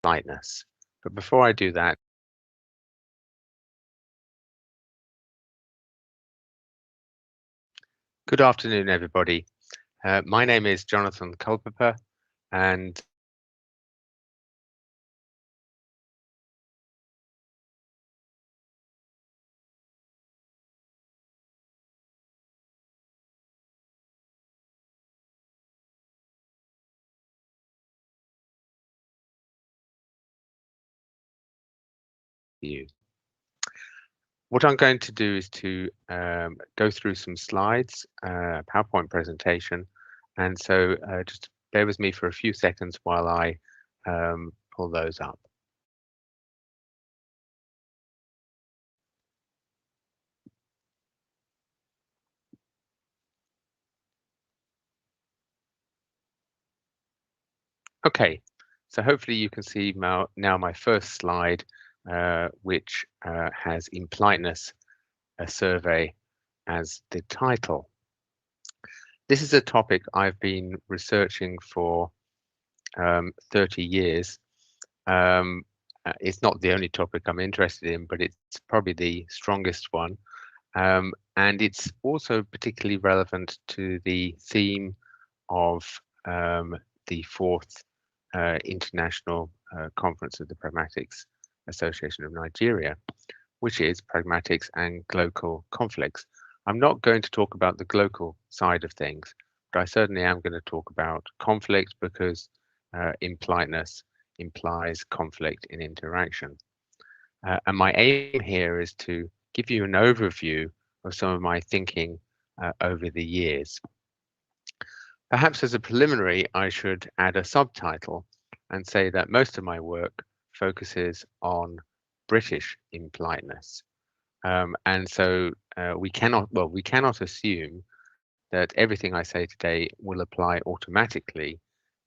impoliteness. But before I do that, good afternoon, everybody. My name is Jonathan Culpeper, and you. What I'm going to do is to go through some slides, PowerPoint presentation, and so just bear with me for a few seconds while I pull those up. Okay, so hopefully you can see now my first slide, which has impoliteness, a survey as the title. This is a topic I've been researching for 30 years. It's not the only topic I'm interested in, but it's probably the strongest one. And it's also particularly relevant to the theme of the fourth International Conference of the Pragmatics Association of Nigeria, which is Pragmatics and Glocal conflicts. I'm not going to talk about the Glocal side of things, but I certainly am going to talk about conflict because impoliteness implies conflict in interaction. And my aim here is to give you an overview of some of my thinking over the years. Perhaps as a preliminary, I should add a subtitle and say that most of my work focuses on British impoliteness. And so we cannot assume that everything I say today will apply automatically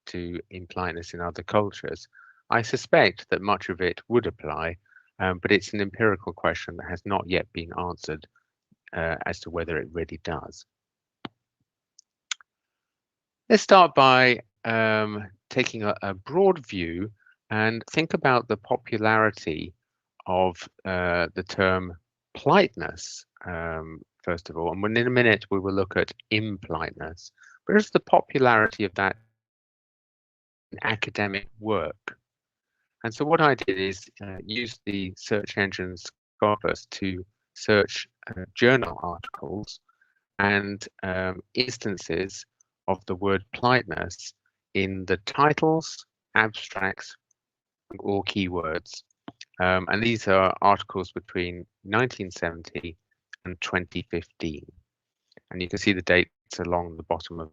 to impoliteness in other cultures. I suspect that much of it would apply, but it's an empirical question that has not yet been answered as to whether it really does. Let's start by taking a broad view and think about the popularity of the term politeness, first of all. And in a minute, we will look at impoliteness. But is the popularity of that in academic work? And so what I did is use the search engine Scopus to search journal articles and instances of the word politeness in the titles, abstracts, or keywords. And these are articles between 1970 and 2015. And you can see the dates along the bottom of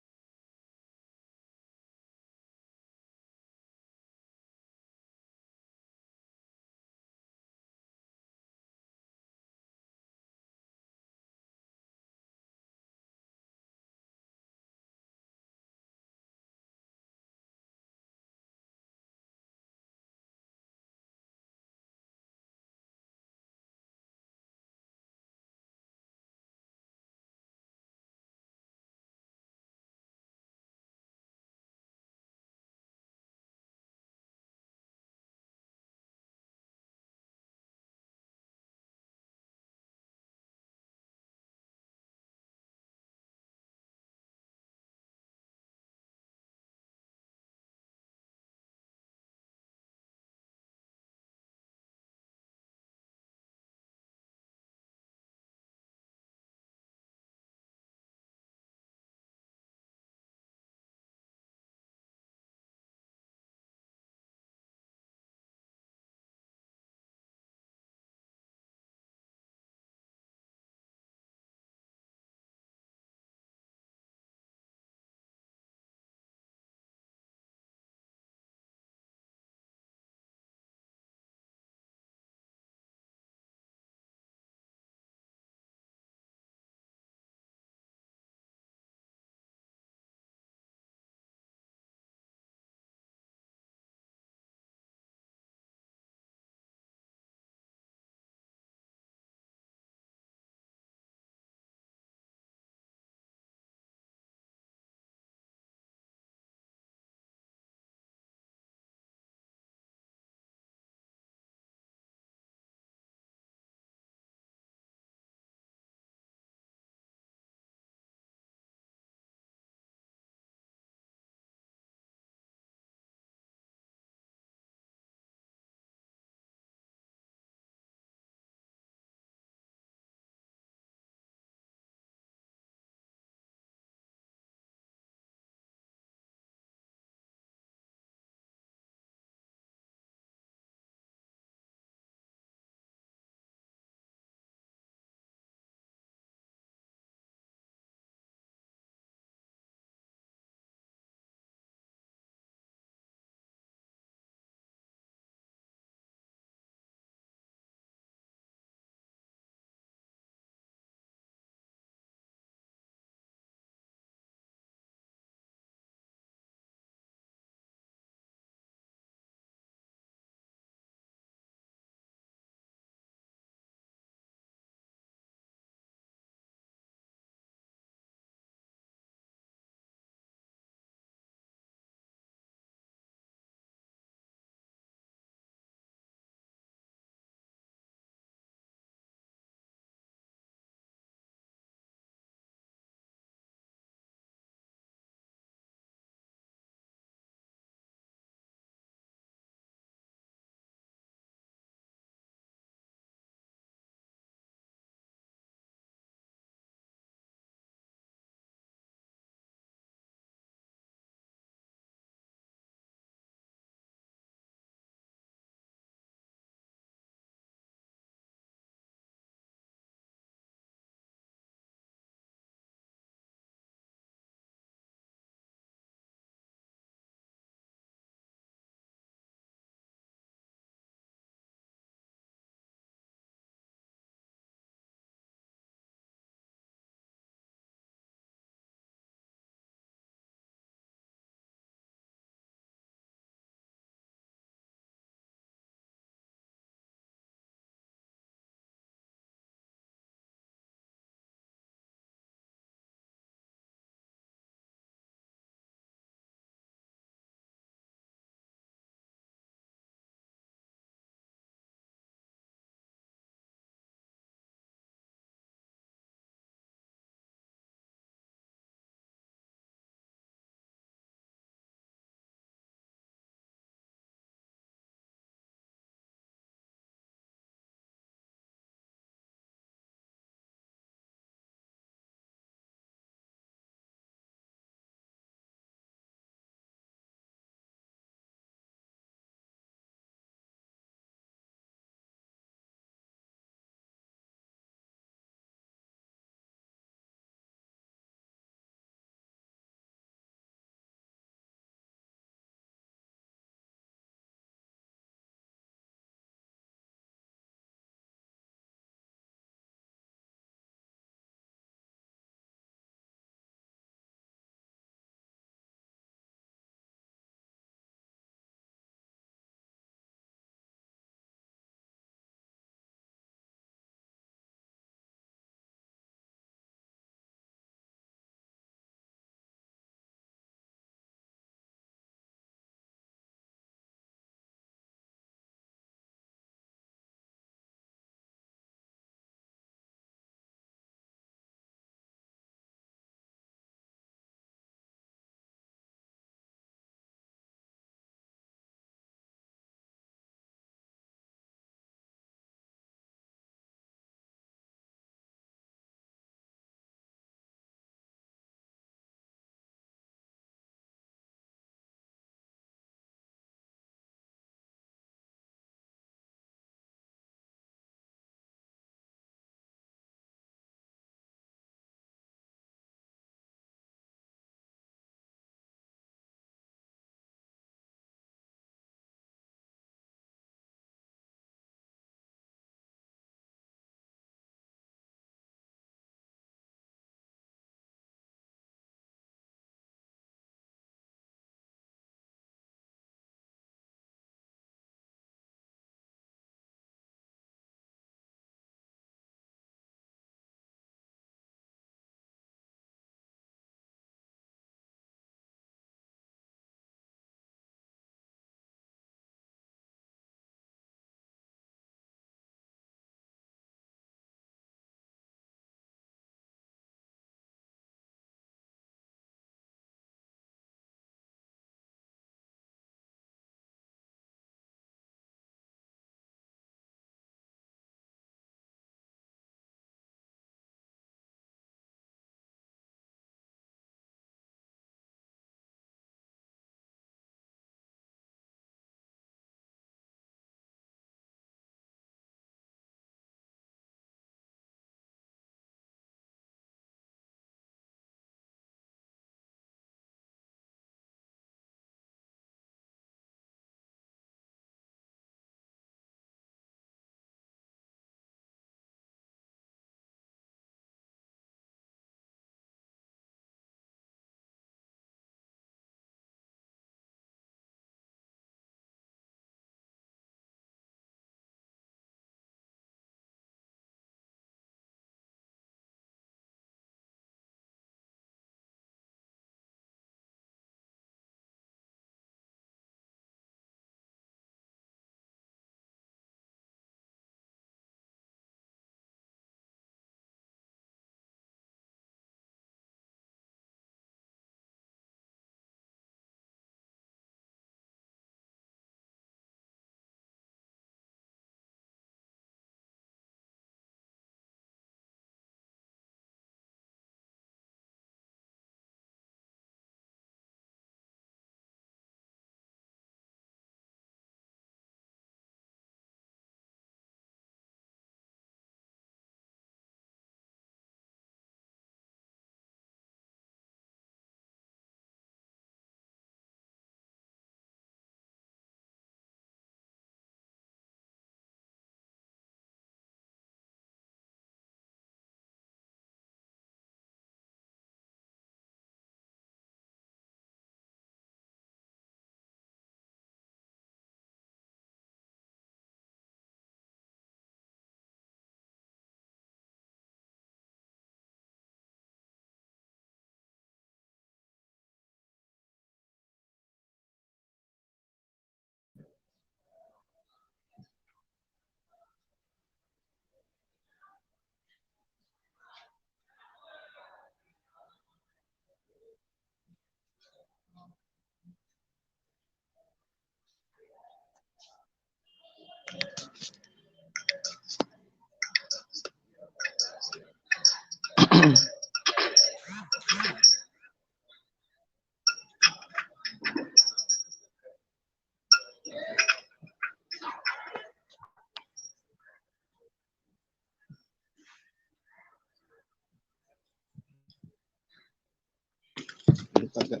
Doctor,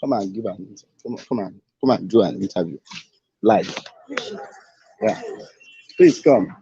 come and come and do an interview live. Yeah, please come.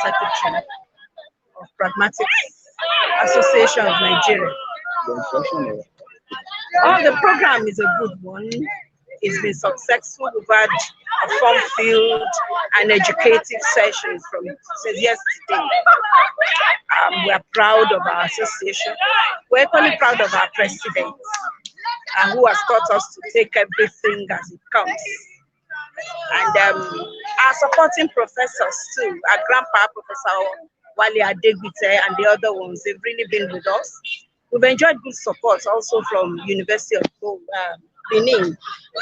Secretary of Pragmatics Association of Nigeria. Oh, the program is a good one. It's been successful. We've had a fun-filled and educative sessions from since yesterday. We're proud of our association. We're equally proud of our president, who has taught us to take everything as it comes. And our supporting professors too, our grandpa, Professor Wale Adegbite, and the other ones, they've really been with us. We've enjoyed good support also from University of Benin,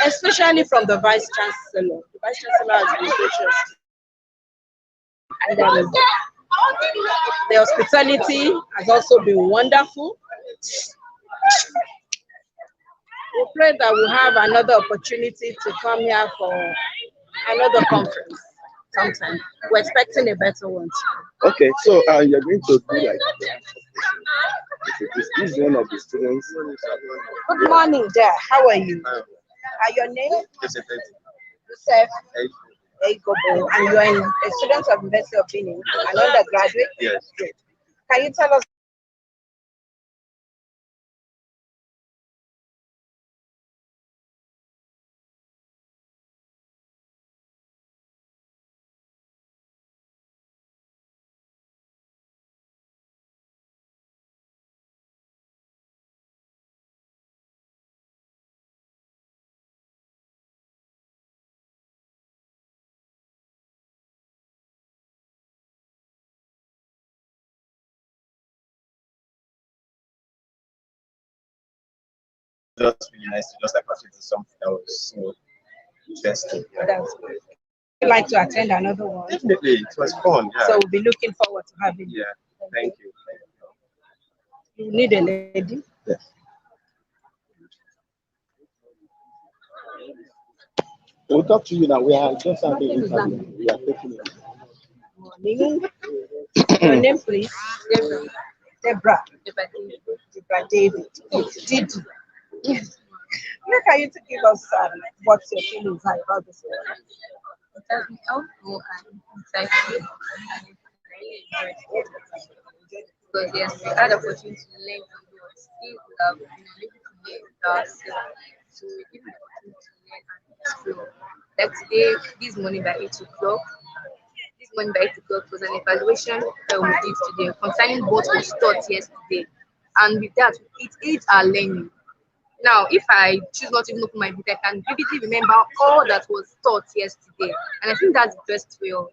especially from the Vice Chancellor. The Vice Chancellor has been gracious. And the hospitality has also been wonderful. We pray that we'll have another opportunity to come here for another conference sometime. We're expecting a better one. Okay, so you're going to do like this is one of the students. Good morning, there. How are you? Your name? Joseph Egobo, and you're a student of University of Benin, an undergraduate? Yes. Good. Can you tell us? Just really nice to just like actually do something that was so interesting. Yeah. That's good. Would you like to attend another one? Definitely, it was fun. Yeah. So we'll be looking forward to having you. Yeah. Thank you. You need a lady? Yes. We'll talk to you now. We are just having an interview. We are taking it. Morning. Your name, please? Deborah. Deborah David. Did you? Yes. Look at you to give us what your feelings are about this one. It has been helpful and insightful, and I really enjoyed it because yes, we had the opportunity to learn a lot. Skills we have been able to learn with ourselves. So we give the opportunity to learn and explore. Like today, this morning by 8 o'clock. This morning by 8 o'clock was an evaluation that we did today concerning what was taught yesterday. And with that, it aids our learning. Now, if I choose not to even open my book, I can vividly remember all that was taught yesterday. And I think that's the best way of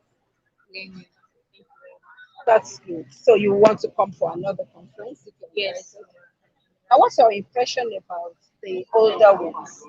learning. Thank you very much. That's good. So you want to come for another conference? Yes. And what's your impression about the older ones?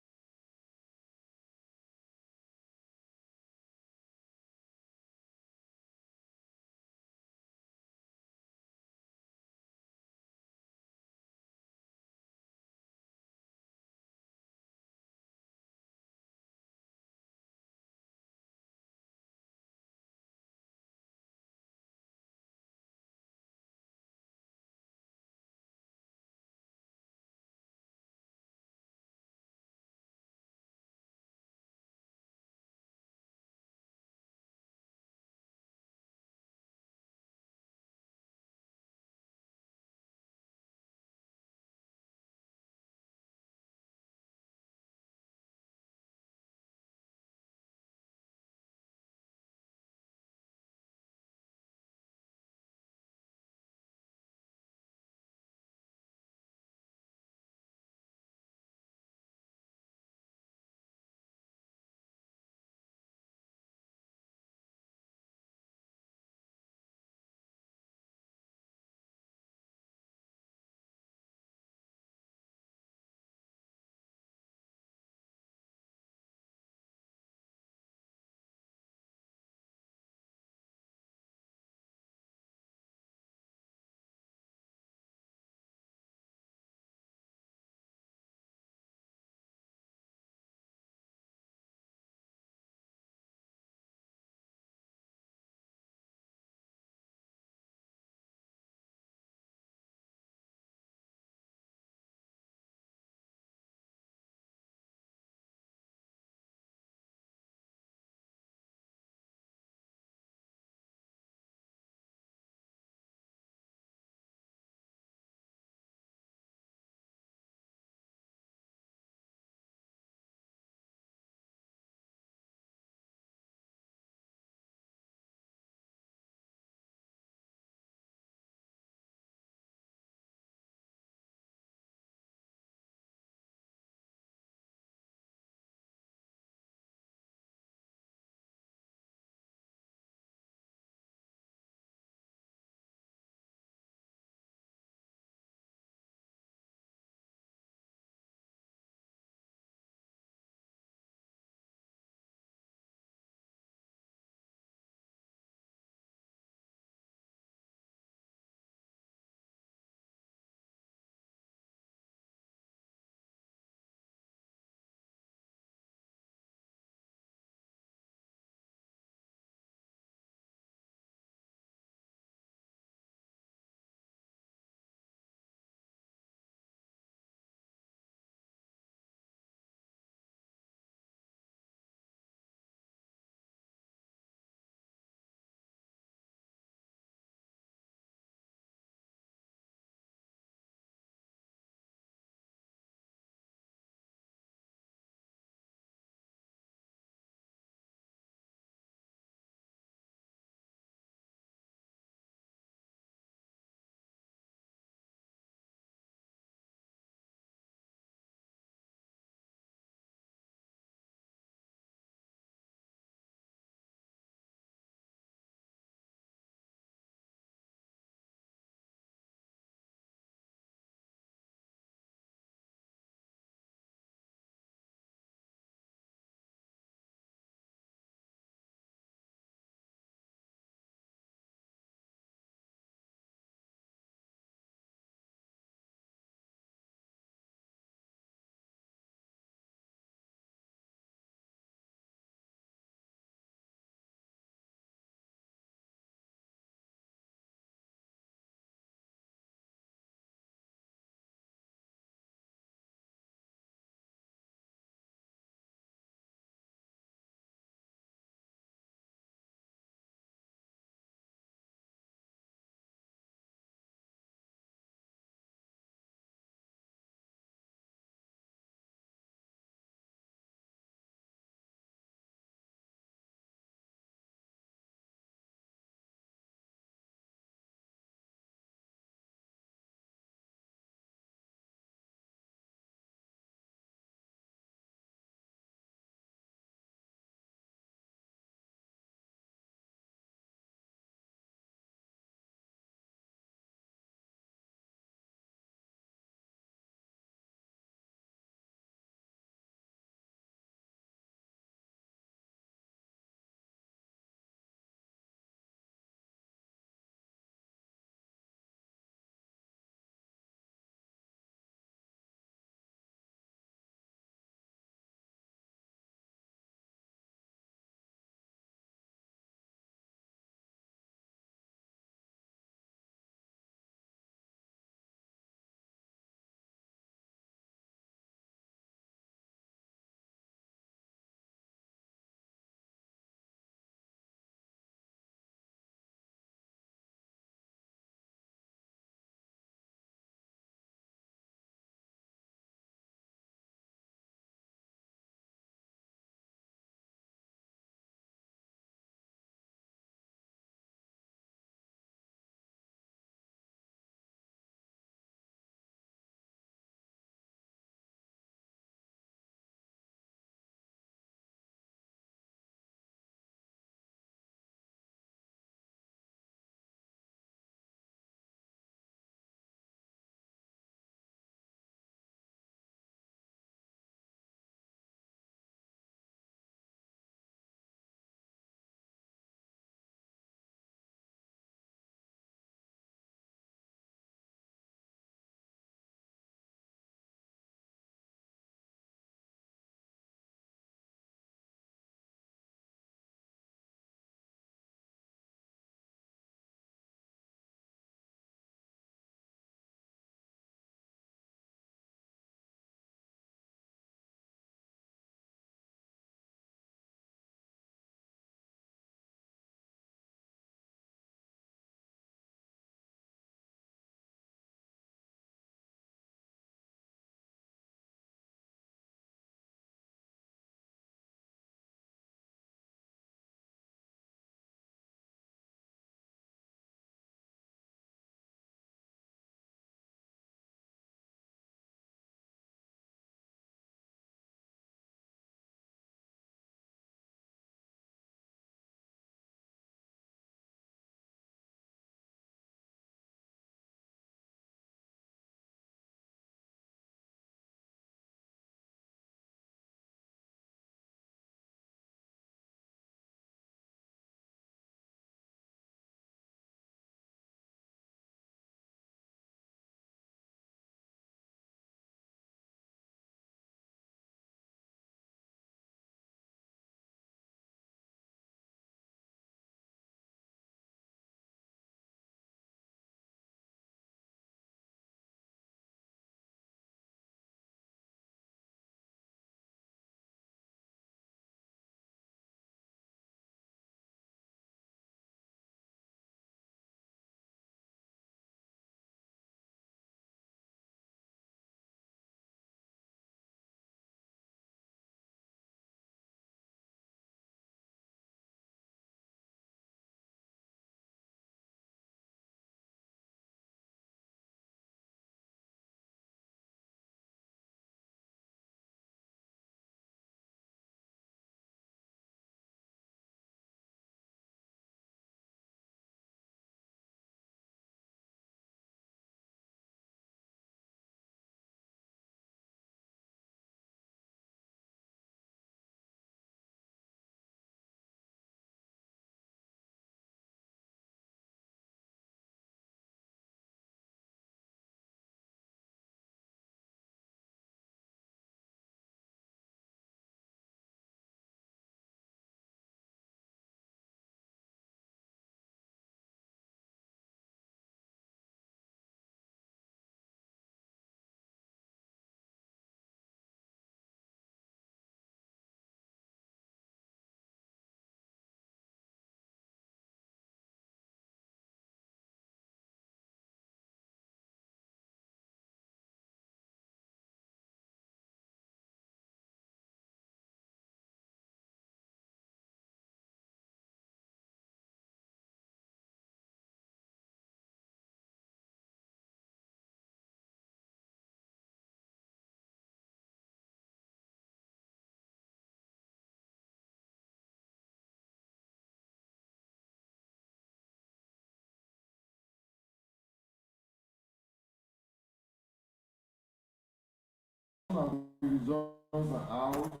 as the results are out,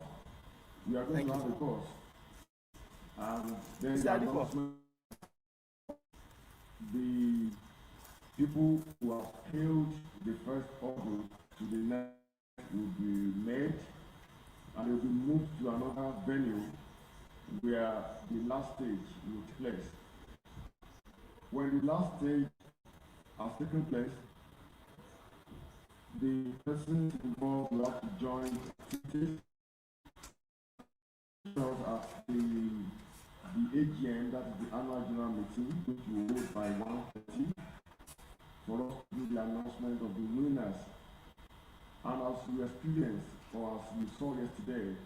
we are going to have a course. And then the announcement, the people who have scaled the first hurdle to the next will be made, and they will be moved to another venue where the last stage will take place. When the last stage has taken place, the persons involved will have to join activities at the AGM, that is the annual general meeting, which will hold by 1:30 for us to do the announcement of the winners. And as you experienced, or as you saw yesterday,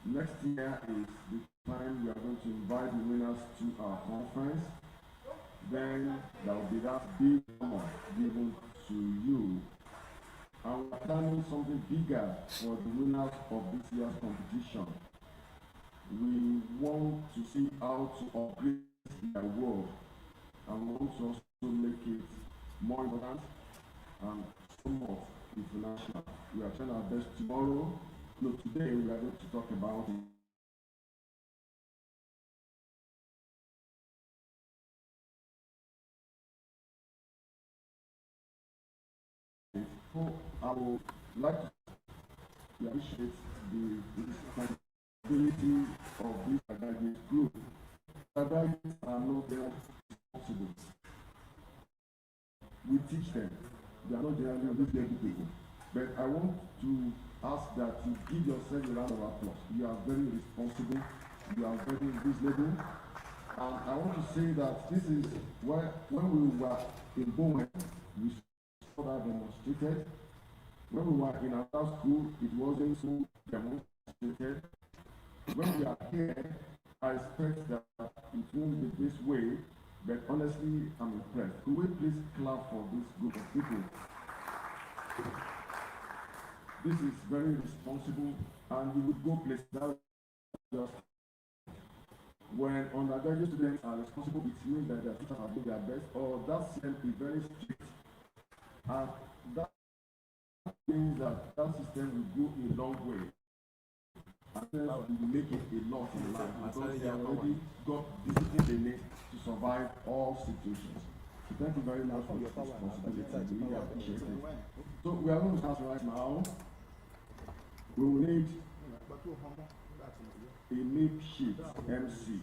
next year is the time we are going to invite the winners to our conference. Then there will be that big honor given to you. And we are planning something bigger for the winners of this year's competition. We want to see how to upgrade their world, and we want to also make it more important and somewhat international. We are trying our best tomorrow. No, today we are going to talk about it. So I would like to appreciate the responsibility of this graduate group. Graduates are not there responsible. We teach them. They are not generally reasonable people. But I want to ask that you give yourself a round of applause. You are very responsible. You are very reasonable. And I want to say that this is where, when we were in Benin, we saw that demonstrated. When we were in our school, it wasn't so demonstrated. When we are here, I expect that it won't be this way, but honestly, I'm impressed. Could we please clap for this group of people? This is very responsible, and you would go places that just when undergraduate students are responsible, it means that their teachers are doing their best, or that system is very strict, and that means that that system will go a long way. And then will make it a lot in life because they have already got discipline they need to survive all situations. So thank you very much for your responsibility. We really appreciate it. So we are going to start right now. We will need a makeshift MC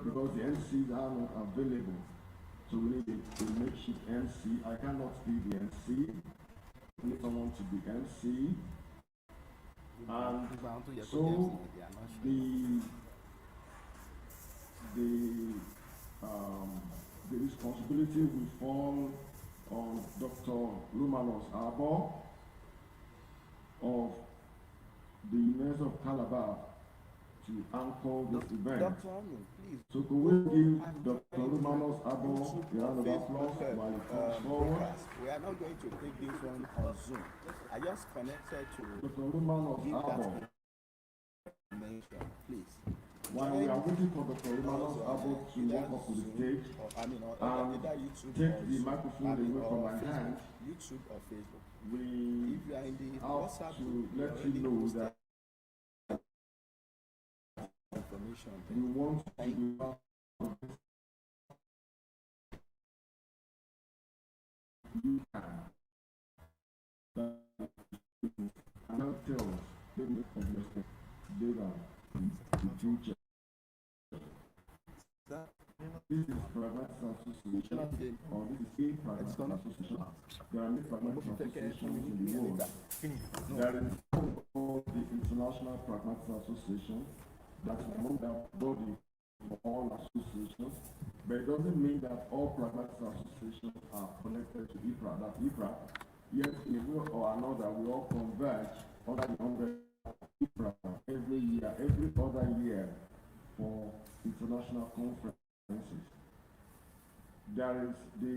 because the MCs are not available. So we need a makeshift MC. I cannot be the MC. We need someone to be MC. And so the responsibility will fall on Dr. Romanos Arbor of the University of Calabar to anchor this event. So could we give Dr. Romanos Arbor a round of applause while he comes forward? We are not going to take this one on Zoom. I just connected to Dr. Romanos Arbor. Please. While we are waiting for Dr. Romanos Arbor to walk up to the stage and take the microphone away from my hand, YouTube or Facebook. we If you are in the have to let you know that information, we want to be part of this. You can. And not tell us the data in future. This is Pragmatics Association, or this is a Pragmatics Association. There are many Pragmatics associations in the world. There is called the International Pragmatics Association, that's among that body for all associations, but it doesn't mean that all Pragmatics associations are connected to IPRA. That IPRA, yet in a way or another, we all converge under the umbrella of IPRA every year, every other year for international conferences. There is the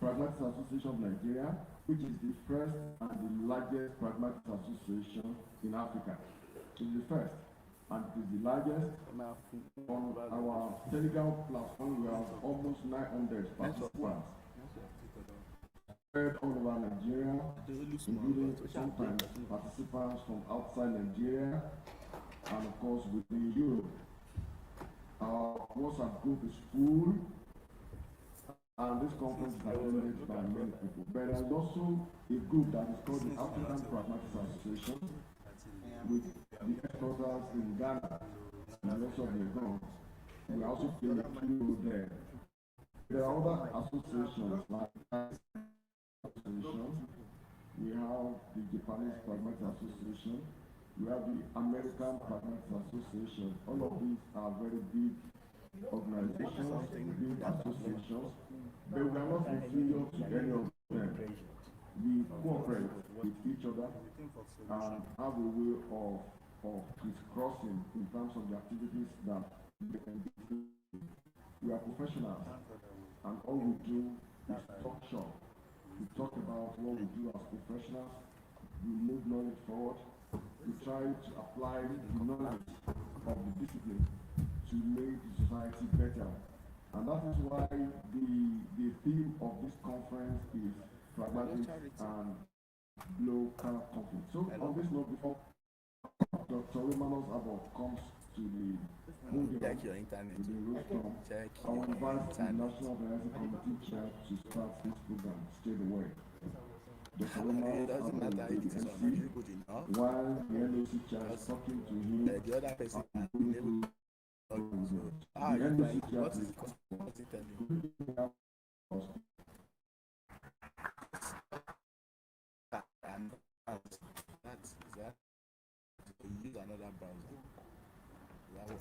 Pragmatics Association of Nigeria, which is the first and the largest Pragmatics Association in Africa. It is the first and it is the largest. On our Telegram platform, we have almost 900 participants. spread all over Nigeria, including sometimes participants from outside Nigeria and of course within Europe. Our WhatsApp group is full, and this conference is attended by many people. But there is also a group that is called the African Pragmatics Association, with the headquarters in Ghana and the rest of the world. And we also play a key role there. There are other associations like association. We have the Japanese Pragmatics Association. We have the American Pragmatics Association. All of these are very big organizations, big associations, but we are not inferior to any of them. We cooperate with each other and have a way of crisscrossing in terms of the activities that we can do. We are professionals, and all we do is talk shop. We talk about what we do as professionals. We move knowledge forward. We try to apply the knowledge of the discipline to make the society better. And that is why the theme of this conference is Pragmatics and Glocal conflict. So on this note, before Dr. Romanos Abov comes to the podium, check your internet. to the rostrum, Check I will invite the internet. National Organizing Committee Chair to start this program straight away. Dr. It Romanos doesn't Abov matter will if be it is MC, not good enough. while the NOC chair is talking to him. The other person can be able to The NOC chair what is please. the cost? What's it telling you? And that's that. You use another browser. That one.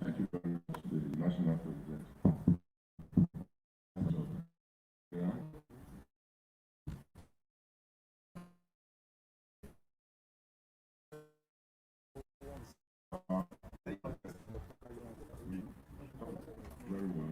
Thank you very much, the National President. Yeah. Very well.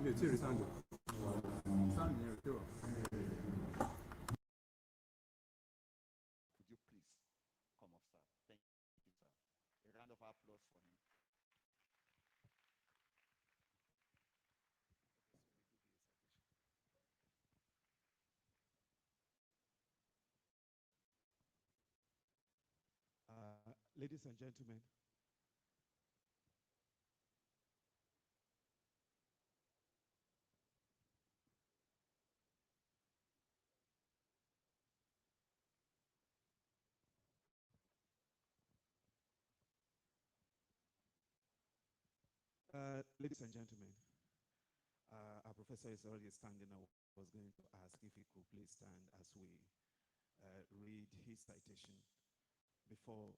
you please come up, sir? Thank you, sir. A round of applause for him. Ladies and gentlemen, our professor is already standing. I was going to ask if he could please stand as we read his citation before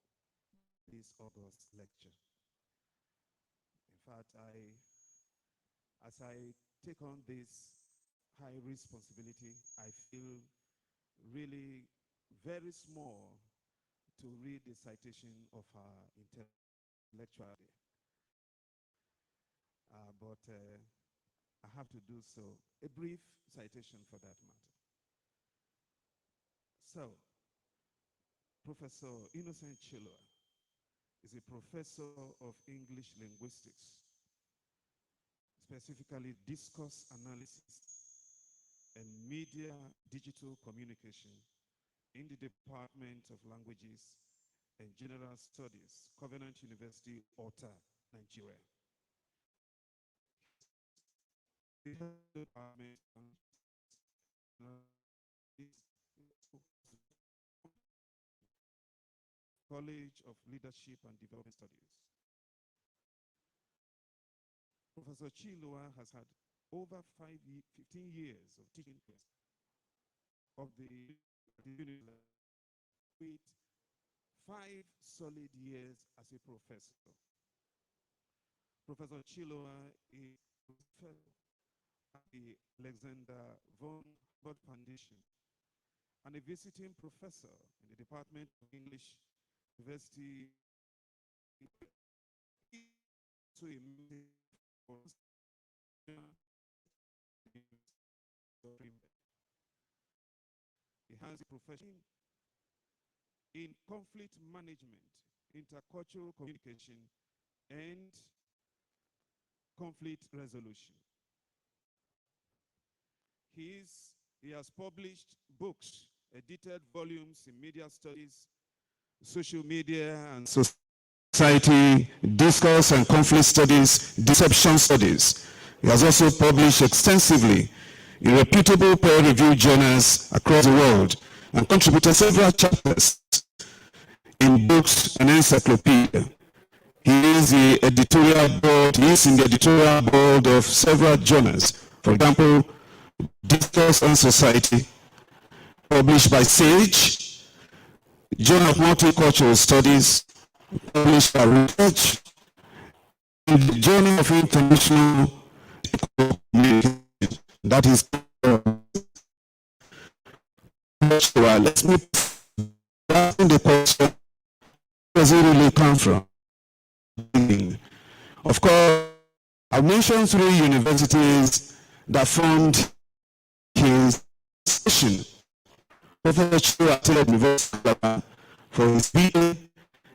this August lecture. In fact, as I take on this high responsibility, I feel really very small to read the citation of our intellectual. But I have to do so. A brief citation for that matter. So, Professor Innocent Chilua is a professor of English linguistics, specifically discourse analysis and media digital communication in the Department of Languages and General Studies, Covenant University, Ota, Nigeria. College of Leadership and Development Studies. Professor Chilua has had over 15 years of teaching of the university with 5 solid years as a professor. Professor Chilua is a fellow at the Alexander von Humboldt Foundation and a visiting professor in the Department of English University. He has a profession in conflict management, intercultural communication, and conflict resolution. He has published books, edited volumes in media studies, social media and society, discourse and conflict studies, deception studies. He has also published extensively in reputable peer-reviewed journals across the world and contributed several chapters in books and encyclopedia. He is the editorial board. He is in the editorial board of several journals. For example, Discourse and Society, published by Sage, Journal of Multicultural Studies, published by Research, and the Journal of International Communication. That is, let me ask the question: where does it really come from? Of course, I mentioned 3 universities that formed his session. Professor Chilua attended the University of Ghana for his BA.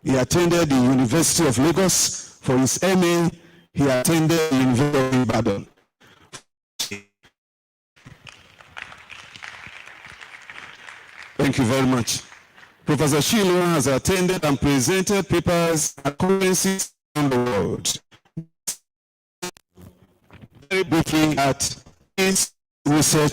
He attended the University of Lagos for his MA. He attended the University of Ibadan. Thank you very much. Professor Chilua has attended and presented papers at conferences around the world. Very briefly at his research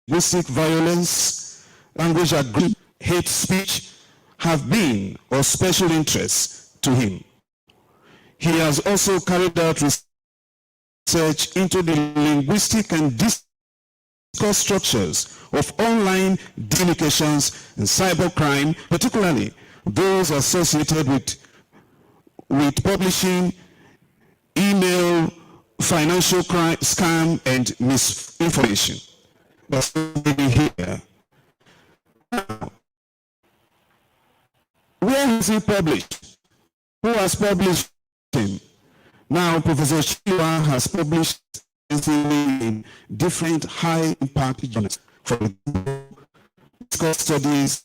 linguistic violence, language aggression, hate speech have been of special interest to him. He has also carried out research into the linguistic and discourse structures of online communications and cybercrime, particularly those associated with publishing, email, financial crime, scam, and misinformation. That's here. Where has he published? Who has published him? Now, Professor Shiwa has published in different high-impact journals, for discourse studies,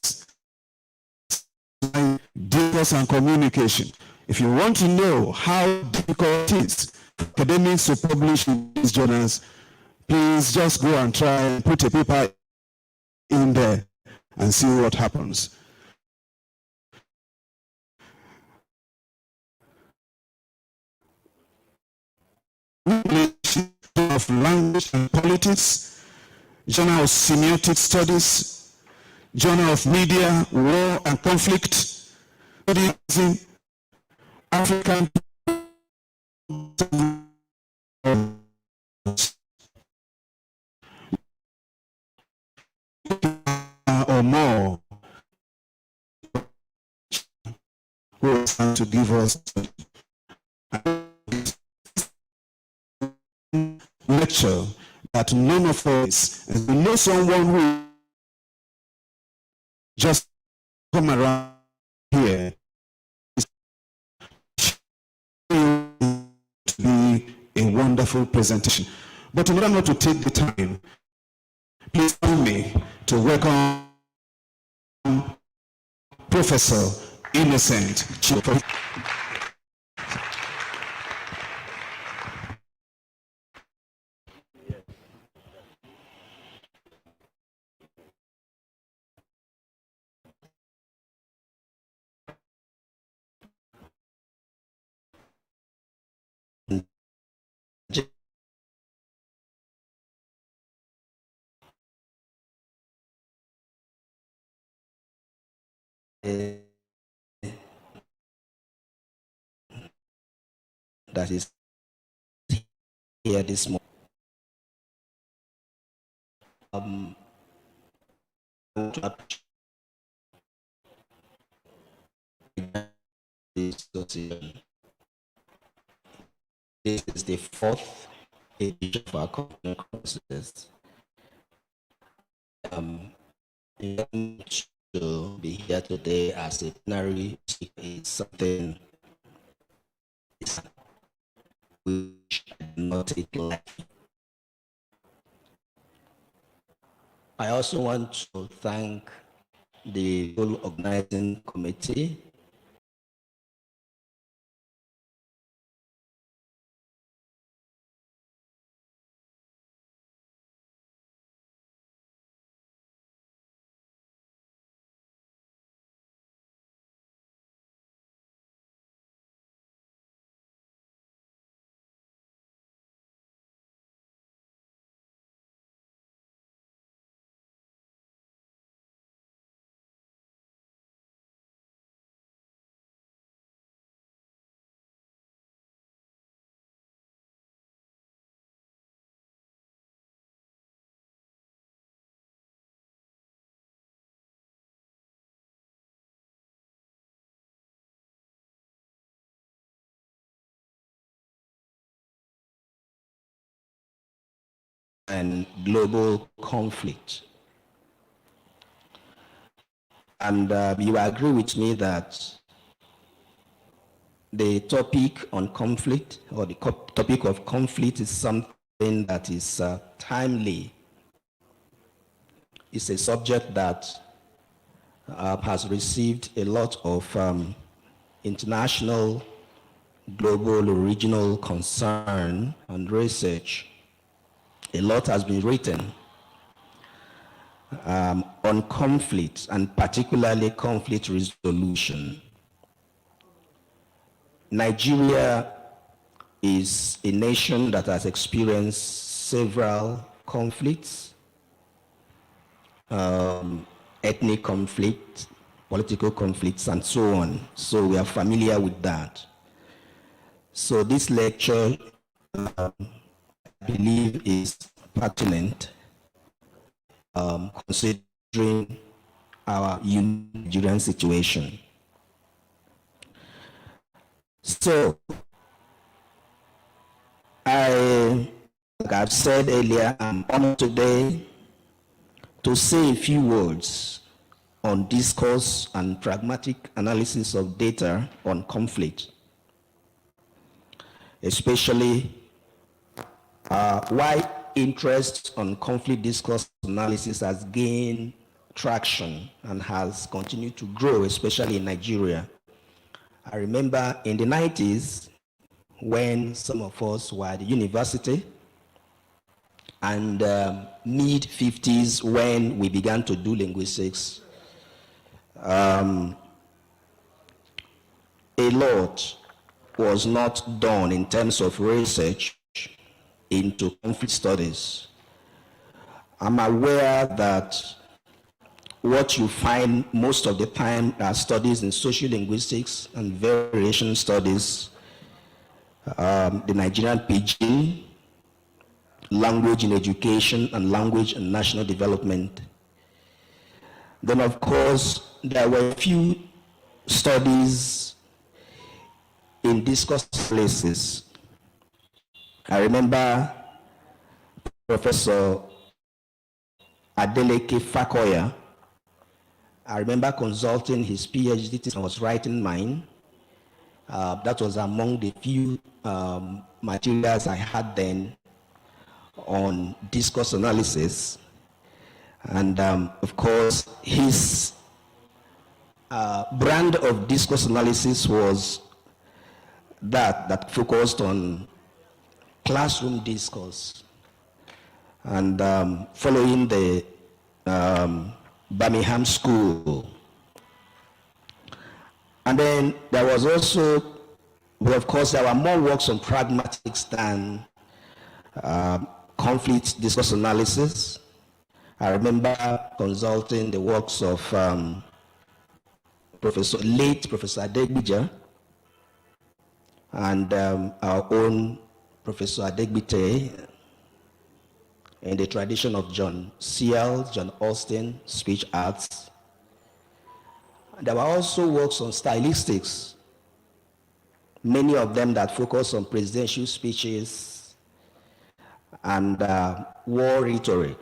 discourse and communication. If you want to know how difficult it is for academics to publish in these journals, please just go and try and put a paper in there and see what happens. Of Language and Politics, Journal of Semiotic Studies, Journal of Media, War and Conflict, African or more who is trying to give us lecture that none of us, and we know someone who just come around here to be a wonderful presentation. But in order not to take the time, please allow me to welcome Professor Innocent Chico. That is here this morning. This is the fourth edition of our conferences. To be here today as a plenary speaker is something which I do not take lightly. I also want to thank the whole organizing committee and global conflict. And you agree with me that the topic on conflict, or the topic of conflict, is something that is timely. It's a subject that has received a lot of international, global, regional concern and research. A lot has been written on conflict, and particularly conflict resolution. Nigeria is a nation that has experienced several conflicts ethnic conflict, political conflicts, and so on. So we are familiar with that. So this lecture, I believe, is pertinent, considering our unique Nigerian situation. So, like I've said earlier, I'm honored today to say a few words on discourse and pragmatic analysis of data on conflict, especially why interest on conflict discourse analysis has gained traction and has continued to grow, especially in Nigeria. I remember in the 90s when some of us were at the university, and mid-50s when we began to do linguistics. A lot was not done in terms of research into conflict studies. I'm aware that what you find most of the time are studies in sociolinguistics and variation studies, the Nigerian Pidgin, language in education, and language and national development. Then, of course, there were a few studies in discourse analysis. I remember Professor Adeleke Fakoya. I remember consulting his PhD thesis and was writing mine. That was among the few materials I had then on discourse analysis. And of course, his brand of discourse analysis was that focused on classroom discourse. And following the Birmingham School. And then there was also, well, of course, there were more works on pragmatics than conflict discourse analysis. I remember consulting the works of late Professor Adegbija and our own Professor Adegbite in the tradition of John Searle, John Austin, speech arts. And there were also works on stylistics, many of them that focus on presidential speeches and war rhetoric.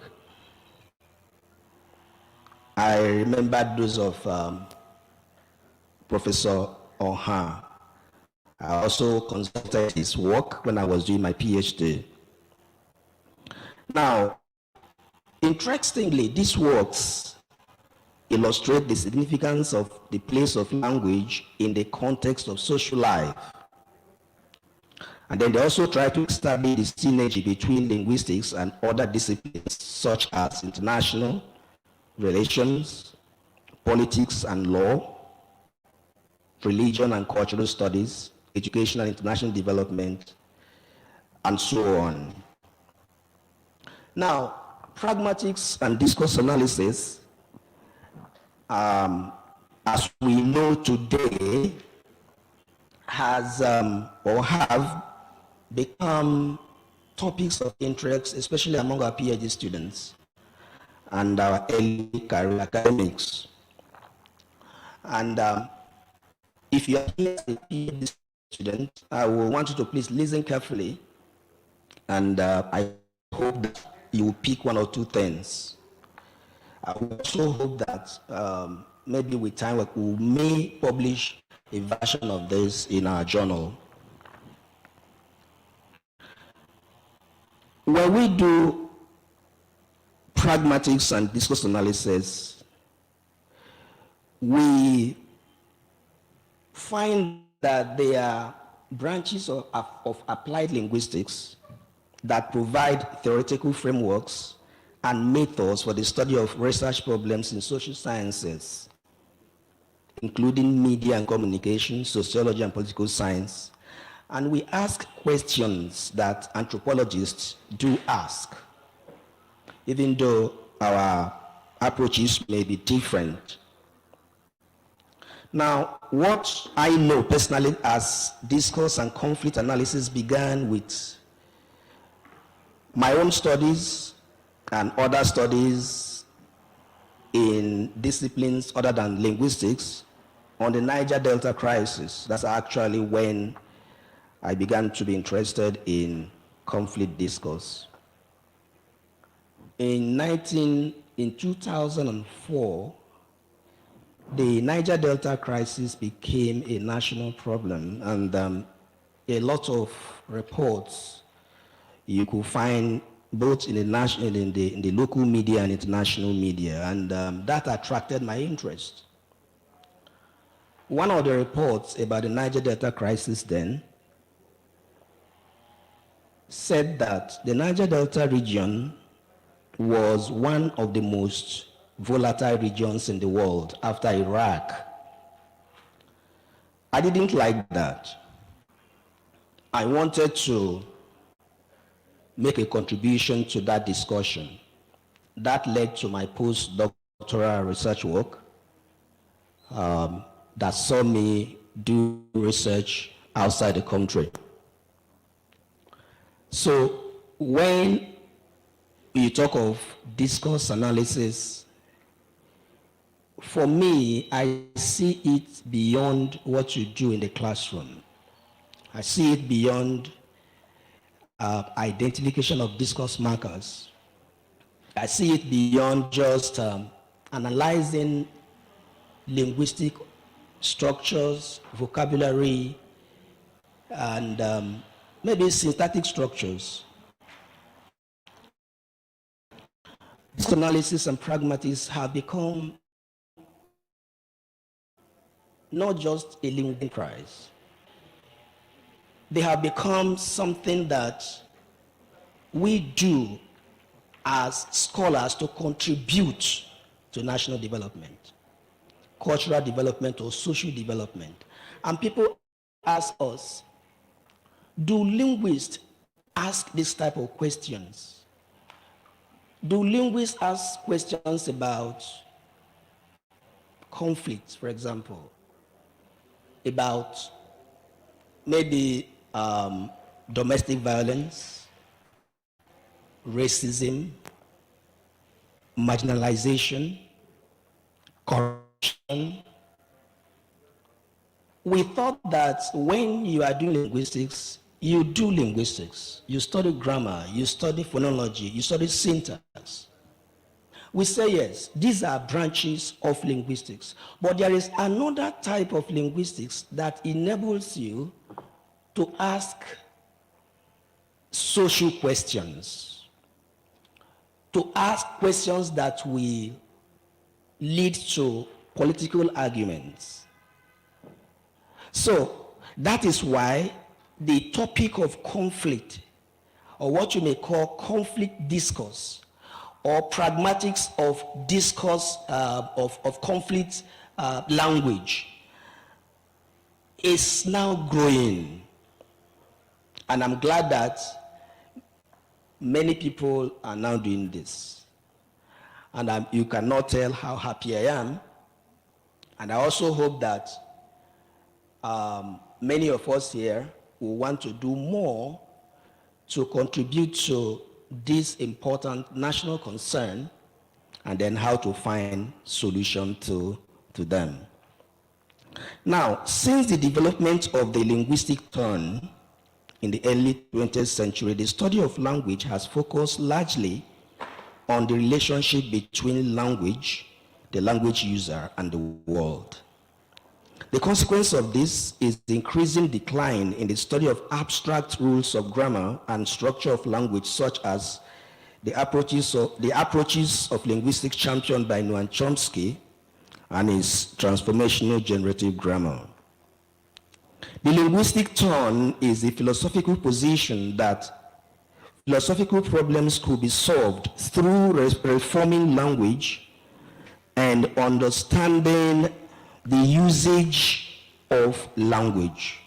I remember those of Professor Oha. I also consulted his work when I was doing my PhD. Now, interestingly, these works illustrate the significance of the place of language in the context of social life. And then they also try to establish the synergy between linguistics and other disciplines such as international relations, politics and law, religion and cultural studies, education and international development, and so on. Now, pragmatics and discourse analysis, as we know today, has or have become topics of interest, especially among our PhD students and our early career academics. And if you are here as a PhD student, I will want you to please listen carefully, and I hope that you will pick one or two things. I also hope that maybe with time we may publish a version of this in our journal. When we do pragmatics and discourse analysis, we find that there are branches of applied linguistics that provide theoretical frameworks and methods for the study of research problems in social sciences, including media and communication, sociology and political science. And we ask questions that anthropologists do ask, even though our approaches may be different. Now, what I know personally as discourse and conflict analysis began with my own studies and other studies in disciplines other than linguistics on the Niger Delta crisis. That's actually when I began to be interested in conflict discourse. In 2004, the Niger Delta crisis became a national problem, and a lot of reports you could find both in the local media and international media, and that attracted my interest. One of the reports about the Niger Delta crisis then said that the Niger Delta region was one of the most volatile regions in the world after Iraq. I didn't like that. I wanted to make a contribution to that discussion. That led to my postdoctoral research work that saw me do research outside the country. So when you talk of discourse analysis, for me, I see it beyond what you do in the classroom. I see it beyond identification of discourse markers. I see it beyond just analyzing linguistic structures, vocabulary, and maybe syntactic structures. This analysis and pragmatics have become not just a linguistic prize. They have become something that we do as scholars to contribute to national development, cultural development, or social development. And people ask us, do linguists ask this type of questions? Do linguists ask questions about conflict, for example, about maybe domestic violence, racism, marginalization, corruption? We thought that when you are doing linguistics, you do linguistics. You study grammar, you study phonology, you study syntax. We say yes, these are branches of linguistics, but there is another type of linguistics that enables you to ask social questions, to ask questions that will lead to political arguments. So that is why the topic of conflict, or what you may call conflict discourse, or pragmatics of discourse of conflict language, is now growing. And I'm glad that many people are now doing this. And you cannot tell how happy I am. And I also hope that many of us here will want to do more to contribute to this important national concern, and then how to find solution to them. Now, since the development of the linguistic turn in the early 20th century, the study of language has focused largely on the relationship between language, the language user, and the world. The consequence of this is the increasing decline in the study of abstract rules of grammar and structure of language, such as the approaches of linguistics championed by Noam Chomsky and his transformational generative grammar. The linguistic turn is a philosophical position that philosophical problems could be solved through reforming language and understanding the usage of language.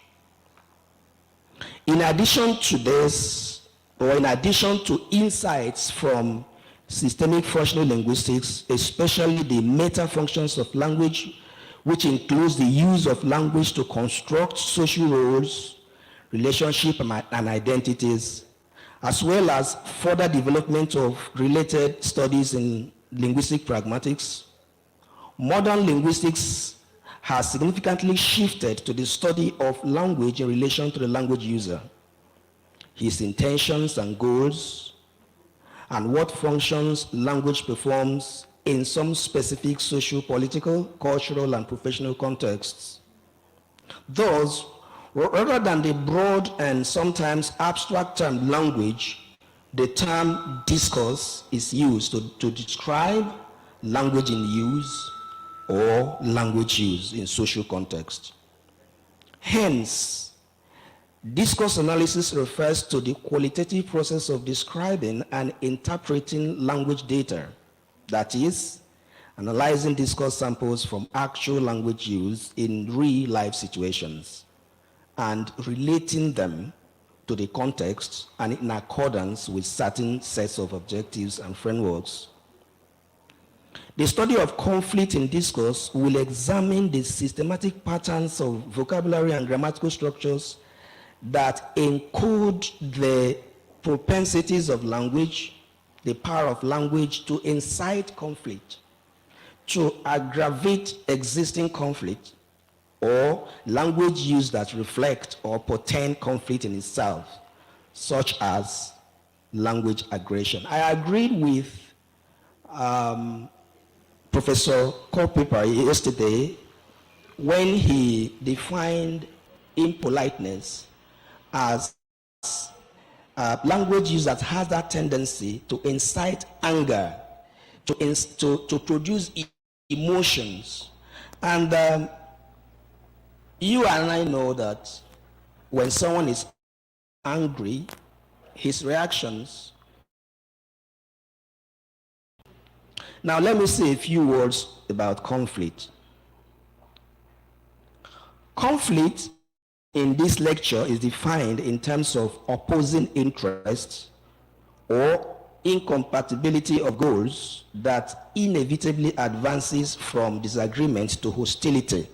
In addition to this, or in addition to insights from systemic functional linguistics, especially the meta functions of language, which includes the use of language to construct social roles, relationships, and identities, as well as further development of related studies in linguistic pragmatics. Modern linguistics has significantly shifted to the study of language in relation to the language user, his intentions and goals, and what functions language performs in some specific social, political, cultural, and professional contexts. Thus, rather than the broad and sometimes abstract term language, the term discourse is used to describe language in use or language use in social context. Hence, discourse analysis refers to the qualitative process of describing and interpreting language data, that is, analyzing discourse samples from actual language use in real-life situations and relating them to the context and in accordance with certain sets of objectives and frameworks. The study of conflict in discourse will examine the systematic patterns of vocabulary and grammatical structures that encode the propensities of language, the power of language to incite conflict, to aggravate existing conflict, or language use that reflect or portend conflict in itself, such as language aggression. I agreed with Professor Culpeper yesterday when he defined impoliteness as language use that has that tendency to incite anger, to produce emotions. And you and I know that when someone is angry, his reactions. Now let me say a few words about conflict. Conflict in this lecture is defined in terms of opposing interests or incompatibility of goals that inevitably advances from disagreement to hostility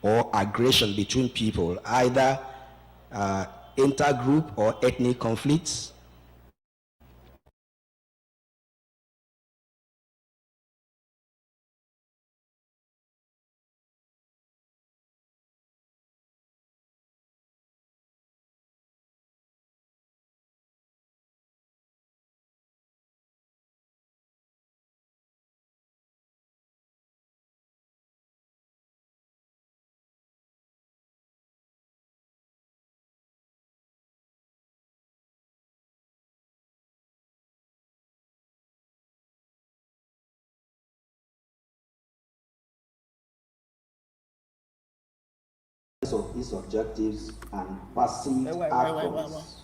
or aggression between people, either intergroup or ethnic conflicts, of its objectives and perceived outcomes,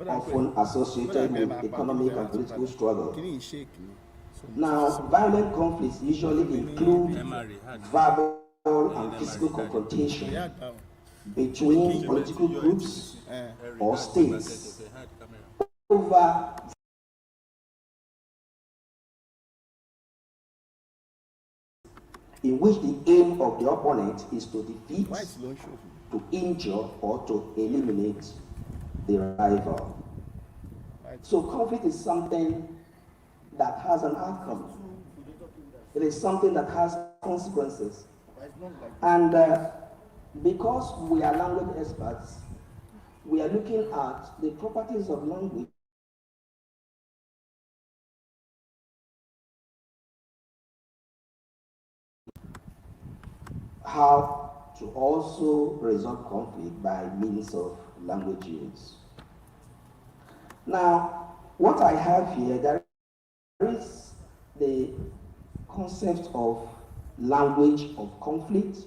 often associated with economic and political struggle. Now, violent conflicts usually include verbal and physical confrontation between political groups or states over in which the aim of the opponent is to defeat, to injure, or to eliminate the rival. So conflict is something that has an outcome. It is something that has consequences. And because we are language experts, we are looking at the properties of language how to also resolve conflict by means of language use. Now, what I have here, there is the concept of language of conflict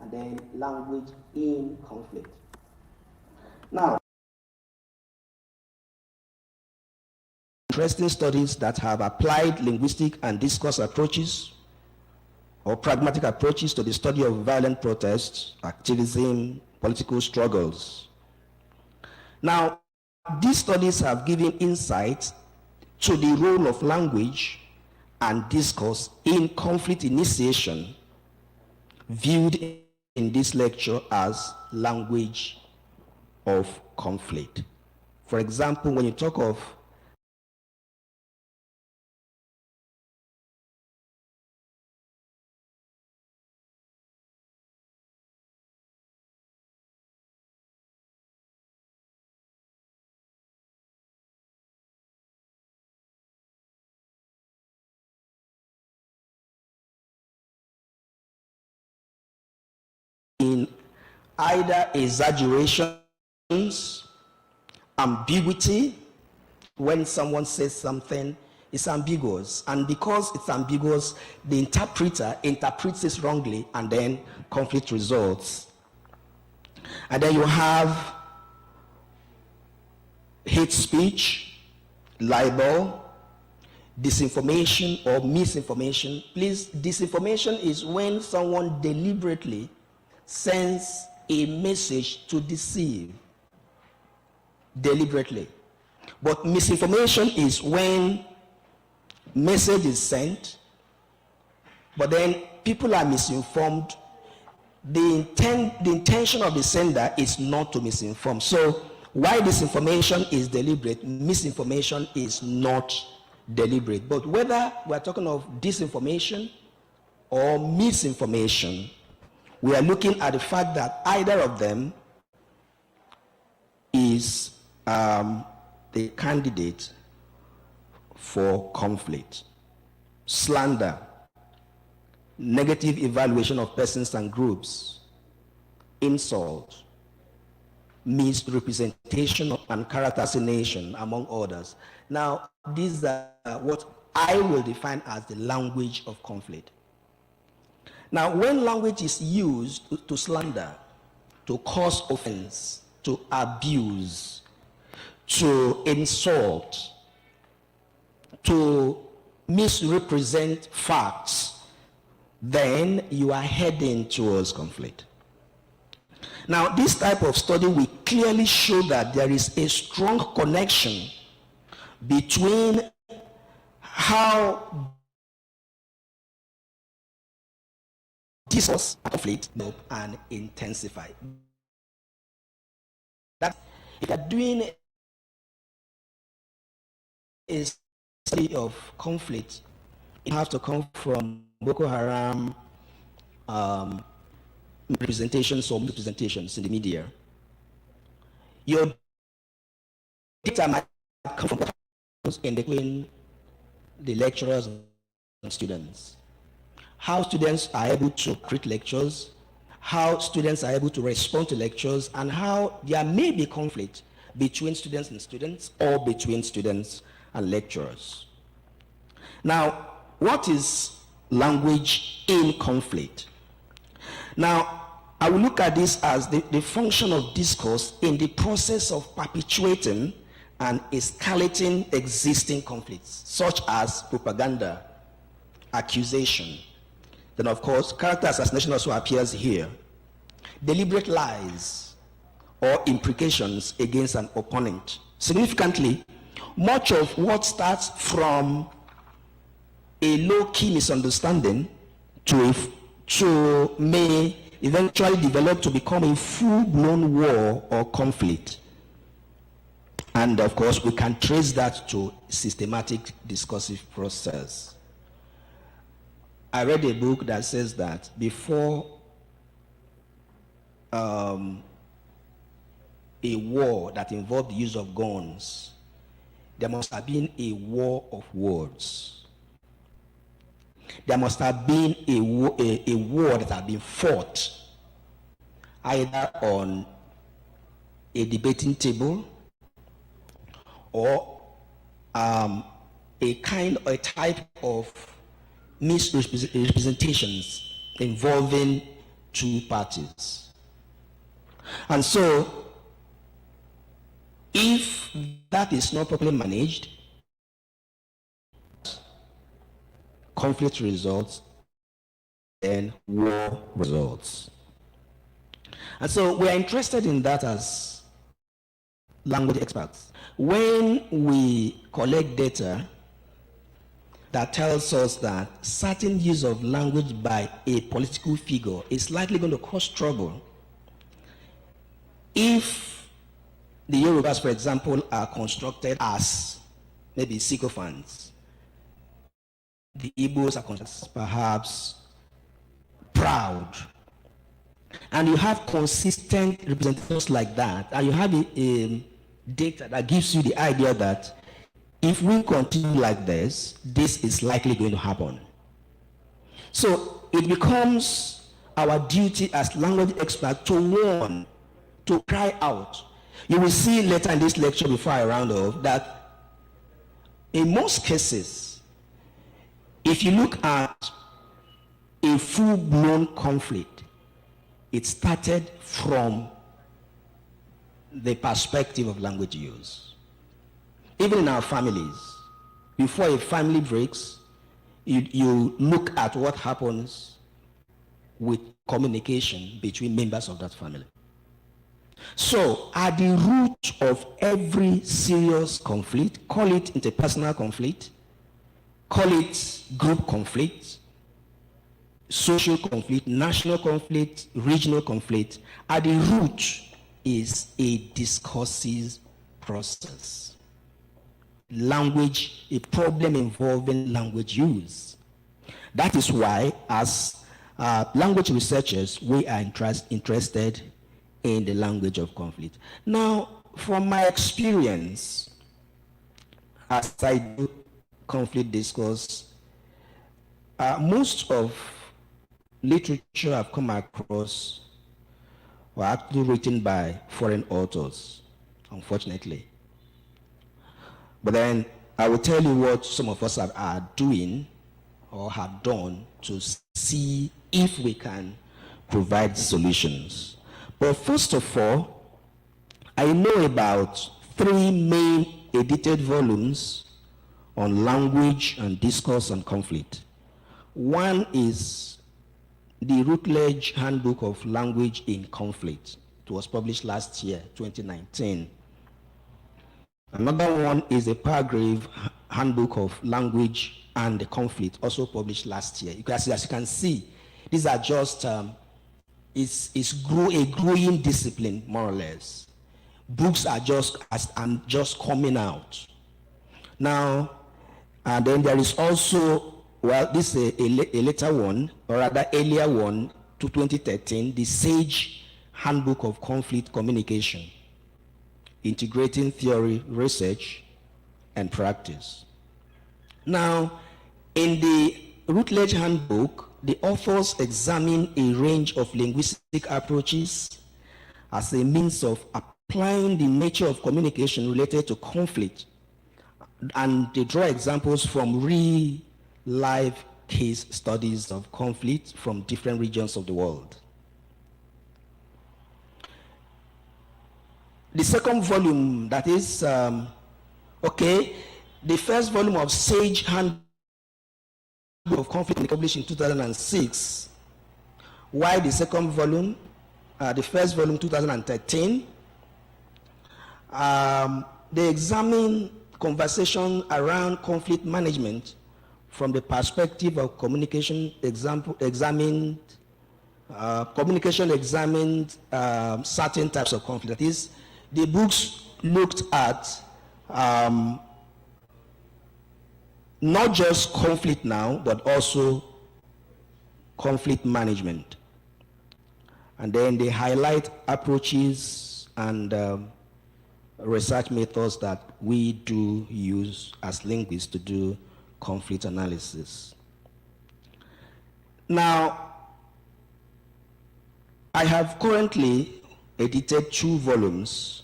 and then language in conflict. Now, interesting studies that have applied linguistic and discourse approaches or pragmatic approaches to the study of violent protests, activism, political struggles. Now, these studies have given insight to the role of language and discourse in conflict initiation, viewed in this lecture as language of conflict. For example, when you talk of in either exaggerations, ambiguity, when someone says something, it's ambiguous. And because it's ambiguous, the interpreter interprets it wrongly, and then conflict results. And then you have hate speech, libel, disinformation or misinformation. Please, disinformation is when someone deliberately sends a message to deceive. Deliberately. But misinformation is when message is sent, but then people are misinformed. The intention of the sender is not to misinform. So while disinformation is deliberate, misinformation is not deliberate. But whether we're talking of disinformation or misinformation, we are looking at the fact that either of them is the candidate for conflict. Slander, negative evaluation of persons and groups, insult, misrepresentation and character assassination, among others. Now, these are what I will define as the language of conflict. Now, when language is used to slander, to cause offense, to abuse, to insult, to misrepresent facts, then you are heading towards conflict. Now, this type of study will clearly show that there is a strong connection between how discourse conflict and intensify. That if you are doing a study of conflict, it has to come from Boko Haram representations or misrepresentations in the media. Your data might come from in between the lecturers and students. How students are able to create lectures, how students are able to respond to lectures, and how there may be conflict between students and students or between students and lecturers. Now, what is language in conflict? Now, I will look at this as the function of discourse in the process of perpetuating and escalating existing conflicts, such as propaganda, accusation. Then, of course, character assassination also appears here. Deliberate lies or imprecations against an opponent. Significantly, much of what starts from a low-key misunderstanding to may eventually develop to become a full-blown war or conflict. And of course, we can trace that to systematic discursive process. I read a book that says that before a war that involved the use of guns, there must have been a war of words. There must have been a war that had been fought either on a debating table or a type of misrepresentations involving two parties. And so, if that is not properly managed, conflict results and war results. And so we are interested in that as language experts. When we collect data that tells us that certain use of language by a political figure is likely going to cause trouble if the Yorubas, for example, are constructed as maybe sycophants. The Igbos are constructed perhaps proud. And you have consistent representations like that, and you have a data that gives you the idea that if we continue like this, this is likely going to happen. So it becomes our duty as language experts to warn, to cry out. You will see later in this lecture before I round off that in most cases, if you look at a full-blown conflict, it started from the perspective of language use. Even in our families, before a family breaks, you look at what happens with communication between members of that family. So at the root of every serious conflict, call it interpersonal conflict, call it group conflict, social conflict, national conflict, regional conflict, at the root is a discursive process. Language, a problem involving language use. That is why, as language researchers, we are interested in the language of conflict. Now, from my experience, as I do conflict discourse, most of literature I've come across were actually written by foreign authors, unfortunately. But then I will tell you what some of us are doing or have done to see if we can provide solutions. But first of all, I know about 3 main edited volumes on language and discourse and conflict. One is the Routledge Handbook of Language in Conflict. It was published last year, 2019. Another one is the PrAN's Handbook of Language and the Conflict, also published last year. As you can see, these are just, it's a growing discipline, more or less. Books are just coming out. Now, and then there is also, well, this is a later one, or rather earlier one, to 2013, the SAGE Handbook of Conflict Communication, integrating theory, research, and practice. Now, in the Routledge Handbook, the authors examine a range of linguistic approaches as a means of applying the nature of communication related to conflict, and they draw examples from real-life case studies of conflict from different regions of the world. The second volume, that is, the first volume of SAGE Handbook of Conflict, published in 2006. Why the second volume? The first volume, 2013. They examine conversation around conflict management from the perspective of communication. Communication examined certain types of conflict. That is, the books looked at not just conflict now, but also conflict management. And then they highlight approaches and research methods that we do use as linguists to do conflict analysis. Now, I have currently edited 2 volumes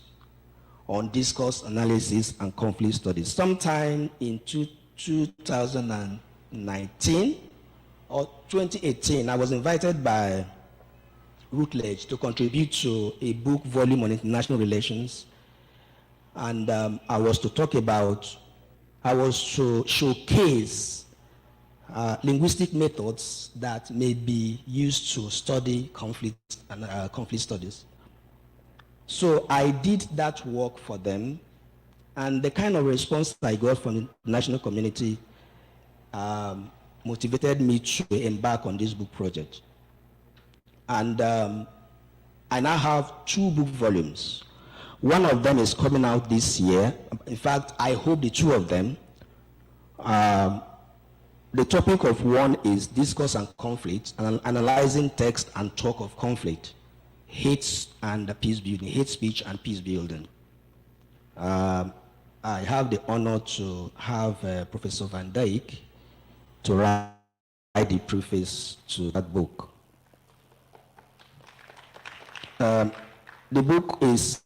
on discourse analysis and conflict studies. Sometime in 2019 or 2018, I was invited by Routledge to contribute to a book volume on international relations. And I was to showcase linguistic methods that may be used to study conflict and conflict studies. So I did that work for them, and the kind of response I got from the national community motivated me to embark on this book project. And I now have 2 book volumes. One of them is coming out this year. In fact, I hope the 2 of them. The topic of one is discourse and conflict, and analyzing text and talk of conflict, hate and peace building, hate speech and peace building. I have the honor to have Professor Van Dijk to write the preface to that book. The book is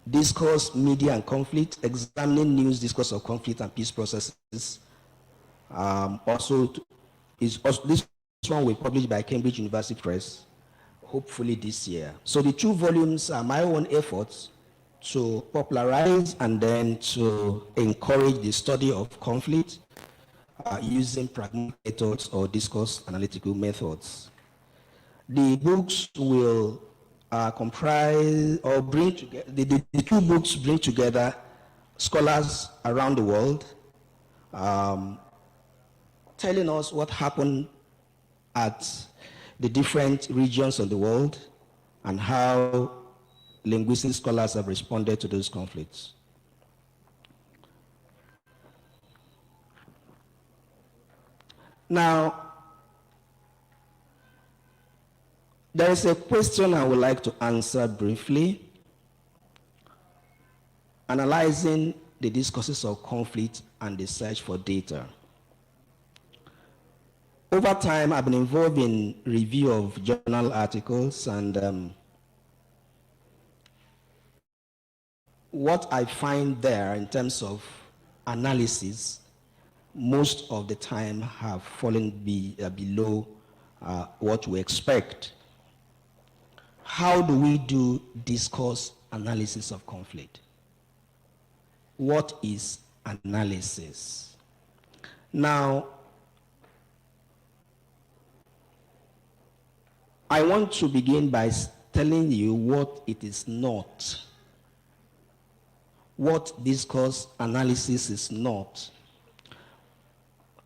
Discourse, Media and Conflict, Examining News, Discourse of Conflict and Peace Processes. This one will be published by Cambridge University Press, hopefully this year. So the 2 volumes are my own efforts to popularize and then to encourage the study of conflict using pragmatic methods or discourse analytical methods. The books will comprise or bring together, the 2 books bring together scholars around the world telling us what happened at the different regions of the world and how linguistic scholars have responded to those conflicts. Now, there is a question I would like to answer briefly. Analyzing the discourses of conflict and the search for data. Over time, I've been involved in review of journal articles, and what I find there in terms of analysis, most of the time have fallen below what we expect. How do we do discourse analysis of conflict? What is analysis? Now, I want to begin by telling you what it is not. What discourse analysis is not.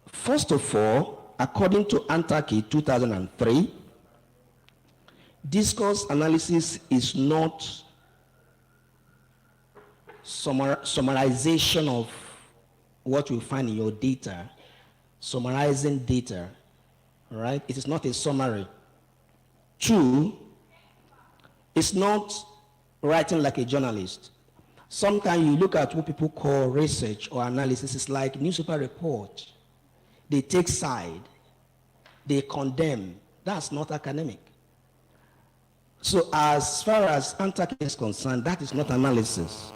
First of all, according to Antaki 2003, discourse analysis is not summarization of what you find in your data, summarizing data, right? It is not a summary. 2, it's not writing like a journalist. Sometimes you look at what people call research or analysis, it's like newspaper report. They take side, they condemn. That's not academic. So as far as Antaki is concerned, that is not analysis.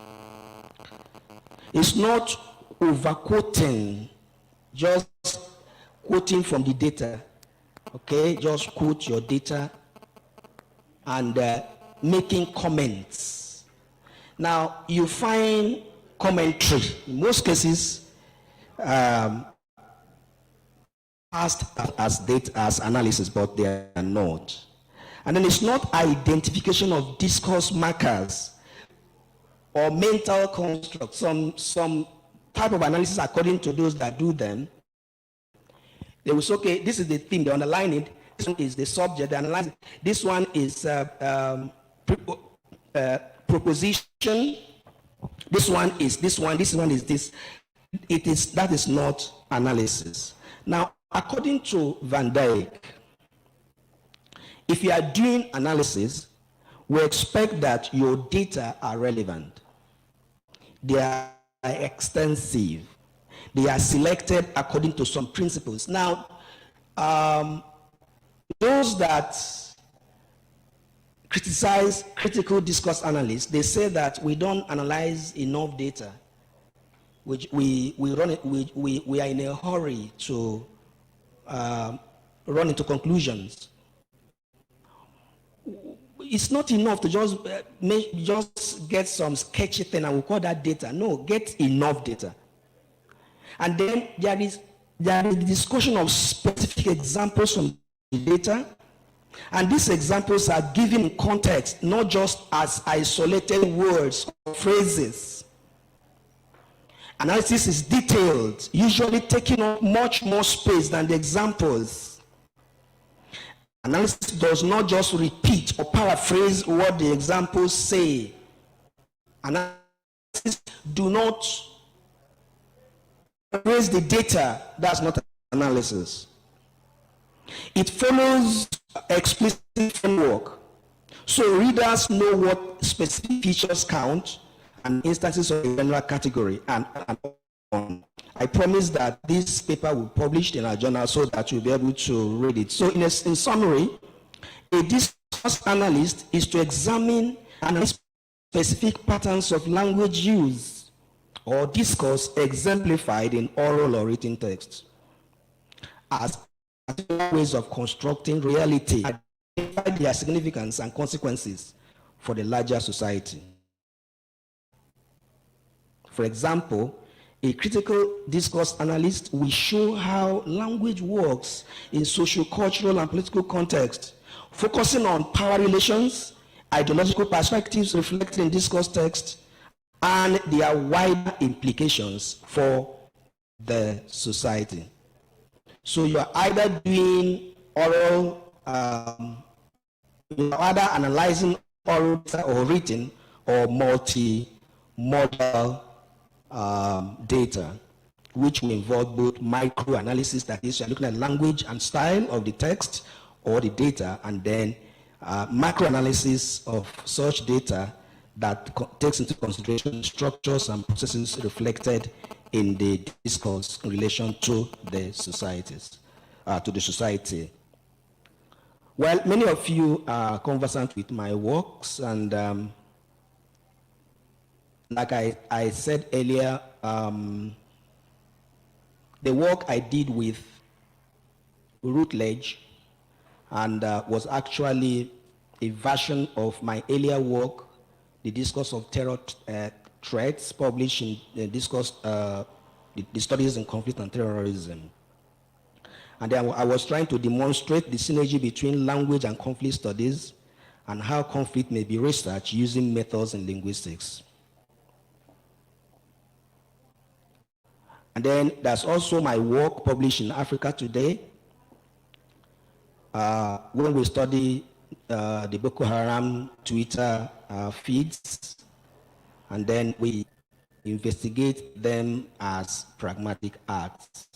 It's not overquoting, just quoting from the data. Okay, just quote your data and making comments. Now, you find commentary, in most cases, passed as analysis, but they are not. And then it's not identification of discourse markers or mental constructs, some type of analysis according to those that do them. They will say, okay, this is the theme, they underline it. This one is the subject, they analyze it. This one is proposition. This one is this one is this. That is not analysis. Now, according to Van Dijk, if you are doing analysis, we expect that your data are relevant. They are extensive. They are selected according to some principles. Now, those that criticize critical discourse analysts, they say that we don't analyze enough data. Which we are in a hurry to run into conclusions. It's not enough to just get some sketchy thing and we call that data. No, get enough data. And then there is the discussion of specific examples from the data, And these examples are given in context, not just as isolated words or phrases. Analysis is detailed, usually taking up much more space than the examples. Analysis does not just repeat or paraphrase what the examples say. Analysis do not raise the data. That's not analysis. It follows explicit framework, so readers know what specific features count and instances of a general category and on. I promise that this paper will be published in our journal so that you'll be able to read it. So in summary, a discourse analyst is to examine and analyze specific patterns of language use or discourse exemplified in oral or written text as ways of constructing reality, identify their significance and consequences for the larger society. For example, a critical discourse analyst will show how language works in social, cultural, and political context, focusing on power relations, ideological perspectives reflected in discourse text, and their wider implications for the society. So you're either doing oral, you're either analyzing oral or written or multi-modal data, which will involve both micro-analysis, that is, you're looking at language and style of the text or the data, and then macro-analysis of such data that takes into consideration structures and processes reflected in the discourse in relation to the societies, to the society. Well, many of you are conversant with my works, and like I said earlier, the work I did with Routledge and was actually a version of my earlier work, The Discourse of Terror Threats, published in the discourse, the Studies in Conflict and Terrorism. And then I was trying to demonstrate the synergy between language and conflict studies and how conflict may be researched using methods in linguistics. And then there's also my work published in Africa Today, when we study the Boko Haram Twitter feeds, and then we investigate them as pragmatic acts.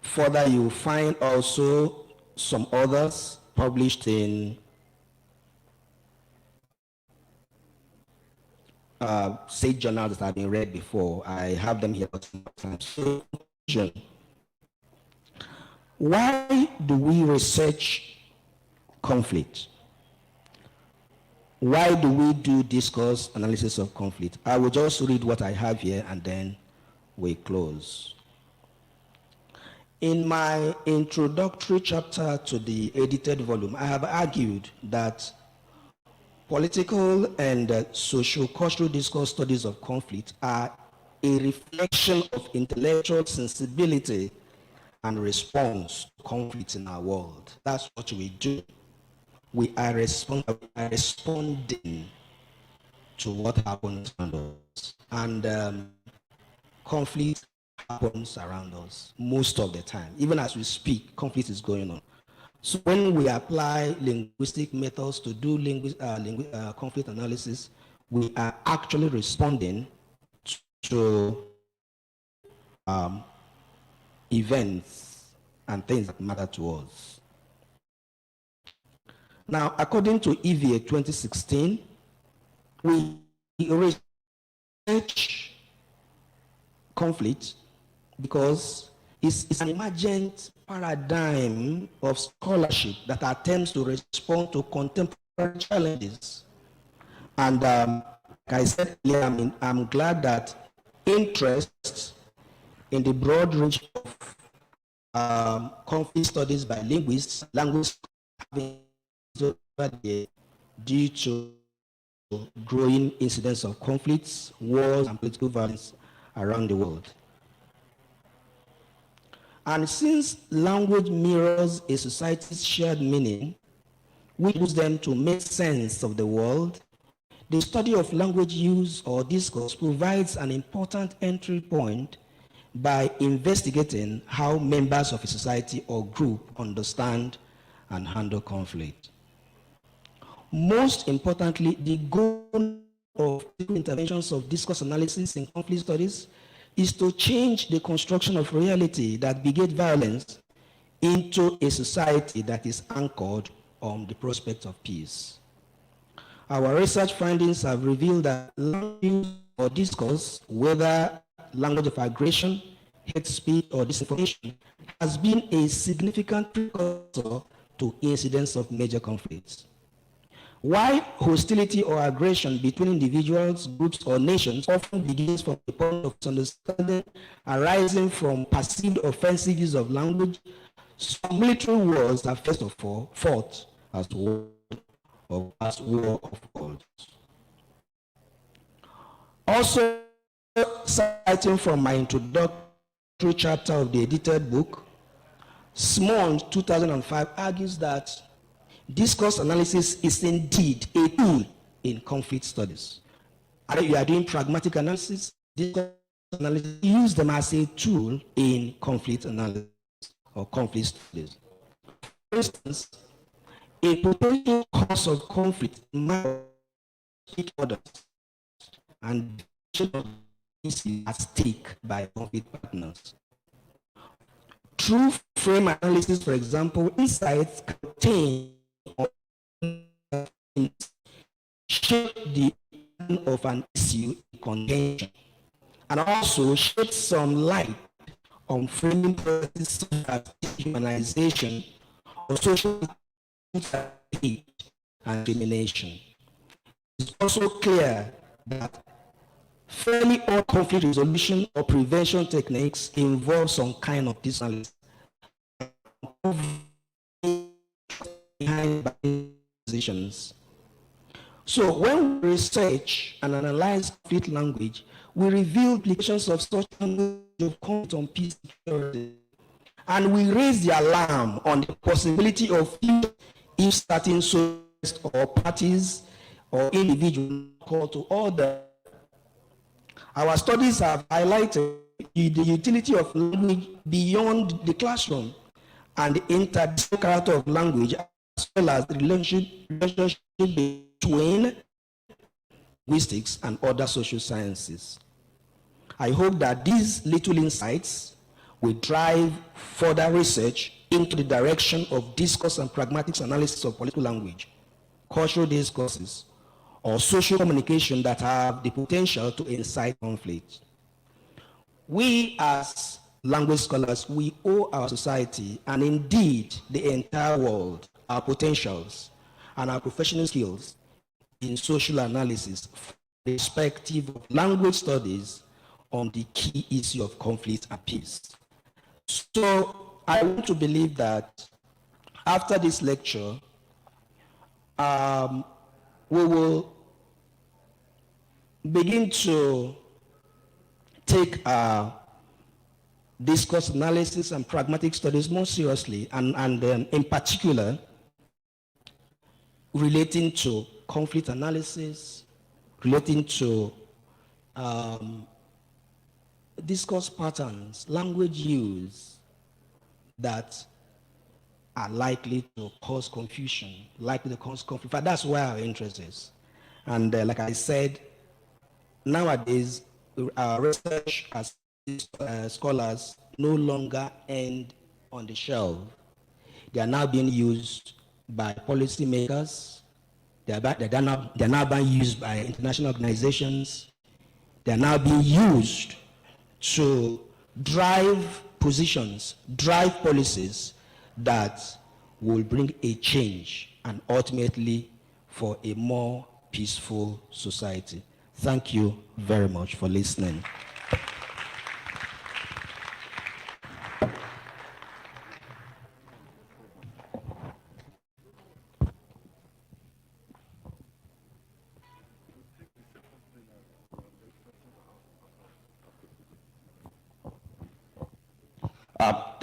Further, you find also some others published in state journals that have been read before. I have them here. So, why do we research conflict? Why do we do discourse analysis of conflict? I will just read what I have here and then we close. In my introductory chapter to the edited volume, I have argued that political and socio-cultural discourse studies of conflict are a reflection of intellectual sensibility and response to conflicts in our world. That's what we do. We are responding to what happens around us. And conflict happens around us most of the time. Even as we speak, conflict is going on. So when we apply linguistic methods to do conflict analysis, we are actually responding to events and things that matter to us. Now, according to EVA 2016, we research conflict because it's an emergent paradigm of scholarship that attempts to respond to contemporary challenges. And like I said earlier, I'm glad that interest in the broad range of conflict studies by linguists, language due to growing incidents of conflicts, wars, and political violence around the world. And since language mirrors a society's shared meaning, which allows them to make sense of the world, the study of language use or discourse provides an important entry point by investigating how members of a society or group understand and handle conflict. Most importantly, the goal of interventions of discourse analysis in conflict studies is to change the construction of reality that begets violence into a society that is anchored on the prospect of peace. Our research findings have revealed that language or discourse, whether language of aggression, hate speech, or disinformation, has been a significant precursor to incidents of major conflicts. While hostility or aggression between individuals, groups, or nations often begins from a point of misunderstanding arising from perceived offensive use of language, some military wars are first of all fought as war of words. Also, citing from my introductory chapter of the edited book, Small 2005 argues that discourse analysis is indeed a tool in conflict studies. Either you are doing pragmatic analysis, discourse analysis, use them as a tool in conflict analysis or conflict studies. For instance, a potential cause of conflict might be others and at stake by conflict partners. Through frame analysis, for example, insights contain shape the of an issue in contention, and also shed some light on framing processes such as humanization or social hate and discrimination. It's also clear that fairly all conflict resolution or prevention techniques involve some kind of dissonance behind positions. So when we research and analyze conflict language, we reveal implications of such language of conflict on peace and security, and we raise the alarm on the possibility of if certain societies or parties or individuals call to order. Our studies have highlighted the utility of language beyond the classroom and the interdisciplinary character of language, as well as the relationship between linguistics and other social sciences. I hope that these little insights will drive further research into the direction of discourse and pragmatics analysis of political language, cultural discourses, or social communication that have the potential to incite conflict. We as language scholars, we owe our society, and indeed the entire world, our potentials and our professional skills in social analysis from the perspective of language studies on the key issue of conflict and peace. So I want to believe that after this lecture, we will begin to take discourse analysis and pragmatic studies more seriously, and in particular, relating to conflict analysis, relating to discourse patterns, language use that are likely to cause confusion, likely to cause conflict. But that's where our interest is. And like I said, nowadays, our research as scholars no longer end on the shelf. They are now being used by policymakers. They're now being used by international organizations. They're now being used to drive positions, drive policies that will bring a change and ultimately for a more peaceful society. Thank you very much for listening.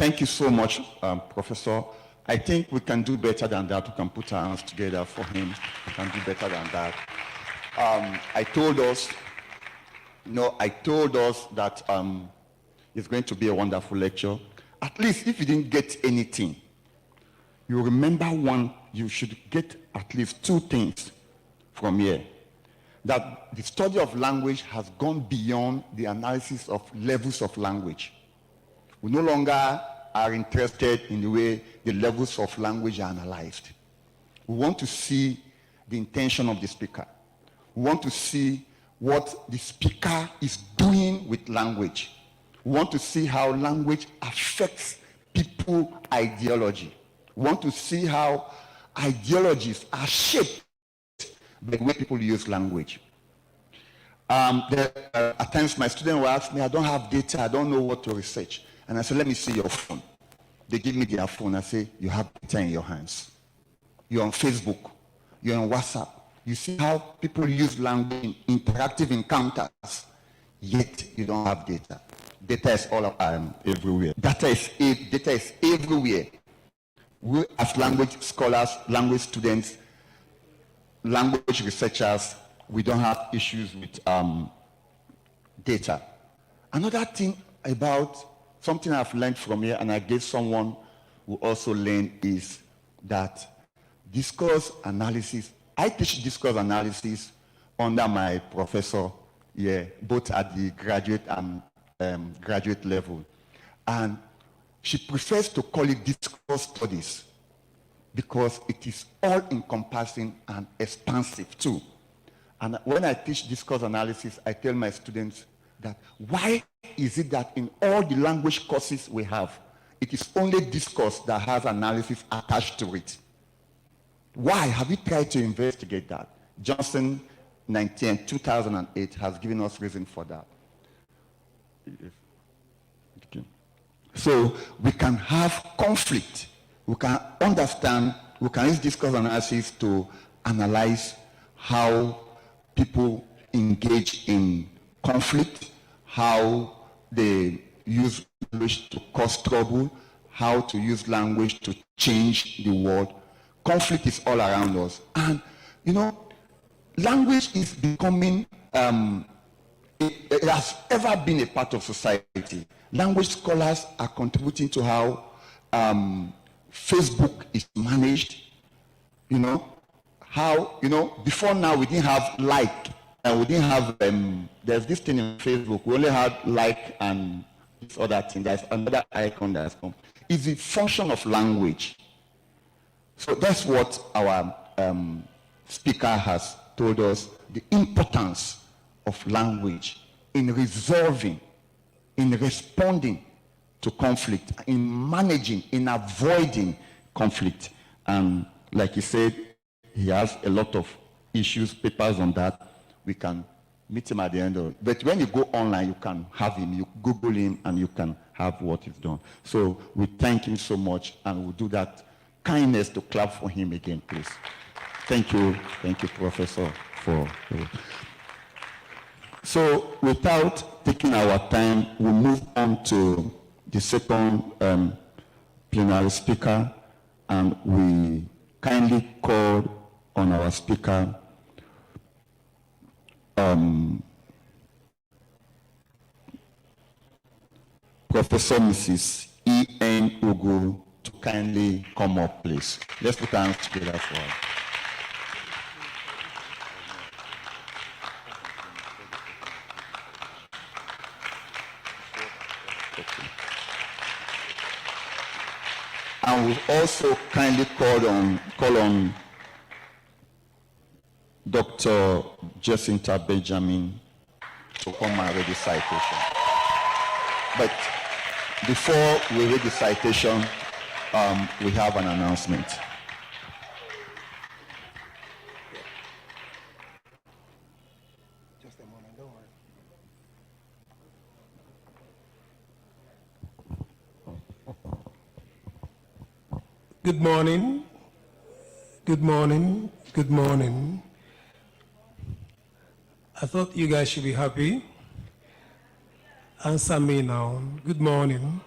thank you so much, Professor. I think we can do better than that. We can put our hands together for him. We can do better than that. I told us that it's going to be a wonderful lecture. At least if you didn't get anything, you remember one, you should get at least two things from here. That the study of language has gone beyond the analysis of levels of language. We no longer are interested in the way the levels of language are analyzed. We want to see the intention of the speaker. We want to see what the speaker is doing with language. We want to see how language affects people's ideology. We want to see how ideologies are shaped by the way people use language. At times my student will ask me, I don't have data, I don't know what to research. And I say, let me see your phone. They give me their phone. I say, you have data in your hands. You're on Facebook. You're on WhatsApp. You see how people use language in interactive encounters, yet you don't have data. Data is all everywhere. Data is everywhere. We as language scholars, language students, language researchers, we don't have issues with data. Another thing about something I've learned from here, and I gave someone who also learned, is that discourse analysis, I teach discourse analysis under my professor, both at the graduate and graduate level. And she prefers to call it discourse studies because it is all-encompassing and expansive too. And when I teach discourse analysis, I tell my students that why is it that in all the language courses we have, it is only discourse that has analysis attached to it? Why? Have you tried to investigate that? Johnson 2008 has given us reason for that. So we can have conflict. We can understand, we can use discourse analysis to analyze how people engage in conflict, how they use language to cause trouble, how to use language to change the world. Conflict is all around us. And, you know, language is becoming, it has ever been a part of society. Language scholars are contributing to how Facebook is managed, you know, how, you know, before now we didn't have like, and we didn't have, there's this thing in Facebook, we only had like and this other thing, there's another icon that's come. It's the function of language. So that's what our speaker has told us, the importance of language in resolving, in responding to conflict, in managing, in avoiding conflict. And like he said, he has a lot of issues, papers on that. We can meet him at the end of it. But when you go online, you can have him, you Google him, and you can have what he's done. So we thank him so much, and we'll do that kindness to clap for him again, please. Thank you, Professor, for. So without taking our time, we'll move on to the second plenary speaker, and we kindly call on our speaker, Professor Mrs. E.N. Ugu, to kindly come up, please. Let's put our hands together for her. And we've also kindly call on Dr. Jacinta Benjamin to come and read the citation. But before we read the citation, we have an announcement. Just a moment, don't worry. Good morning. Good morning. Good morning. I thought you guys should be happy. Answer me now. Good morning.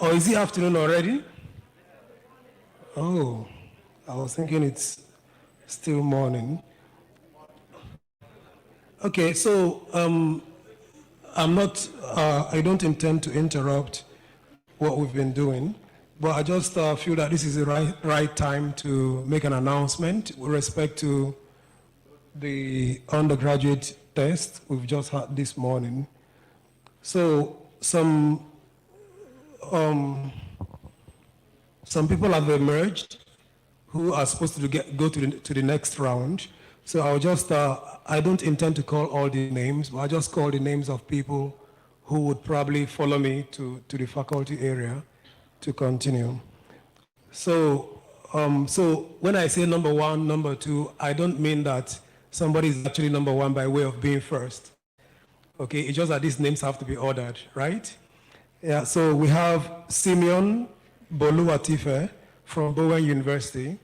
Or is it afternoon already? Oh, I was thinking it's still morning. Okay, so I don't intend to interrupt what we've been doing, but I just feel that this is the right time to make an announcement with respect to the undergraduate test we've just had this morning. So some people have emerged who are supposed to go to the next round. So I'll just, I don't intend to call all the names, but I'll just call the names of people who would probably follow me to the faculty area to continue. So, so when I say number one, number two, I don't mean that somebody is actually number one by way of being first. Okay, it's just that these names have to be ordered, right? Yeah, so we have Simeon Boluwatife from Bowen University.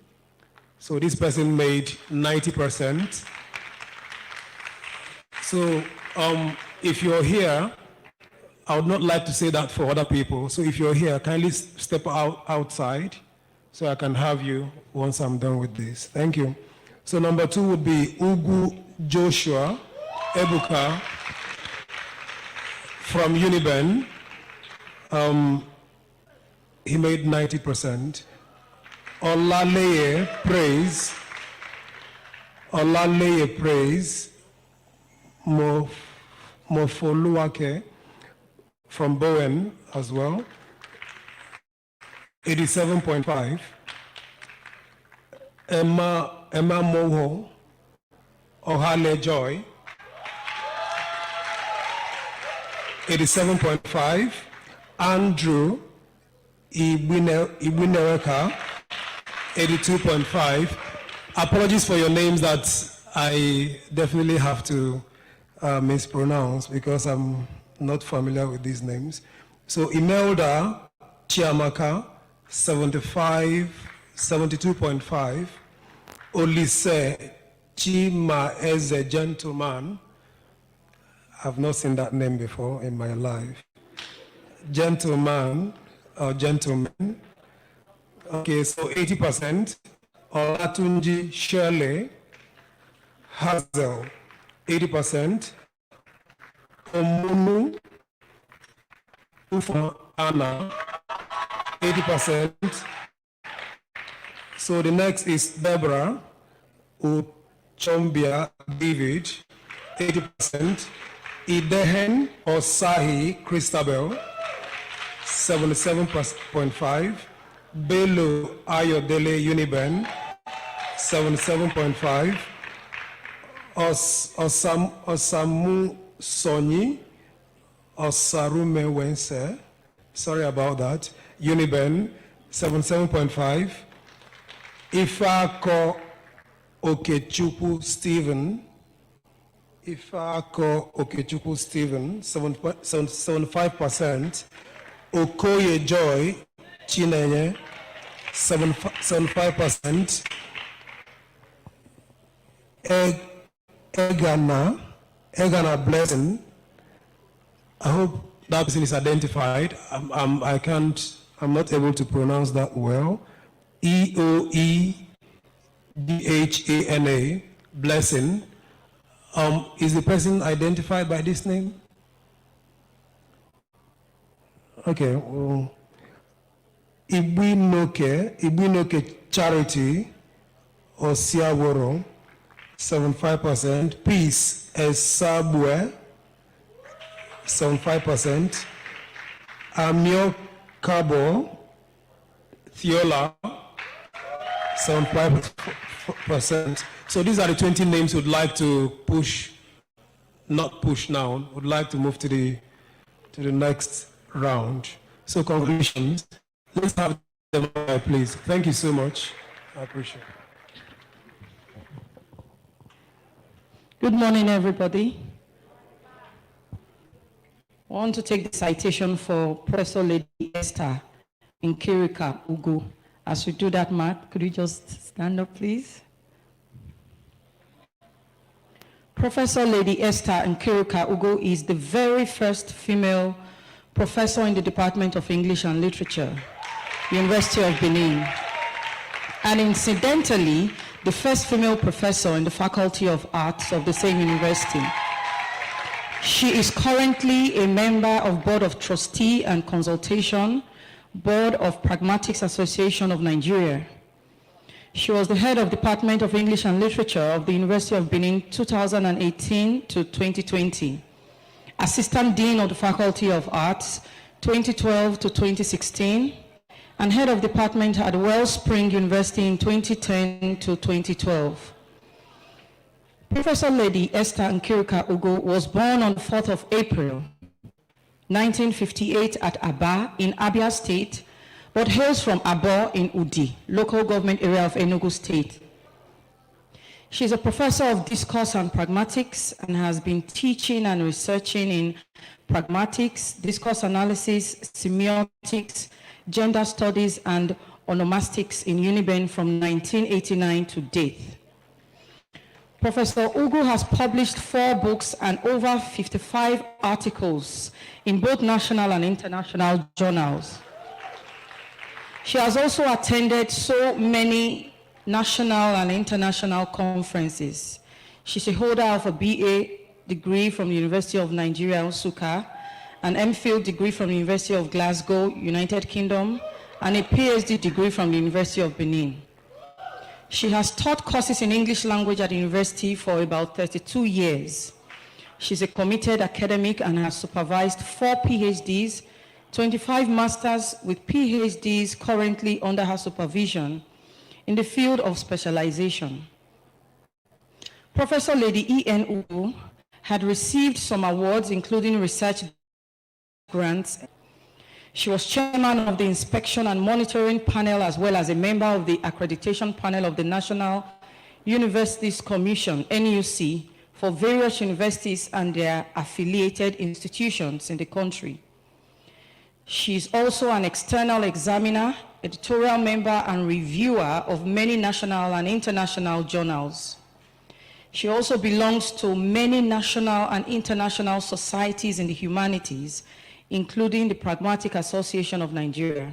So this person made 90%. So if you're here, I would not like to say that for other people. So if you're here, kindly step outside so I can have you once I'm done with this. Thank you. So number two would be Ugu Joshua Ebuka from Uniben. He made 90%. Olaleye Praise Mofoluake from Bowen as well, 87.5. Emma Moho Ohale Joy, 87.5. Andrew Ibwinereka, 82.5. Apologies for your names that I definitely have to mispronounce because I'm not familiar with these names. So Imelda Chiamaka, 72.5. Olise Chima Eze Gentleman. I've not seen that name before in my life. Gentleman or gentleman. Okay, so 80%. Olatunji Shirley Hazel, 80%. Omunu Ufa Anna, 80%. So the next is Deborah Uchombia David, 80%. Idehen Osahi Christabel, 77.5. Bello Ayodele Uniben, 77.5. Osamu Sonyi Osarume Wense, sorry about that, Uniben, 77.5. Ifako Okechukwu Stephen, 75%. Okoye Joy Chinenye, 75%. Egana Blessing, I hope that person is identified. I'm not able to pronounce that well. EOEDHANA, Blessing. Is the person identified by this name? Okay. Well, Ibwinoke Charity Osiaworo, 75%. Peace Esabwe, 75%. Amio Kabo Thiola, 75%. So these are the 20 names who'd like to not push now, would like to move to the next round. So congratulations. Let's have them, please. Thank you so much. I appreciate it. Good morning, everybody. I want to take the citation for Professor Lady Esther Nkirika Ugo. As we do that, Mark, could you just stand up, please? Professor Lady Esther Nkirika Ugo is the very first female professor in the Department of English and Literature, University of Benin, and incidentally, the first female professor in the Faculty of Arts of the same university. She is currently a member of Board of Trustee and Consultation, Board of Pragmatics Association of Nigeria. She was the head of Department of English and Literature of the University of Benin 2018 to 2020, Assistant Dean of the Faculty of Arts 2012 to 2016, and head of department at Wellspring University in 2010 to 2012. Professor Lady Esther Nkirika Ugo was born on the 4th of April, 1958 at Aba in Abia State, but hails from Abo in Udi, local government area of Enugu State. She is a professor of discourse and pragmatics and has been teaching and researching in pragmatics, discourse analysis, semiotics, gender studies, and onomastics in Uniben from 1989 to date. Professor Ugu has published 4 books and over 55 articles in both national and international journals. She has also attended so many national and international conferences. She's a holder of a BA degree from the University of Nigeria, Nsukka, an MPhil degree from the University of Glasgow, United Kingdom, and a PhD degree from the University of Benin. She has taught courses in English language at the university for about 32 years. She's a committed academic and has supervised 4 PhDs, 25 masters with PhDs currently under her supervision in the field of specialization. Professor Lady E.N. Ugu had received some awards, including research grants. She was chairman of the Inspection and Monitoring Panel, as well as a member of the Accreditation Panel of the National Universities Commission, NUC, for various universities and their affiliated institutions in the country. She is also an external examiner, editorial member, and reviewer of many national and international journals. She also belongs to many national and international societies in the humanities, including the Pragmatic Association of Nigeria.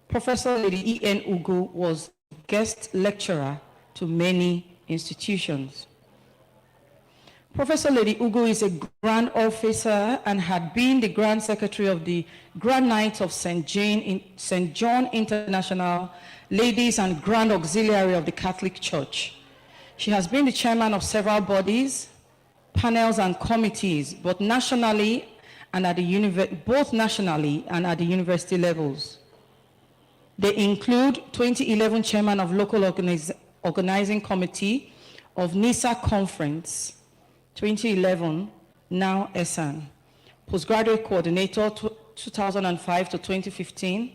Professor Lady E.N. Ugu was guest lecturer to many institutions. Professor Lady Ugu is a Grand Officer and had been the Grand Secretary of the Grand Knights of St. John International Ladies and Grand Auxiliary of the Catholic Church. She has been the chairman of several bodies, panels, and committees, both nationally and at the university levels. They include 2011 chairman of local organizing committee of NISA conference, 2011, now ESAN, postgraduate coordinator 2005 to 2015,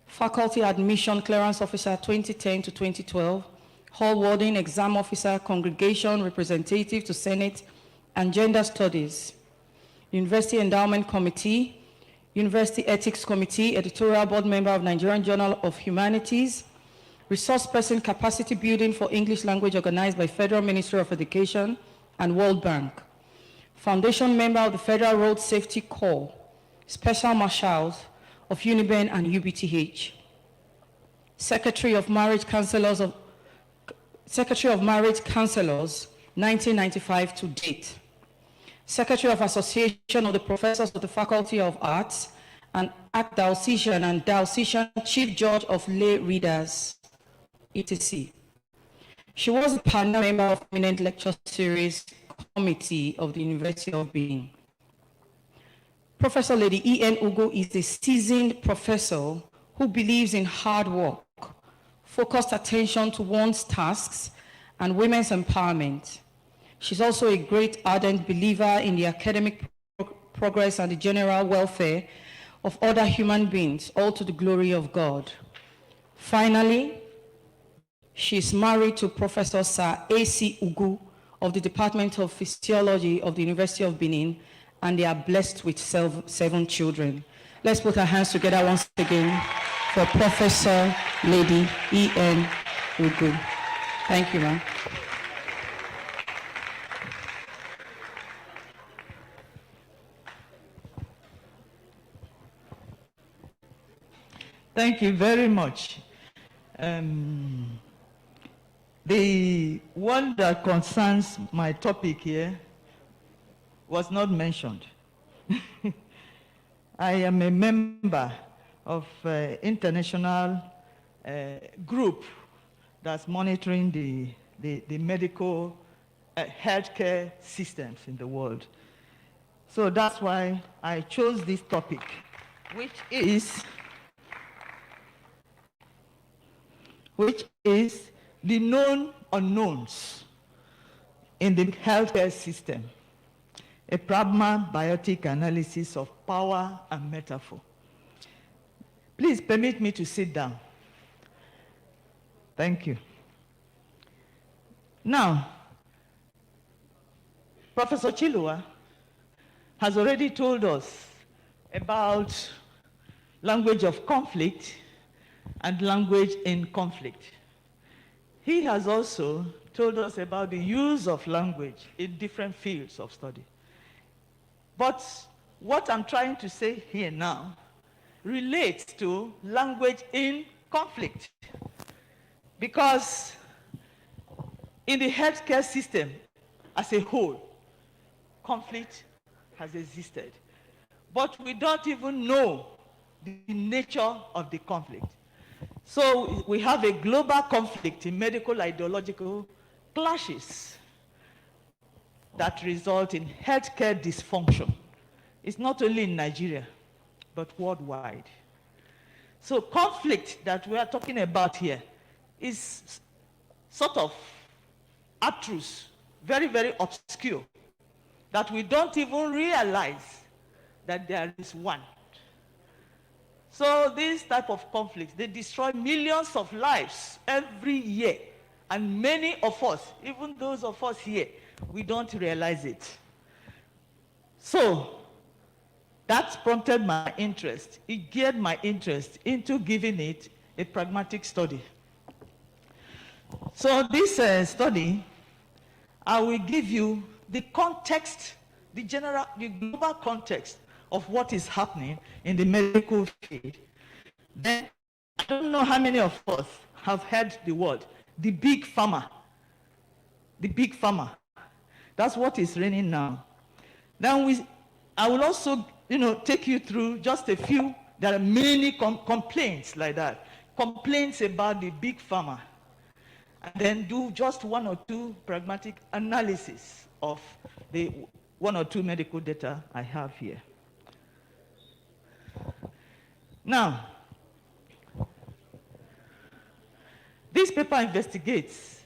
faculty admission clearance officer 2010 to 2012, hall warden, exam officer, congregation representative to Senate, and gender studies, University Endowment Committee, University Ethics Committee, editorial board member of Nigerian Journal of Humanities, resource person capacity building for English language organized by Federal Ministry of Education and World Bank, foundation member of the Federal Road Safety Corps, special marshals of Uniben and UBTH, Secretary of Marriage Counselors 1995 to date, Secretary of Association of the Professors of the Faculty of Arts, and Archdiocesan and Diocesan Chief Judge of Lay Readers, etc. She was a panel member of Eminent Lecture Series Committee of the University of Benin. Professor Lady E.N. Ugu is a seasoned professor who believes in hard work, focused attention to one's tasks, and women's empowerment. She's also a great ardent believer in the academic progress and the general welfare of other human beings, all to the glory of God. Finally, she is married to Professor Sir A.C. Ugu of the Department of Physiology of the University of Benin, and they are blessed with 7 children. Let's put our hands together once again for Professor Lady E.N. Ugu. Thank you, ma'am. Thank you very much. The one that concerns my topic here was not mentioned. I am a member of international group that's monitoring the medical healthcare systems in the world. So that's why I chose this topic, which is the known unknowns in the healthcare system, a pragmatic analysis of power and metaphor. Please permit me to sit down. Thank you. Now, Professor Chilua has already told us about language of conflict and language in conflict. He has also told us about the use of language in different fields of study. But what I'm trying to say here now relates to language in conflict. Because in the healthcare system as a whole, conflict has existed. But we don't even know the nature of the conflict. So we have a global conflict in medical ideological clashes that result in healthcare dysfunction. It's not only in Nigeria, but worldwide. So conflict that we are talking about here is sort of abstruse, very, very obscure, that we don't even realize that there is one. So these type of conflicts, they destroy millions of lives every year. And many of us, even those of us here, we don't realize it. So that prompted my interest. It geared my interest into giving it a pragmatic study. So this study, I will give you the context, the global context of what is happening in the medical field. Then, I don't know how many of us have heard the word, the big pharma. The big pharma. That's what is reigning now. Then I will also, take you through just a few. There are many complaints like that. Complaints about the big pharma. And then do just one or two pragmatic analysis of the one or two medical data I have here. Now, this paper investigates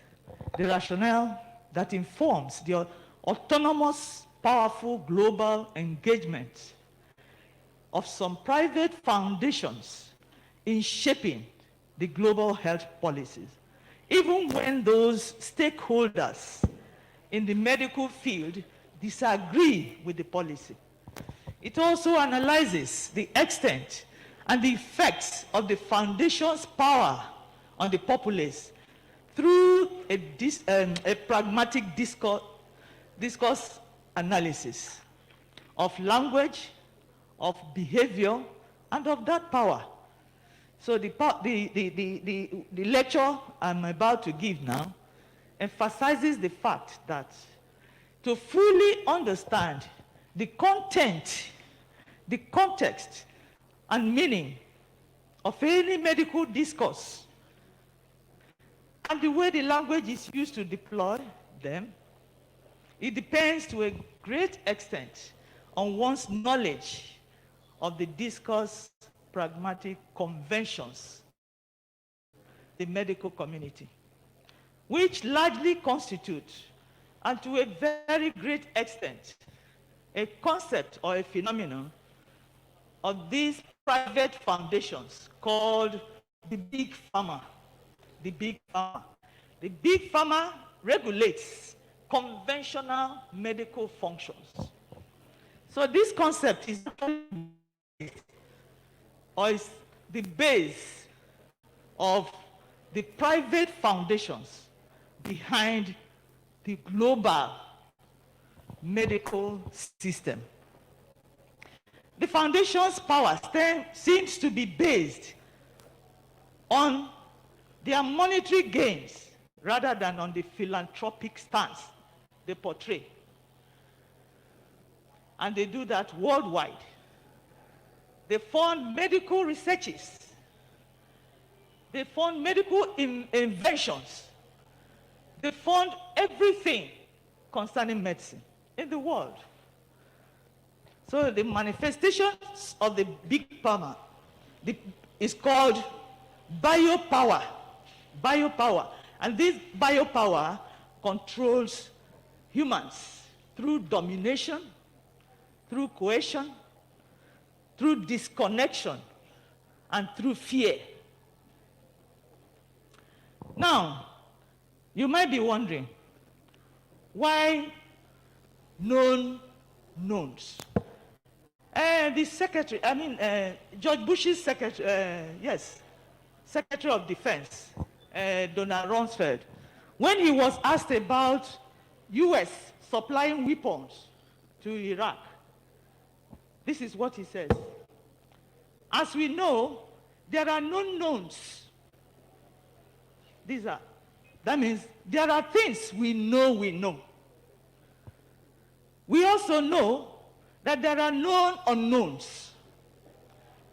the rationale that informs the autonomous, powerful global engagement of some private foundations in shaping the global health policies, even when those stakeholders in the medical field disagree with the policy. It also analyzes the extent and the effects of the foundation's power on the populace through a pragmatic discourse analysis of language, of behavior, and of that power. So the lecture I'm about to give now emphasizes the fact that to fully understand the content, the context, and meaning of any medical discourse, and the way the language is used to deploy them, it depends to a great extent on one's knowledge of the discourse pragmatic conventions, the medical community, which largely constitute, and to a very great extent, a concept or a phenomenon of these private foundations called the big pharma. The big pharma. The big pharma regulates conventional medical functions. So this concept is the base of the private foundations behind the global medical system. The foundation's power seems to be based on their monetary gains rather than on the philanthropic stance they portray. And they do that worldwide. They fund medical researches. They fund medical inventions. They fund everything concerning medicine in the world. So the manifestations of the big pharma is called biopower. Biopower. And this biopower controls humans through domination, through coercion, through disconnection, and through fear. Now, you might be wondering, why known knowns? The secretary, George Bush's secretary, Secretary of Defense, Donald Rumsfeld, when he was asked about U.S. supplying weapons to Iraq, this is what he says. As we know, there are known knowns. That means there are things we know we know. We also know that there are known unknowns.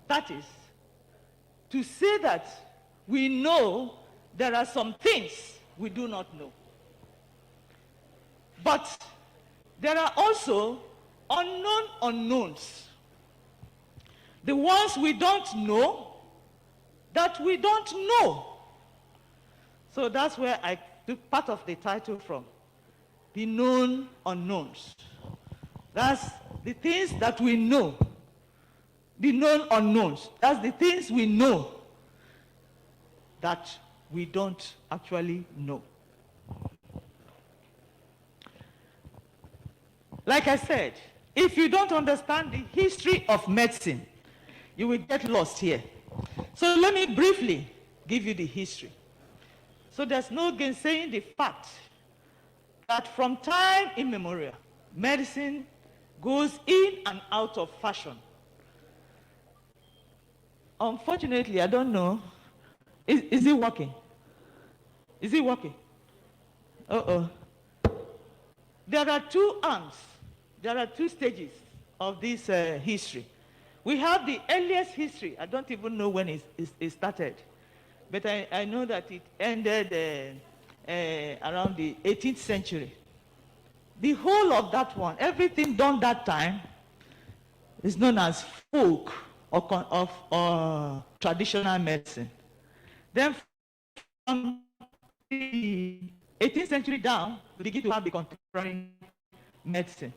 That is, to say that we know there are some things we do not know. But there are also unknown unknowns. The ones we don't know that we don't know. So that's where I took part of the title from. The known unknowns. That's the things that we know. The known unknowns. That's the things we know that we don't actually know. Like I said, if you don't understand the history of medicine, you will get lost here. So let me briefly give you the history. So there's no gainsaying the fact that from time immemorial, medicine goes in and out of fashion. Unfortunately, I don't know. Is it working? Is it working? Uh-oh. There are two arms. There are two stages of this history. We have the earliest history. I don't even know when it started. But I know that it ended around the 18th century. The whole of that one, everything done that time, is known as folk or traditional medicine. Then from the 18th century down, we begin to have the contemporary medicine.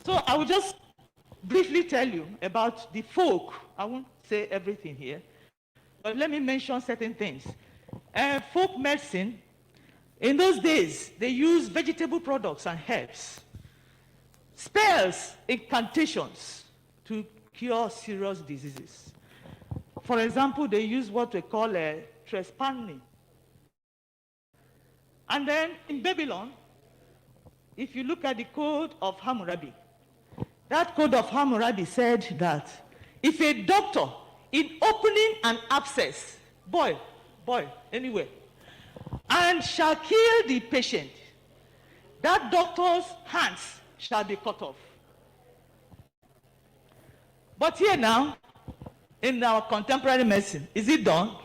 So I will just briefly tell you about the folk. I won't say everything here, but let me mention certain things. Folk medicine, in those days, they used vegetable products and herbs, spells, incantations to cure serious diseases. For example, they use what we call trespassing. And then in Babylon, if you look at the Code of Hammurabi, that Code of Hammurabi said that if a doctor in opening an abscess, boil anywhere, and shall kill the patient, that doctor's hands shall be cut off. But here now, in our contemporary medicine, is it done?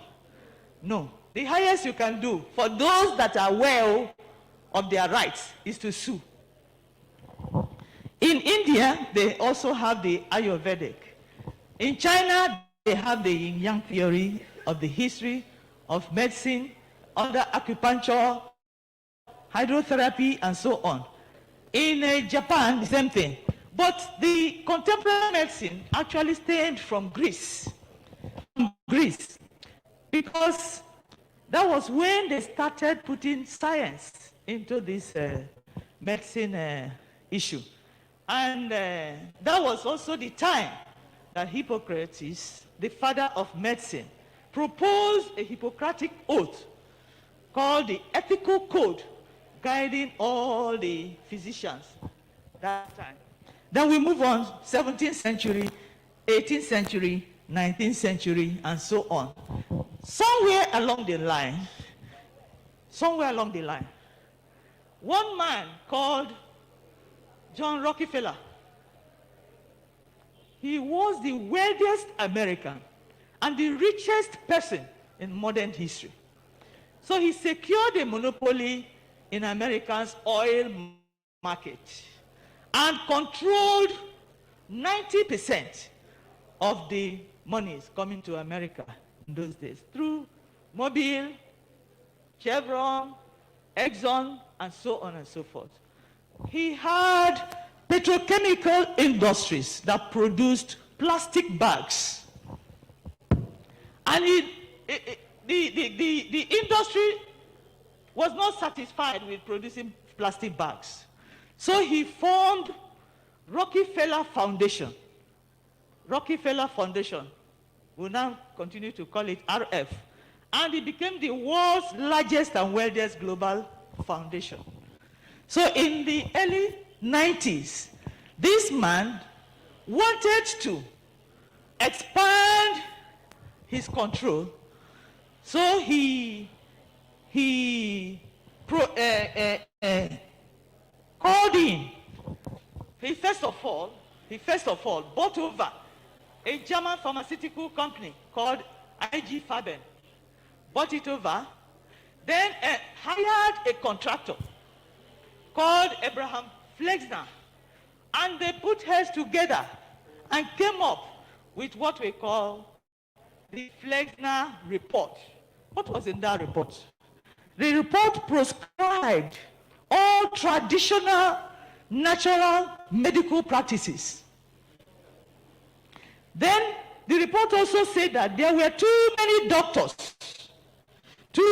No. The highest you can do for those that are aware of their rights is to sue. In India, they also have the Ayurvedic. In China, they have the yin-yang theory of the history of medicine under acupuncture, hydrotherapy, and so on. In Japan, the same thing. But the contemporary medicine actually stemmed from Greece. Because that was when they started putting science into this medicine issue. And that was also the time that Hippocrates, the father of medicine, proposed a Hippocratic oath called the Ethical Code, guiding all the physicians that time. Then we move on, 17th century, 18th century, 19th century, and so on. somewhere along the line, one man called John Rockefeller, he was the wealthiest American and the richest person in modern history. So he secured a monopoly in America's oil market and controlled 90% of the monies coming to America in those days through Mobil, Chevron, Exxon, and so on and so forth. He had petrochemical industries that produced plastic bags. And the industry was not satisfied with producing plastic bags. So he formed Rockefeller Foundation. Rockefeller Foundation, we'll now continue to call it RF. And it became the world's largest and wealthiest global foundation. So in the early 90s, this man wanted to expand his control. So he called in. He first of all bought over a German pharmaceutical company called IG Farben. Bought it over, then hired a contractor called Abraham Flexner, and they put heads together and came up with what we call the Flexner report. What was in that report? The report proscribed all traditional natural medical practices. Then the report also said that there were too many doctors. So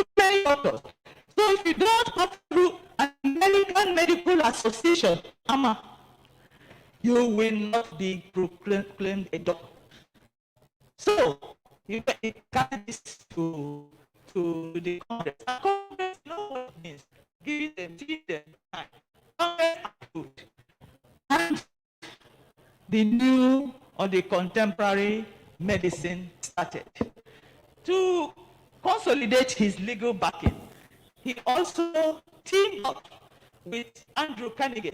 if you don't go through an American Medical Association, you will not be proclaimed a doctor. So you can't this to the Congress. And Congress know what it means. Give them time. Congress approved. And the new or the contemporary medicine started. To consolidate his legal backing, he also teamed up with Andrew Carnegie,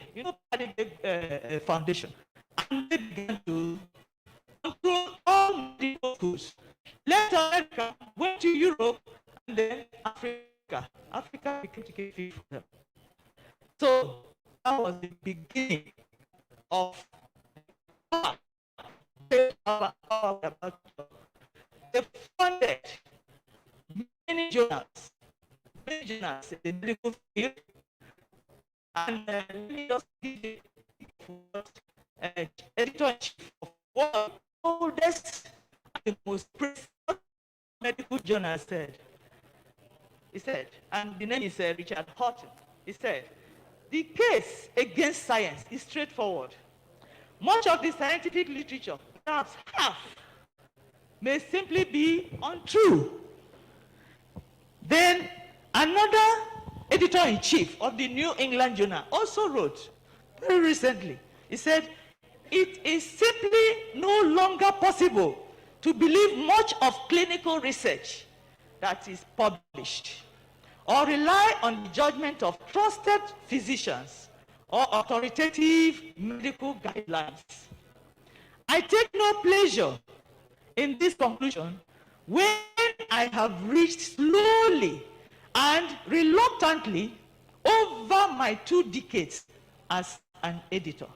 Carnegie Foundation, and they began to control all medical schools. Left America, went to Europe, and then Africa. Africa became to for them. So that was the beginning of they funded many journals in the medical field, and many editor-in-chief of one of the oldest and the most prestigious medical journals he said, and the name is Richard Horton. He said, the case against science is straightforward. Much of the scientific literature, perhaps half, may simply be untrue. Then another editor-in-chief of the New England Journal also wrote very recently, he said, it is simply no longer possible to believe much of clinical research that is published or rely on the judgment of trusted physicians or authoritative medical guidelines. I take no pleasure in this conclusion when I have reached slowly and reluctantly over my 2 decades as an editor.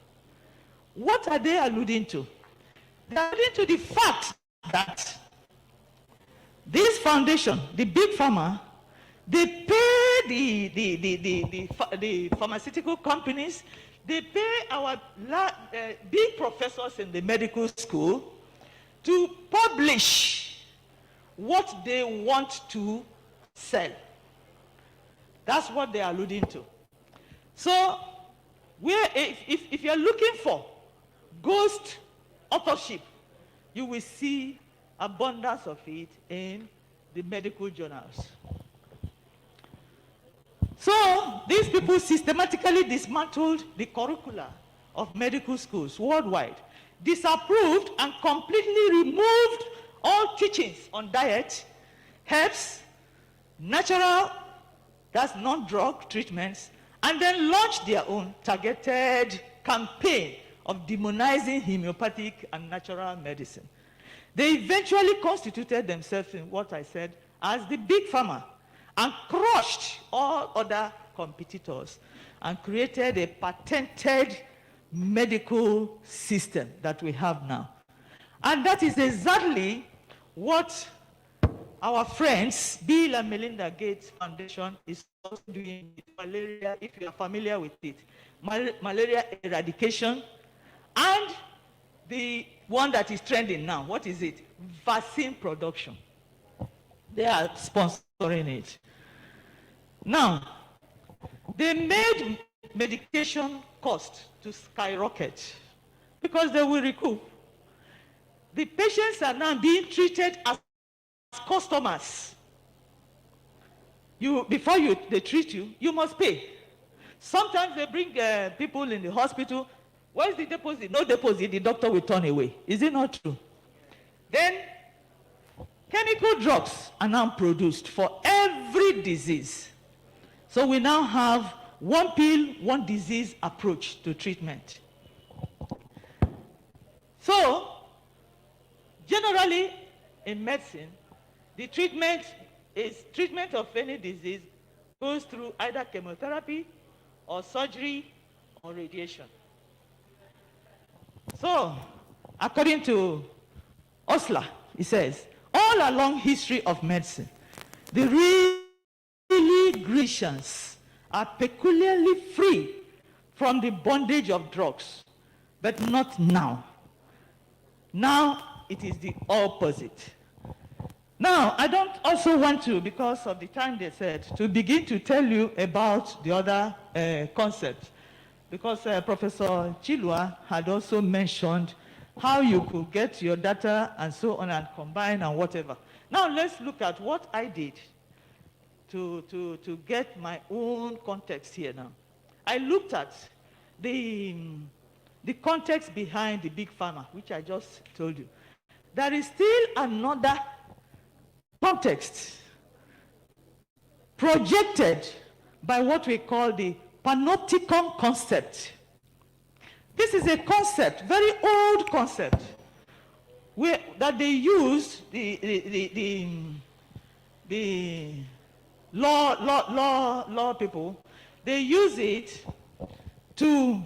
What are they alluding to? They are alluding to the fact that this foundation, the big pharma, they pay the pharmaceutical companies, they pay our big professors in the medical school to publish what they want to sell. That's what they are alluding to. So, if you're looking for ghost authorship, you will see abundance of it in the medical journals. So, these people systematically dismantled the curricula of medical schools worldwide, disapproved and completely removed all teachings on diet, herbs, natural, that's non-drug treatments, and then launched their own targeted campaign of demonizing homeopathic and natural medicine. They eventually constituted themselves in what I said as the big pharma and crushed all other competitors and created a patented medical system that we have now. And that is exactly what our friends, Bill and Melinda Gates Foundation, is also doing with malaria, if you are familiar with it. Malaria eradication, and the one that is trending now, what is it? Vaccine production. They are sponsoring it. Now, they made medication cost to skyrocket because they will recoup. The patients are now being treated as customers. Before they treat you, you must pay. Sometimes they bring people in the hospital. Where's the deposit? No deposit, the doctor will turn away. Is it not true? Then, chemical drugs are now produced for every disease. So we now have one pill, one disease approach to treatment. So, generally, in medicine, the treatment of any disease goes through either chemotherapy or surgery or radiation. So, according to Osler, he says, all along history of medicine, the really Grecians are peculiarly free from the bondage of drugs, but not now. Now, it is the opposite. Now, I don't also want to, because of the time they said, to begin to tell you about the other concepts. Because Professor Chilwa had also mentioned how you could get your data and so on and combine and whatever. Now, let's look at what I did to get my own context here now. I looked at the context behind the big pharma, which I just told you. There is still another context projected by what we call the panopticon concept. This is a concept, very old concept, that they use, the law people, they use it to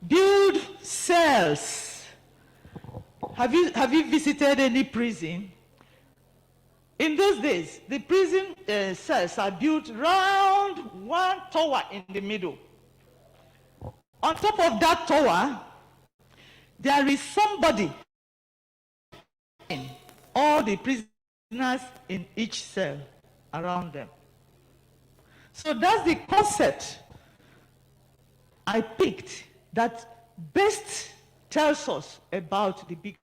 build cells. Have you visited any prison? In those days, the prison cells are built round one tower in the middle. On top of that tower, there is somebody, all the prisoners in each cell around them. So that's the concept I picked that best tells us about the big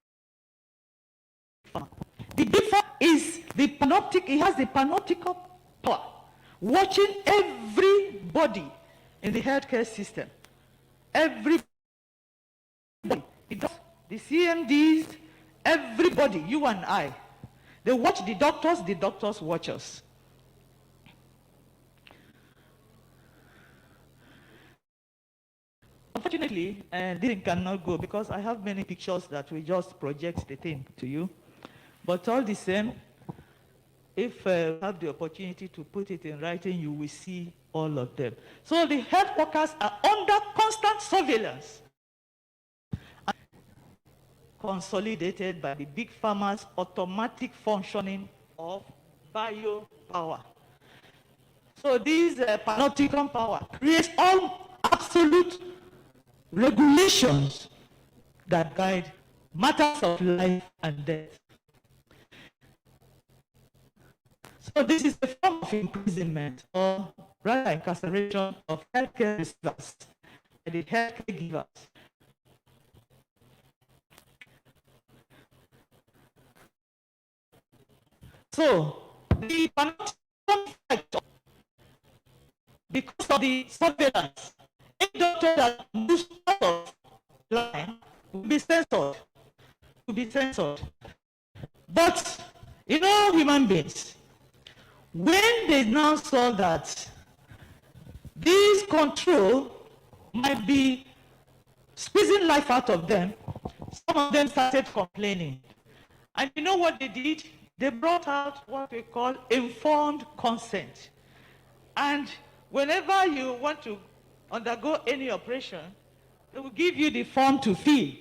pharma. The big pharma is the panoptic, it has the panoptical power, watching everybody in the healthcare system. Everybody, the CMDs, everybody, you and I. They watch the doctors watch us. Unfortunately, this thing cannot go because I have many pictures that will just project the thing to you. But all the same, if you have the opportunity to put it in writing, you will see all of them. So the health workers are under constant surveillance, consolidated by the big pharma's automatic functioning of biopower. So this panopticon power creates all absolute regulations that guide matters of life and death. So this is a form of imprisonment, or rather incarceration of healthcare receivers and the healthcare givers. So the panopticon effect, because of the surveillance, any doctor that moves out of line will be censored. But You know, human beings, when they now saw that this control might be squeezing life out of them, some of them started complaining. And you know what they did? They brought out what we call informed consent. And whenever you want to undergo any operation, they will give you the form to fill,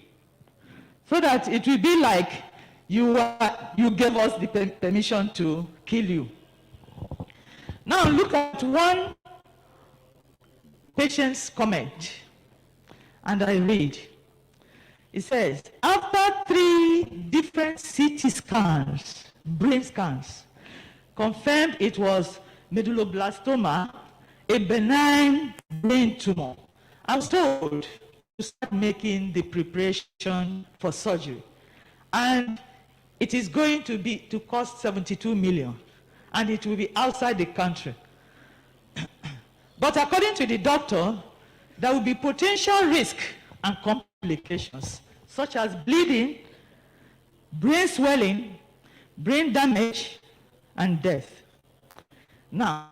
so that it will be like you gave us the permission to kill you. Now look at one patient's comment, and I read. It says, after 3 different CT scans, brain scans, confirmed it was medulloblastoma, a benign brain tumor, I was told to start making the preparation for surgery. And it is going to cost 72 million, and it will be outside the country. But according to the doctor, there will be potential risk and complications, such as bleeding, brain swelling, brain damage, and death. Now,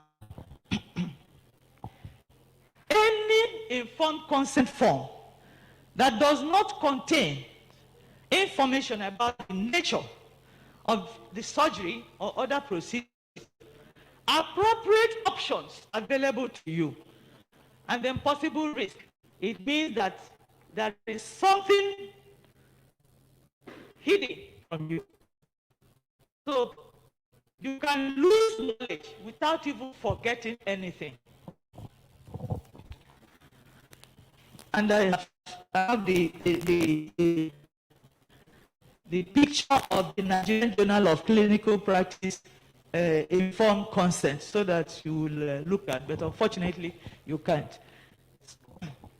any informed consent form that does not contain information about the nature of the surgery or other procedures, appropriate options available to you, and then possible risk, it means that there is something hidden from you. So you can lose knowledge without even forgetting anything. And I have the picture of the Nigerian Journal of Clinical Practice informed consent, so that you will look at, but unfortunately you can't.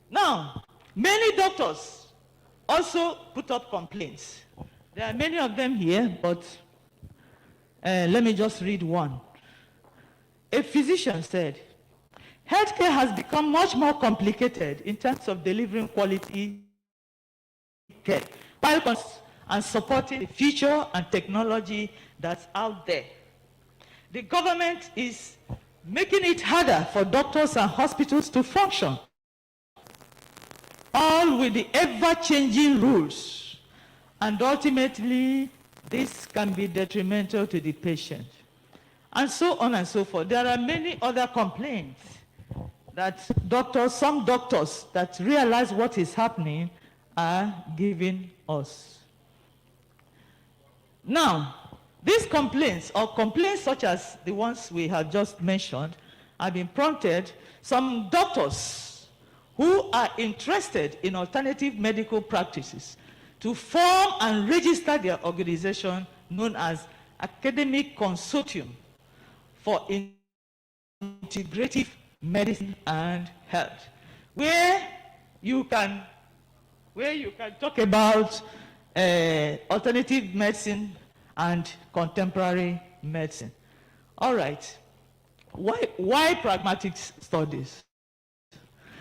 Now, many doctors also put up complaints. There are many of them here, but let me just read one. A physician said, healthcare has become much more complicated in terms of delivering quality care, and supporting the future and technology that's out there. The government is making it harder for doctors and hospitals to function, all with the ever-changing rules. And ultimately, this can be detrimental to the patient. And so on and so forth. There are many other complaints that some doctors that realize what is happening are giving us. Now, these complaints, or complaints such as the ones we have just mentioned, have been prompted some doctors who are interested in alternative medical practices to form and register their organization known as Academic Consortium for Integrative Medicine and Health, where you can talk about alternative medicine and contemporary medicine. All right. Why pragmatics studies?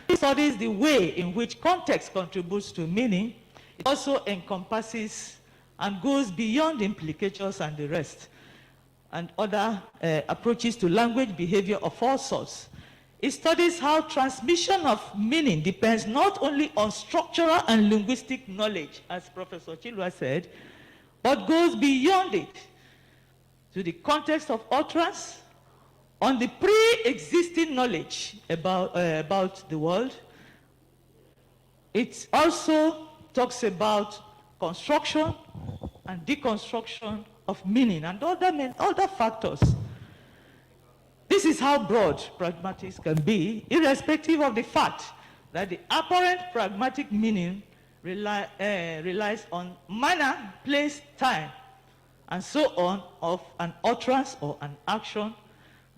It studies the way in which context contributes to meaning. It also encompasses and goes beyond implicatures and the rest, and other approaches to language behavior of all sorts. It studies how transmission of meaning depends not only on structural and linguistic knowledge, as Professor Chilwa said, but goes beyond it to the context of utterance, on the pre-existing knowledge about the world. It also talks about construction and deconstruction of meaning and other factors. This is how broad pragmatics can be, irrespective of the fact that the apparent pragmatic meaning relies on manner, place, time, and so on of an utterance or an action.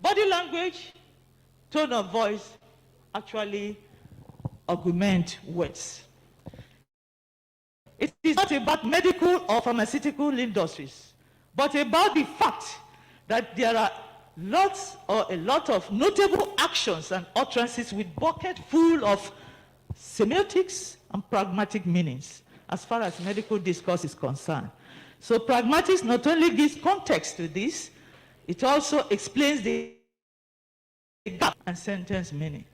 Body language, tone of voice actually augment words. It is not about medical or pharmaceutical industries, but about the fact that there are a lot of notable actions and utterances with bucket full of semiotics and pragmatic meanings as far as medical discourse is concerned. So pragmatics not only gives context to this, it also explains the gap and sentence meaning.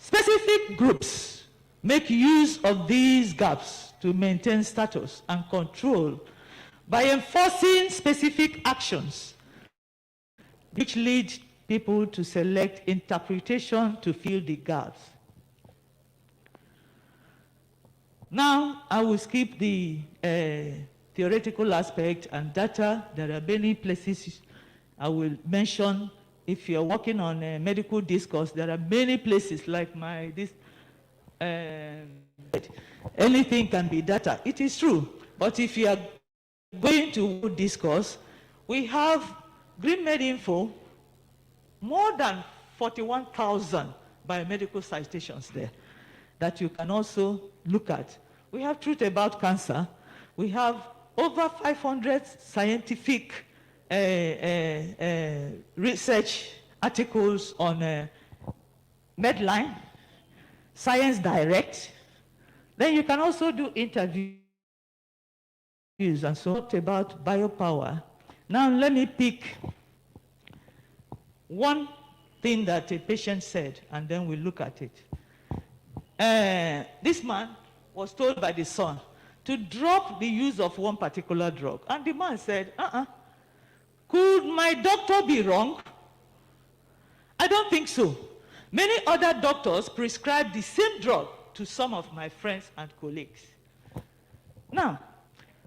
Specific groups make use of these gaps to maintain status and control by enforcing specific actions which lead people to select interpretation to fill the gaps. Now, I will skip the theoretical aspect and data. There are many places I will mention. If you're working on a medical discourse, there are many places like anything can be data. It is true, but if you are going to discourse, we have GreenMed Info, more than 41,000 biomedical citations there that you can also look at. We have Truth About Cancer. We have over 500 scientific research articles on Medline, Science Direct. Then you can also do interviews and so on about biopower. Now let me pick one thing that a patient said, and then we'll look at it. This man was told by the son to drop the use of one particular drug. And the man said, could my doctor be wrong? I don't think so. Many other doctors prescribe the same drug to some of my friends and colleagues. Now,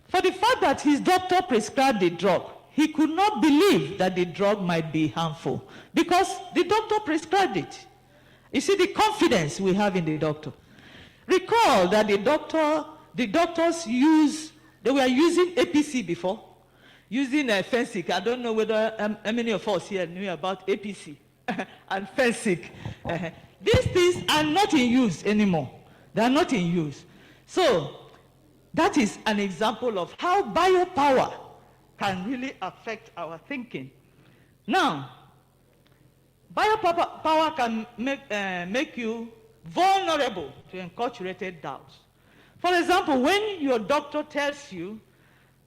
for the fact that his doctor prescribed the drug, he could not believe that the drug might be harmful because the doctor prescribed it. You see the confidence we have in the doctor. Recall that the doctors they were using APC before, using Fensic. I don't know whether how many of us here knew about APC and Fensic. These things are not in use anymore. They are not in use. So that is an example of how biopower can really affect our thinking. Now, biopower can make you vulnerable to enculturated doubts. For example, when your doctor tells you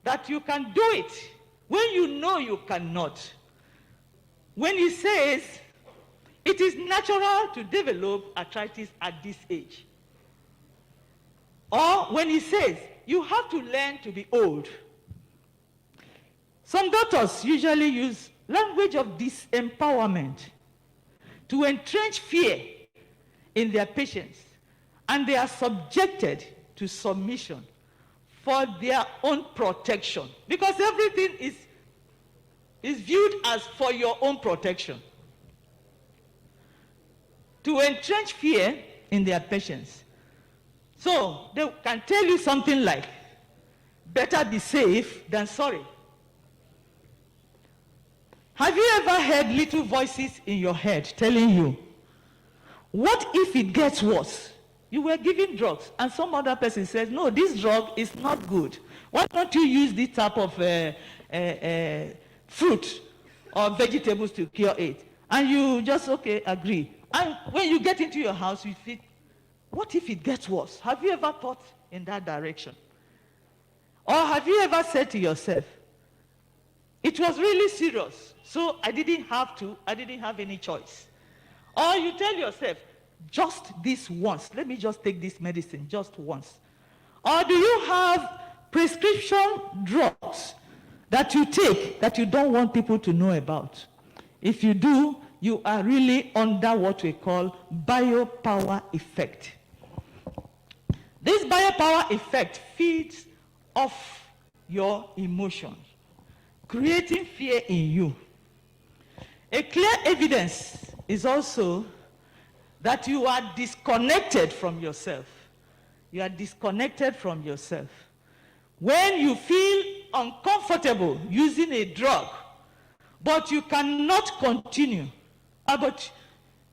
that you can do it, when you know you cannot, when he says it is natural to develop arthritis at this age, or when he says you have to learn to be old. Some doctors usually use language of disempowerment to entrench fear in their patients, and they are subjected to submission for their own protection, because everything is viewed as for your own protection. To entrench fear in their patients. So they can tell you something like, better be safe than sorry. Have you ever heard little voices in your head telling you, what if it gets worse? You were giving drugs and some other person says, no, this drug is not good. Why don't you use this type of fruit or vegetables to cure it? And you just, okay, agree. And when you get into your house, you feel, what if it gets worse? Have you ever thought in that direction? Or have you ever said to yourself, it was really serious, so I didn't have any choice? Or you tell yourself, just this once, let me just take this medicine just once. Or do you have prescription drugs that you take that you don't want people to know about? If you do, you are really under what we call biopower effect. This biopower effect feeds off your emotions, creating fear in you. A clear evidence is also that you are disconnected from yourself. You are disconnected from yourself. When you feel uncomfortable using a drug, but you cannot continue, but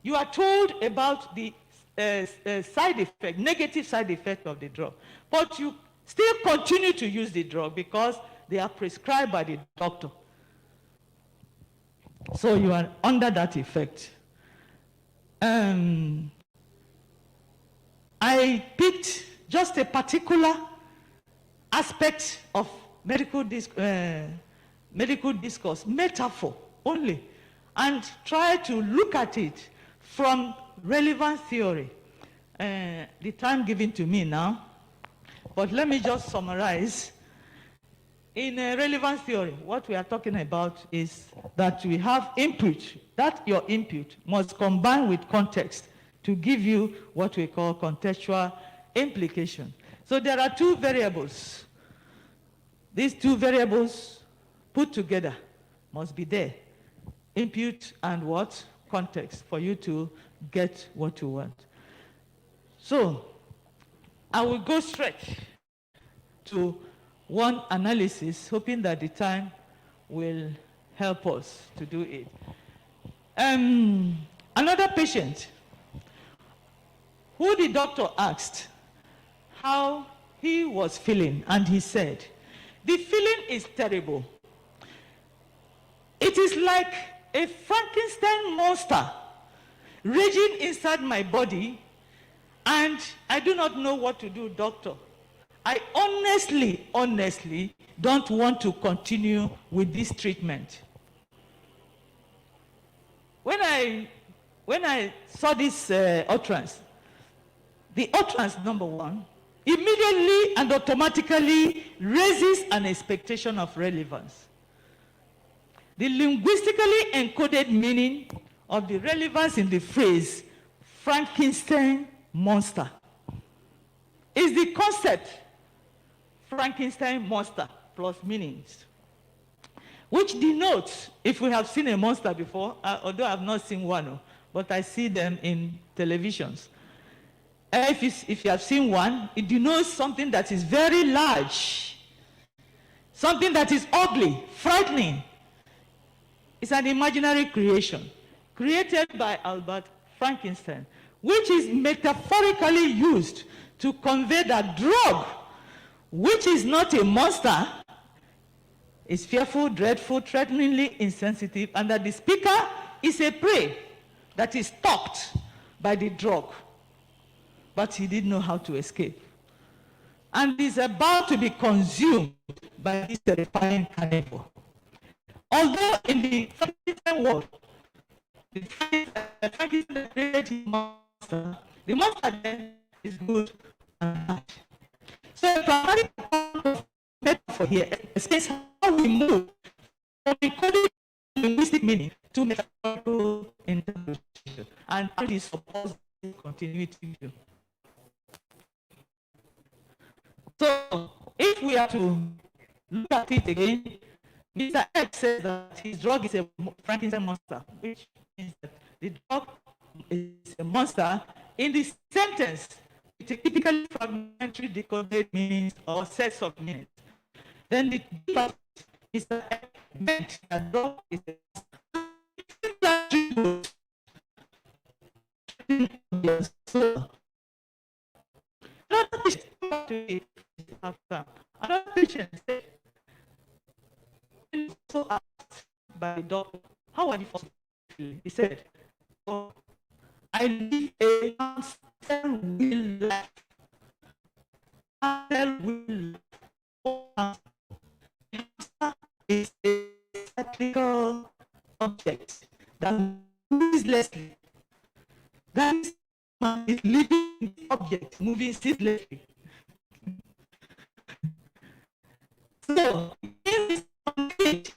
you are told about the side effect, negative side effect of the drug, but you still continue to use the drug because they are prescribed by the doctor. So you are under that effect. I picked just a particular aspect of medical discourse, metaphor only, and try to look at it from relevant theory. The time given to me now, but let me just summarize. In a relevant theory, what we are talking about is that we have input, that your input must combine with context to give you what we call contextual implication. So there are two variables. These two variables put together must be there. Input and what? Context, for you to get what you want. So I will go straight to one analysis, hoping that the time will help us to do it. Another patient who the doctor asked how he was feeling, and he said, the feeling is terrible. It is like a Frankenstein monster raging inside my body, and I do not know what to do, doctor. I honestly don't want to continue with this treatment. When I saw this utterance, the utterance, number one, immediately and automatically raises an expectation of relevance. The linguistically encoded meaning of the relevance in the phrase Frankenstein monster is the concept Frankenstein monster plus meanings, which denotes, if we have seen a monster before, although I have not seen one, but I see them in televisions. If you have seen one, it denotes something that is very large, something that is ugly, frightening. It's an imaginary creation created by Albert Frankenstein, which is metaphorically used to convey that drug, which is not a monster, is fearful, dreadful, threateningly insensitive, and that the speaker is a prey that is stalked by the drug, but he didn't know how to escape, and is about to be consumed by this terrifying carnivore. Although in the Frankenstein world, the Frankenstein created monster, the monster then is good and bad. So the pragmatic metaphor here explains how we move from encoded linguistic meaning to metaphorical interpretation, and how this supports continuity. So if we are to look at it again, Mr. X says that his drug is a Frankenstein monster, which means that the drug is a monster in the sentence with a typically fragmentary decoded meanings or sets of meanings. Then the Mr. X meant that drug is a another patient said, so asked by the doctor, how are you feeling? He said, oh, I live a hamster wheel life. Hamster wheel life. Hamster is a cyclical object that moves ceaselessly. That is a living object moving ceaselessly. So, in this page,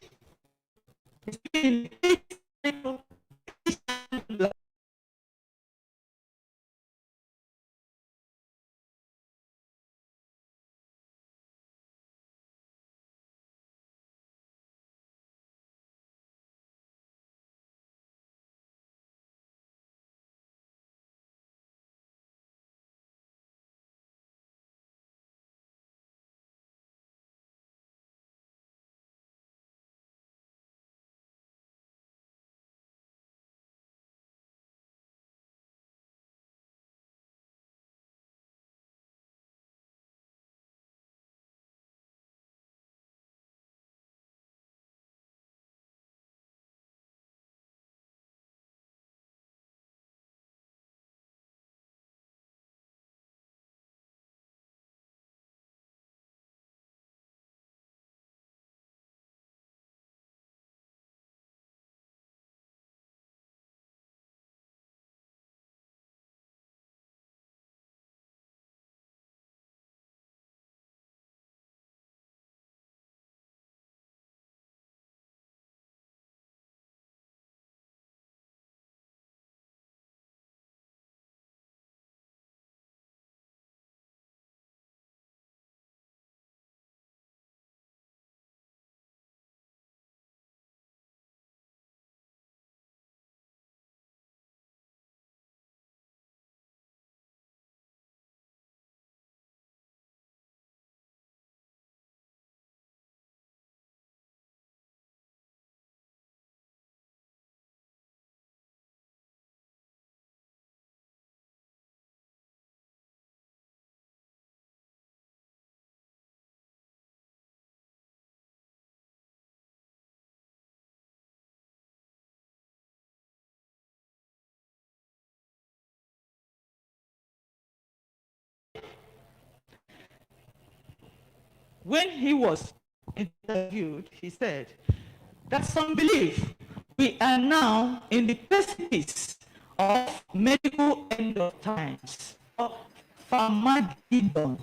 when he was interviewed, he said that some believe we are now in the precipice of medical end of times, of Pharmagedon.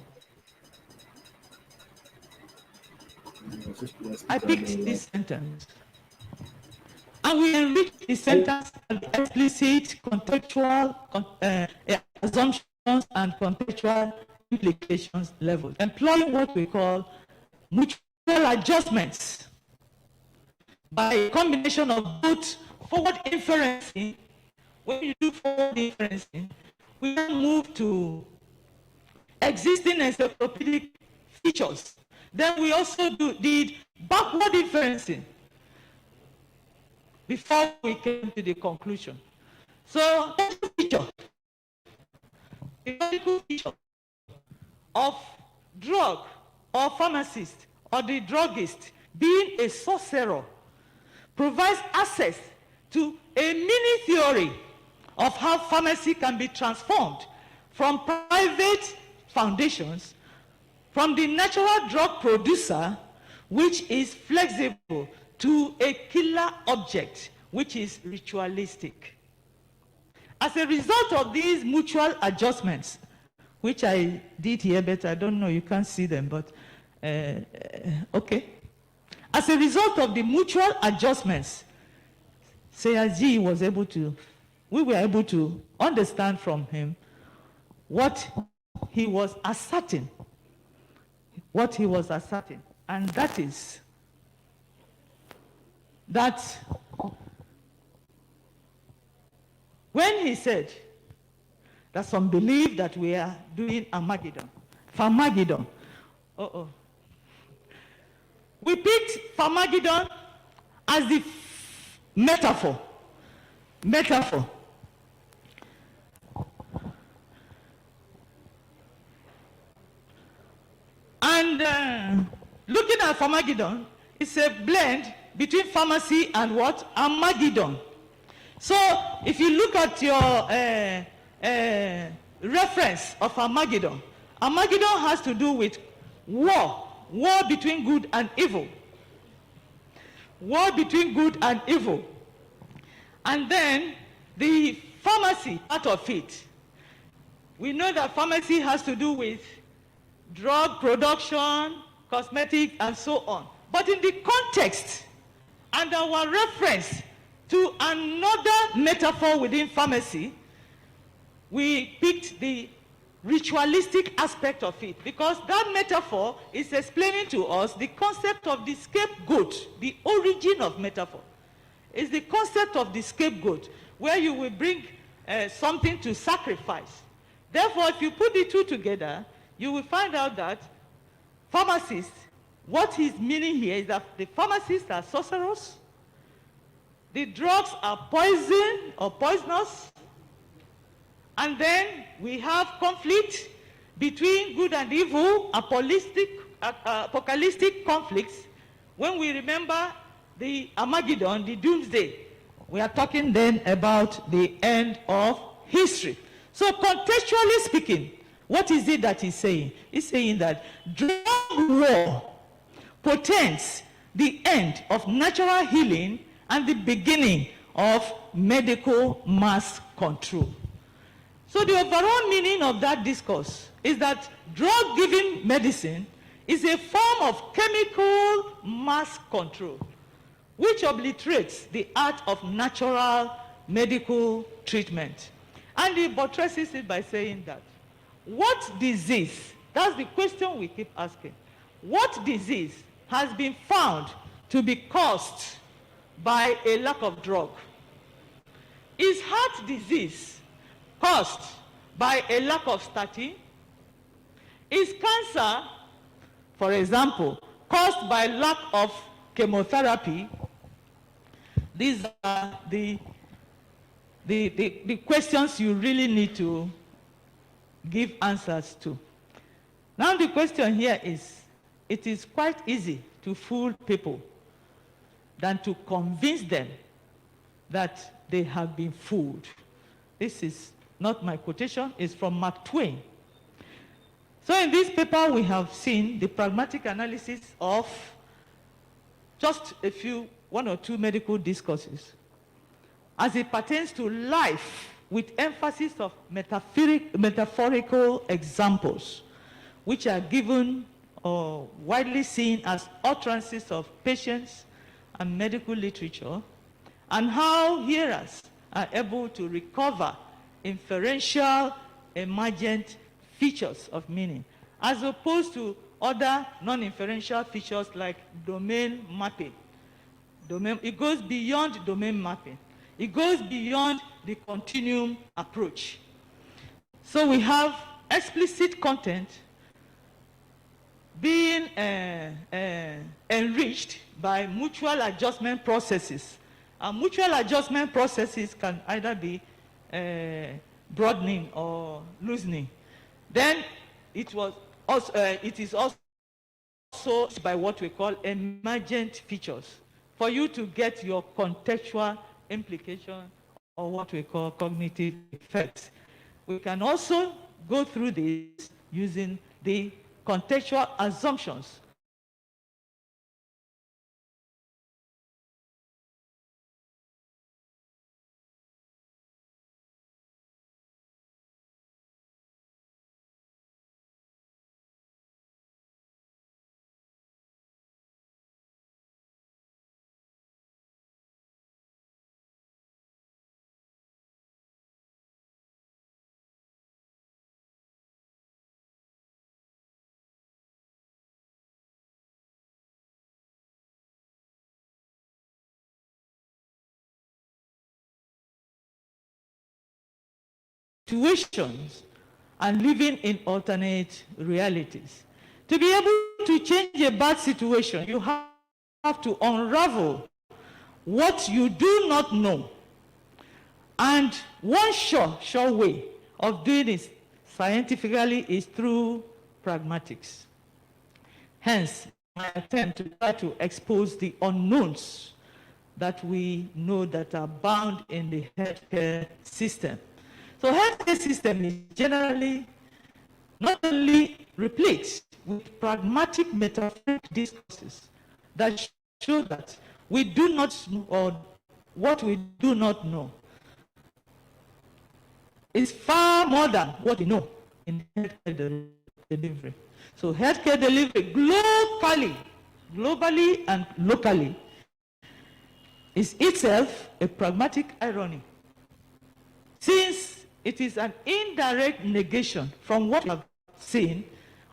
I picked this sentence. And we enrich the sentence with explicit contextual assumptions and contextual implications level, employing what we call mutual adjustments by a combination of both forward inferencing. When you do forward inferencing, we then move to existing encyclopedic features. Then we also did backward inferencing before we came to the conclusion. So that's the feature, the medical feature of drug or pharmacist or the druggist being a sorcerer provides access to a mini theory of how pharmacy can be transformed from private foundations, from the natural drug producer, which is flexible, to a killer object, which is ritualistic. As a result of these mutual adjustments, which I did here, but I don't know, you can't see them, but okay. As a result of the mutual adjustments, Seyaji was able to, we were able to understand from him what he was asserting. What he was asserting. And that is that when he said that some believe that we are doing Armageddon, Pharmagedon, we picked Pharmagedon as the metaphor. And looking at Pharmagedon, it's a blend between pharmacy and what? Armageddon. So if you look at your reference of Armageddon, Armageddon has to do with war between good and evil. War between good and evil. And then the pharmacy part of it. We know that pharmacy has to do with drug production, cosmetics, and so on. But in the context and our reference to another metaphor within pharmacy, we picked the ritualistic aspect of it, because that metaphor is explaining to us the concept of the scapegoat. The origin of metaphor is the concept of the scapegoat, where you will bring something to sacrifice. Therefore, if you put the two together, you will find out that pharmacists, what he's meaning here is that the pharmacists are sorcerers, the drugs are poison or poisonous, and then we have conflict between good and evil, apocalyptic conflicts. When we remember the Armageddon, the doomsday, we are talking then about the end of history. So contextually speaking, what is it that he's saying? He's saying that drug war portends the end of natural healing and the beginning of medical mass control. So the overall meaning of that discourse is that drug-giving medicine is a form of chemical mass control, which obliterates the art of natural medical treatment. And he buttresses it by saying that what disease, that's the question we keep asking, what disease has been found to be caused by a lack of drug? Is heart disease caused by a lack of statin? Is cancer, for example, caused by lack of chemotherapy? These are the questions you really need to give answers to. Now the question here is, it is quite easy to fool people than to convince them that they have been fooled. This is not my quotation, it's from Mark Twain. So in this paper, we have seen the pragmatic analysis of just one or two medical discourses as it pertains to life, with emphasis of metaphorical examples, which are given or widely seen as utterances of patients and medical literature, and how hearers are able to recover inferential emergent features of meaning, as opposed to other non-inferential features like domain mapping. It goes beyond domain mapping. It goes beyond the continuum approach. So we have explicit content being enriched by mutual adjustment processes. And mutual adjustment processes can either be broadening or loosening. Then it is also by what we call emergent features, for you to get your contextual implication or what we call cognitive effects. We can also go through this using the contextual assumptions. Situations and living in alternate realities. To be able to change a bad situation, you have to unravel what you do not know. And one sure way of doing this scientifically is through pragmatics. Hence, my attempt to try to expose the unknowns that we know that are bound in the healthcare system. So healthcare system is generally not only replete with pragmatic metaphoric discourses that show that we do not know, or what we do not know is far more than what we know in healthcare delivery. So healthcare delivery globally and locally is itself a pragmatic irony, since it is an indirect negation from what we have seen,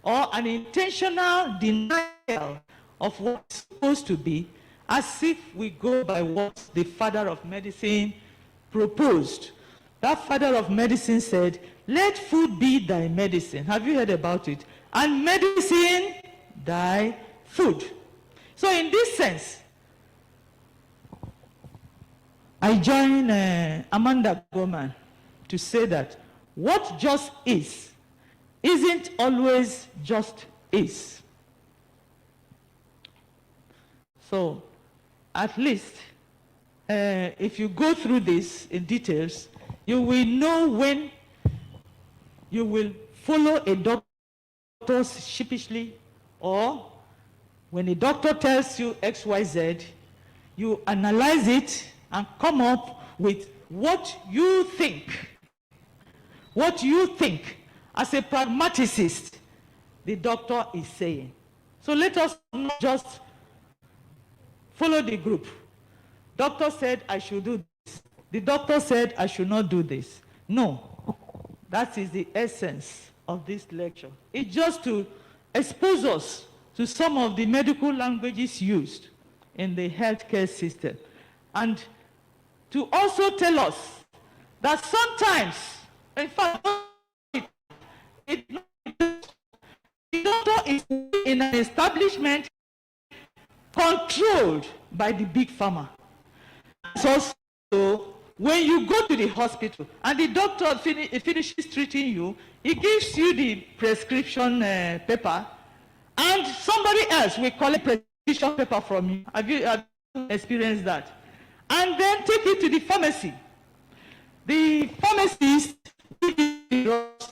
or an intentional denial of what's supposed to be, as if we go by what the father of medicine proposed. That father of medicine said, "Let food be thy medicine." Have you heard about it? And medicine, thy food. So in this sense, I join Amanda Gorman to say that what just is isn't always just is. So at least if you go through this in details, you will know when you will follow a doctor sheepishly, or when a doctor tells you XYZ, you analyze it and come up with what you think as a pragmaticist the doctor is saying. So let us not just follow the group. Doctor said I should do this. The doctor said I should not do this. No, that is the essence of this lecture. It's just to expose us to some of the medical languages used in the healthcare system, and to also tell us that sometimes, in fact, the doctor is in an establishment controlled by the big pharma. So when you go to the hospital and the doctor finishes treating you, he gives you the prescription paper, and somebody else will collect prescription paper from you. Have you experienced that? And then take it to the pharmacy. The pharmacist gives you the drugs.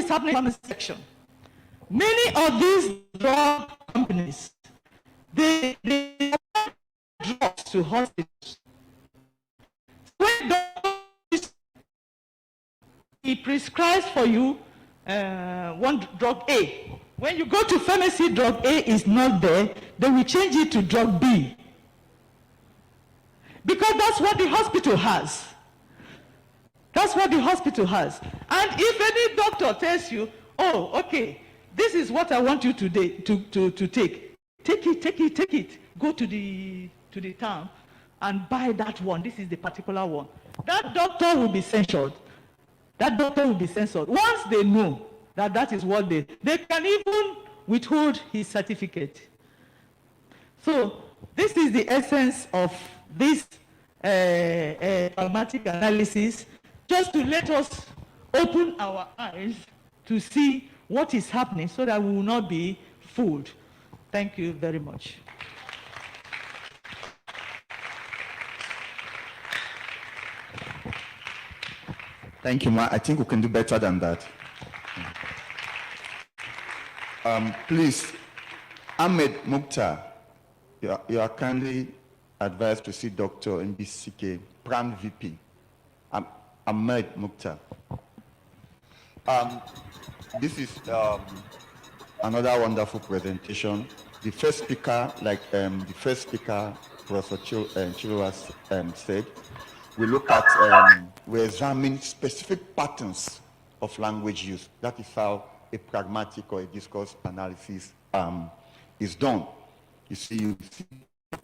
happening in the section. Many of these drug companies, they supply drugs to hospitals. When he prescribes for you one drug A. When you go to pharmacy, drug A is not there, they will change it to drug B. Because that's what the hospital has. That's what the hospital has. And if any doctor tells you, oh, okay, this is what I want you to take. Take it. Go to the town and buy that one. This is the particular one. That doctor will be censured. Once they know that that is what they can even withhold his certificate. So this is the essence of this pragmatic analysis, just to let us open our eyes to see what is happening so that we will not be fooled. Thank you very much. Thank you, Ma. I think we can do better than that. Please, Ahmed Mukhtar, you are kindly advised to see Dr. MBCK, PrAN VP. Ahmed Mukhtar. This is another wonderful presentation. The first speaker, Professor Chilwa said, we look at, we examine specific patterns of language use. That is how a pragmatic or a discourse analysis is done. You see,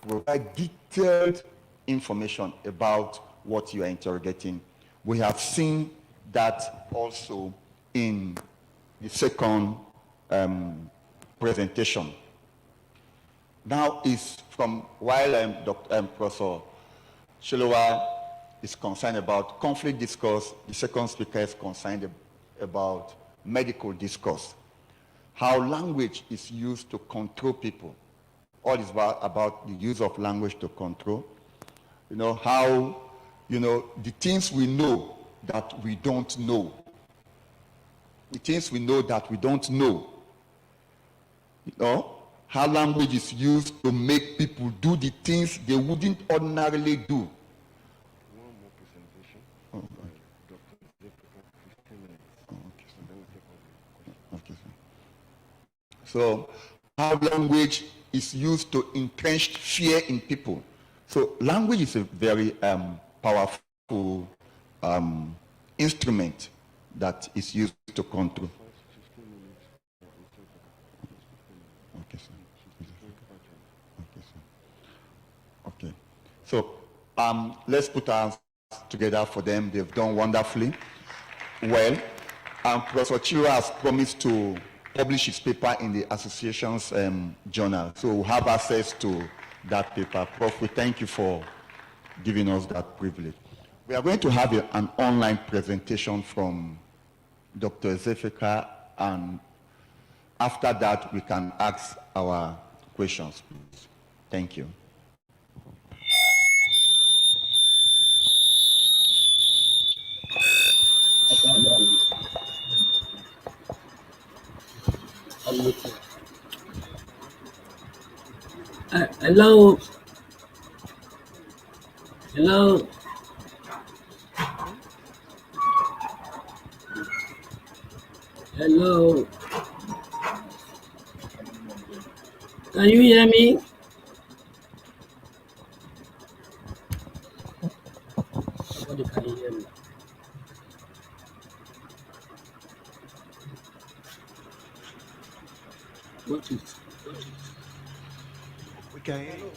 provide detailed information about what you are interrogating. We have seen that also in the second presentation. Now is from while Professor Chilwa is concerned about conflict discourse, the second speaker is concerned about medical discourse. How language is used to control people. All is about the use of language to control. You know, how, the things we know that we don't know. The things we know that we don't know. How language is used to make people do the things they wouldn't ordinarily do. So, how language is used to entrench fear in people. So, language is a very powerful instrument that is used to control. Okay, sir. Okay. So, let's put our hands together for them. They've done wonderfully well. Professor Chilwa has promised to publish his paper in the association's journal. So we'll have access to that paper. Prof, we thank you for giving us that privilege. We are going to have an online presentation from Dr. Ezefika, and after that we can ask our questions, please. Thank you. Hello. Hello. Hello. Can you hear me? Somebody can hear me. What is? We can hear you.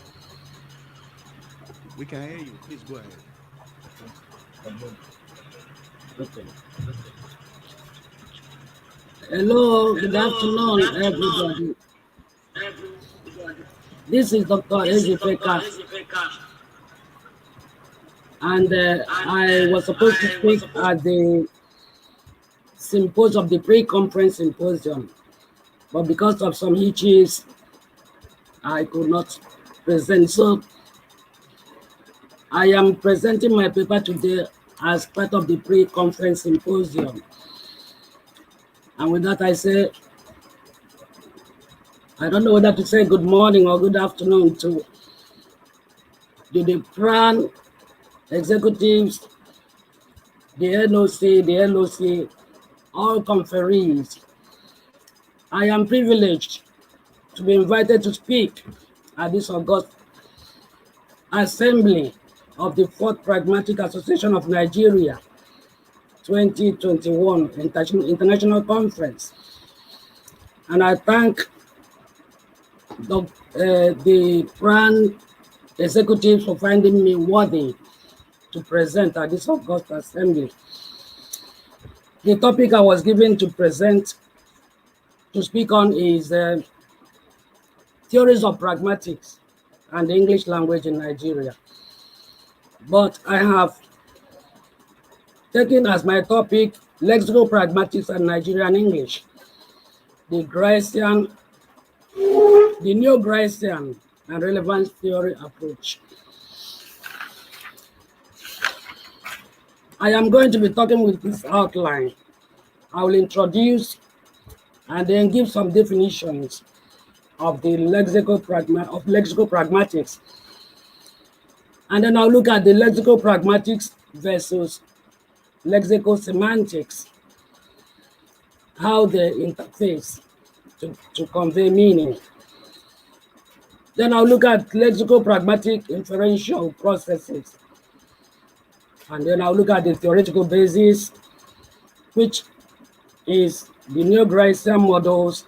We can hear you. Please go ahead. Okay. Hello, good afternoon, everybody. This is Dr. Ezefika, and I was supposed to speak at the symposium, of the pre-conference symposium, but because of some hitches, I could not present. So I am presenting my paper today as part of the pre-conference symposium. And with that, I say, I don't know whether to say good morning or good afternoon to the PrAN executives, the LOC, all conferees. I am privileged to be invited to speak at this August Assembly of the 4th Pragmatic Association of Nigeria 2021 International Conference. And I thank the PrAN executives for finding me worthy to present at this August Assembly. The topic I was given to speak on is theories of pragmatics and the English language in Nigeria. But I have taken as my topic lexical pragmatics and Nigerian English, the neo-Gricean and relevance theory approach. I am going to be talking with this outline. I will introduce and then give some definitions of the lexical pragmatics. And then I'll look at the lexical pragmatics versus lexical semantics, how they interface to convey meaning. Then I'll look at lexical pragmatic inferential processes. And then I'll look at the theoretical basis, which is the neo-Gricean models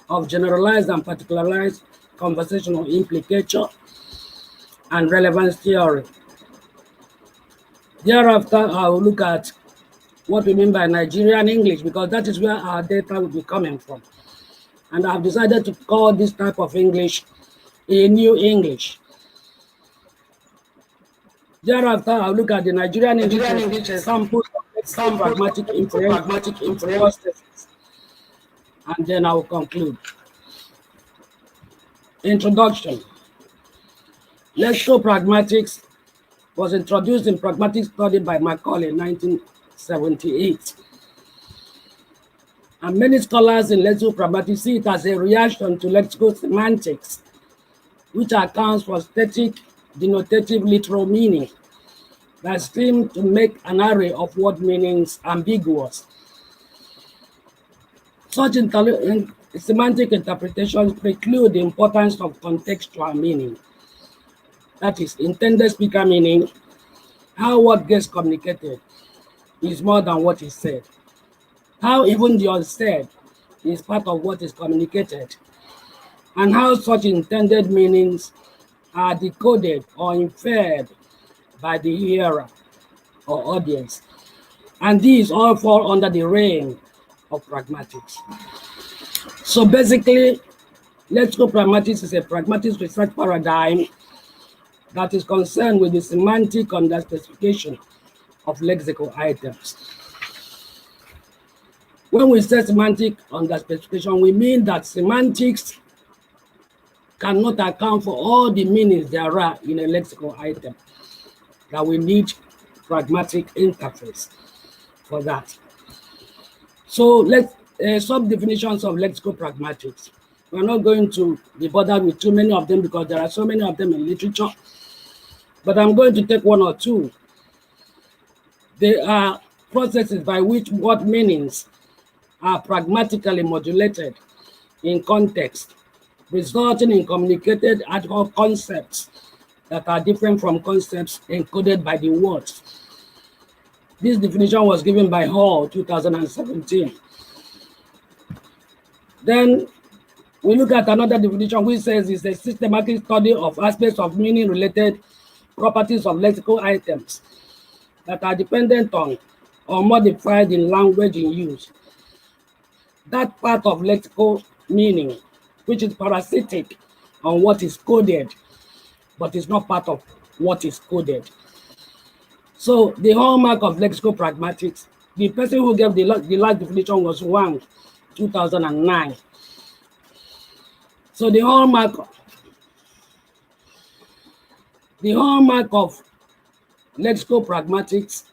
of generalized and particularized conversational implicature and relevance theory. Thereafter, I will look at what we mean by Nigerian English, because that is where our data will be coming from. And I've decided to call this type of English a new English. Thereafter, I'll look at the Nigerian English samples of pragmatic processes, and then I will conclude. Introduction. Lexical pragmatics was introduced in pragmatic study by Macaulay in 1978. And many scholars in lexical pragmatics see it as a reaction to lexical semantics, which accounts for static, denotative, literal meaning that seem to make an array of word meanings ambiguous. Such semantic interpretations preclude the importance of contextual meaning. That is, intended speaker meaning, how what gets communicated is more than what is said. How even the unsaid is part of what is communicated. And how such intended meanings are decoded or inferred by the hearer or audience. And these all fall under the reign of pragmatics. So basically, lexical pragmatics is a pragmatic research paradigm that is concerned with the semantic underspecification of lexical items. When we say semantic underspecification, we mean that semantics cannot account for all the meanings there are in a lexical item, that we need pragmatic interface for that. So let's some definitions of lexical pragmatics. We're not going to be bothered with too many of them because there are so many of them in literature, but I'm going to take one or two. They are processes by which word meanings are pragmatically modulated in context, resulting in communicated ad hoc concepts that are different from concepts encoded by the words. This definition was given by Hall, 2017. Then we look at another definition which says it's a systematic study of aspects of meaning-related properties of lexical items that are dependent on or modified in language in use. That part of lexical meaning, which is parasitic on what is coded, but is not part of what is coded. So the hallmark of lexical pragmatics, the person who gave the last definition was Wang, 2009. So the hallmark of lexical pragmatics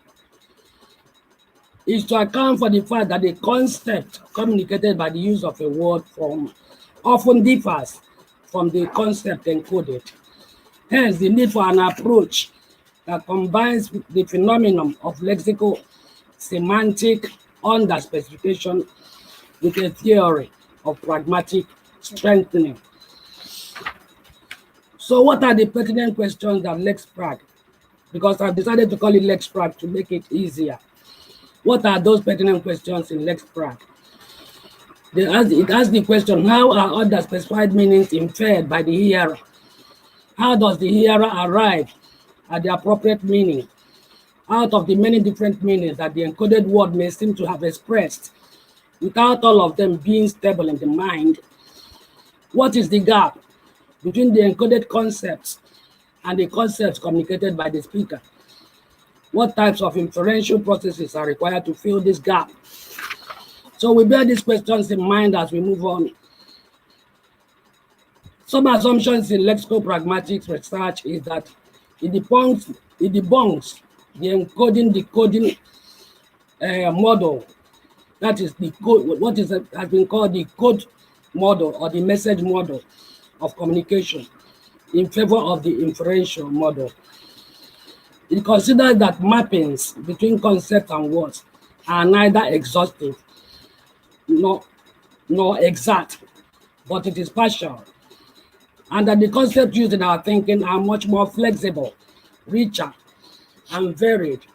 is to account for the fact that the concept communicated by the use of a word form often differs from the concept encoded. Hence, the need for an approach that combines the phenomenon of lexico-semantic underspecification with a theory of pragmatic strengthening. So what are the pertinent questions that LexPrag? Because I've decided to call it LexPrag to make it easier. What are those pertinent questions in LexPrag? It asks the question, how are underspecified meanings inferred by the hearer? How does the hearer arrive at the appropriate meaning out of the many different meanings that the encoded word may seem to have expressed without all of them being stable in the mind? What is the gap between the encoded concepts and the concepts communicated by the speaker? What types of inferential processes are required to fill this gap? So we bear these questions in mind as we move on. Some assumptions in lexicopragmatics research is that it debunks the encoding-decoding model. That is the code, has been called the code model or the message model of communication in favor of the inferential model. It considers that mappings between concepts and words are neither exhaustive nor exact, but it is partial, and that the concepts used in our thinking are much more flexible, richer, and varied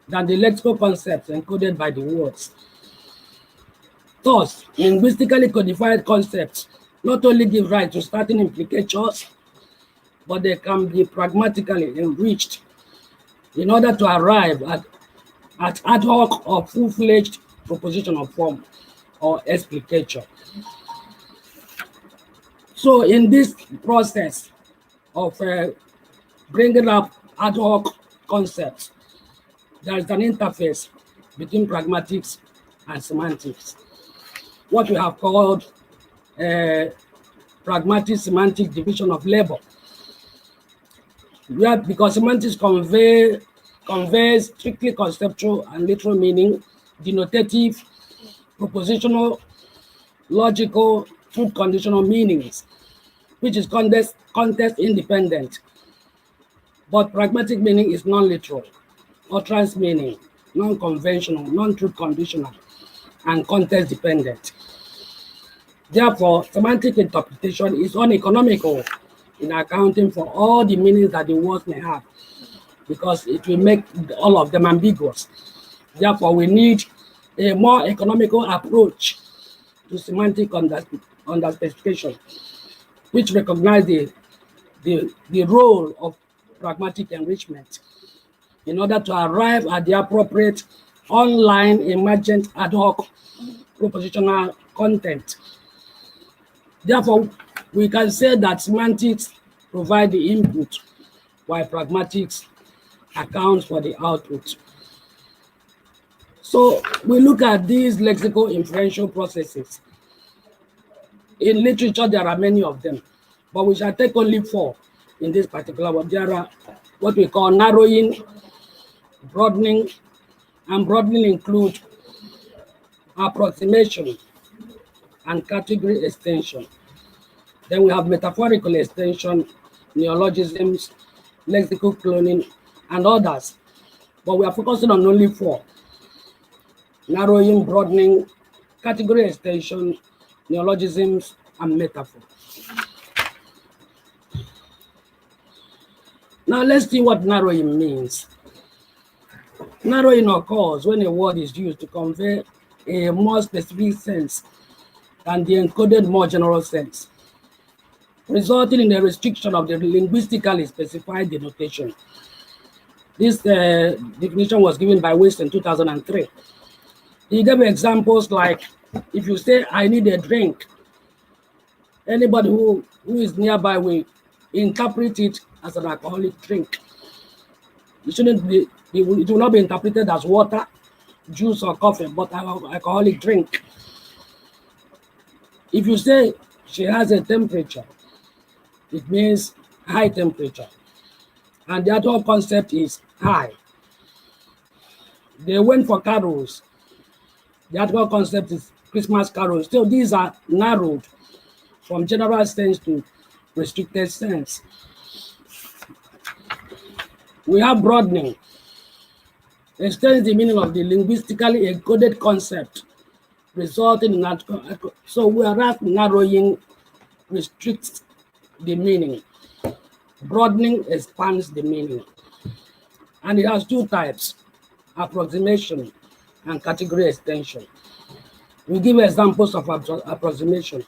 than the lexical concepts encoded by the words. Thus, linguistically codified concepts not only give rise to certain implications, but they can be pragmatically enriched in order to arrive at ad hoc or full-fledged propositional form or explication. So in this process of bringing up ad hoc concepts, there is an interface between pragmatics and semantics, what we have called pragmatic semantic division of labor. Because semantics conveys strictly conceptual and literal meaning, denotative, propositional, logical, truth conditional meanings, which is context independent. But pragmatic meaning is non-literal, utterance meaning, non-conventional, non-truth conditional, and context dependent. Therefore, semantic interpretation is uneconomical in accounting for all the meanings that the words may have, because it will make all of them ambiguous. Therefore, we need a more economical approach to semantic underspecification, which recognizes the role of pragmatic enrichment in order to arrive at the appropriate online emergent ad hoc propositional content. Therefore, we can say that semantics provide the input, while pragmatics accounts for the output. So we look at these lexical inferential processes. In literature, there are many of them, but we shall take only 4 in this particular one. There are what we call narrowing, broadening, and broadening include approximation and category extension. Then we have metaphorical extension, neologisms, lexical cloning, and others. But we are focusing on only 4: narrowing, broadening, category extension, neologisms, and metaphor. Now let's see what narrowing means. Narrowing occurs when a word is used to convey a more specific sense than the encoded more general sense, resulting in a restriction of the linguistically specified denotation. This definition was given by West in 2003. He gave examples like, if you say, I need a drink, anybody who is nearby will interpret it as an alcoholic drink. It will not be interpreted as water, juice, or coffee, but an alcoholic drink. If you say she has a temperature, it means high temperature. And the other concept is high. They went for carols The article concept is Christmas carols. Still, these are narrowed from general sense to restricted sense. We have broadening. Extends the meaning of the linguistically encoded concept, resulting in article. So whereas narrowing restricts the meaning, broadening expands the meaning. And it has two types, approximation and category extension. We give examples of approximation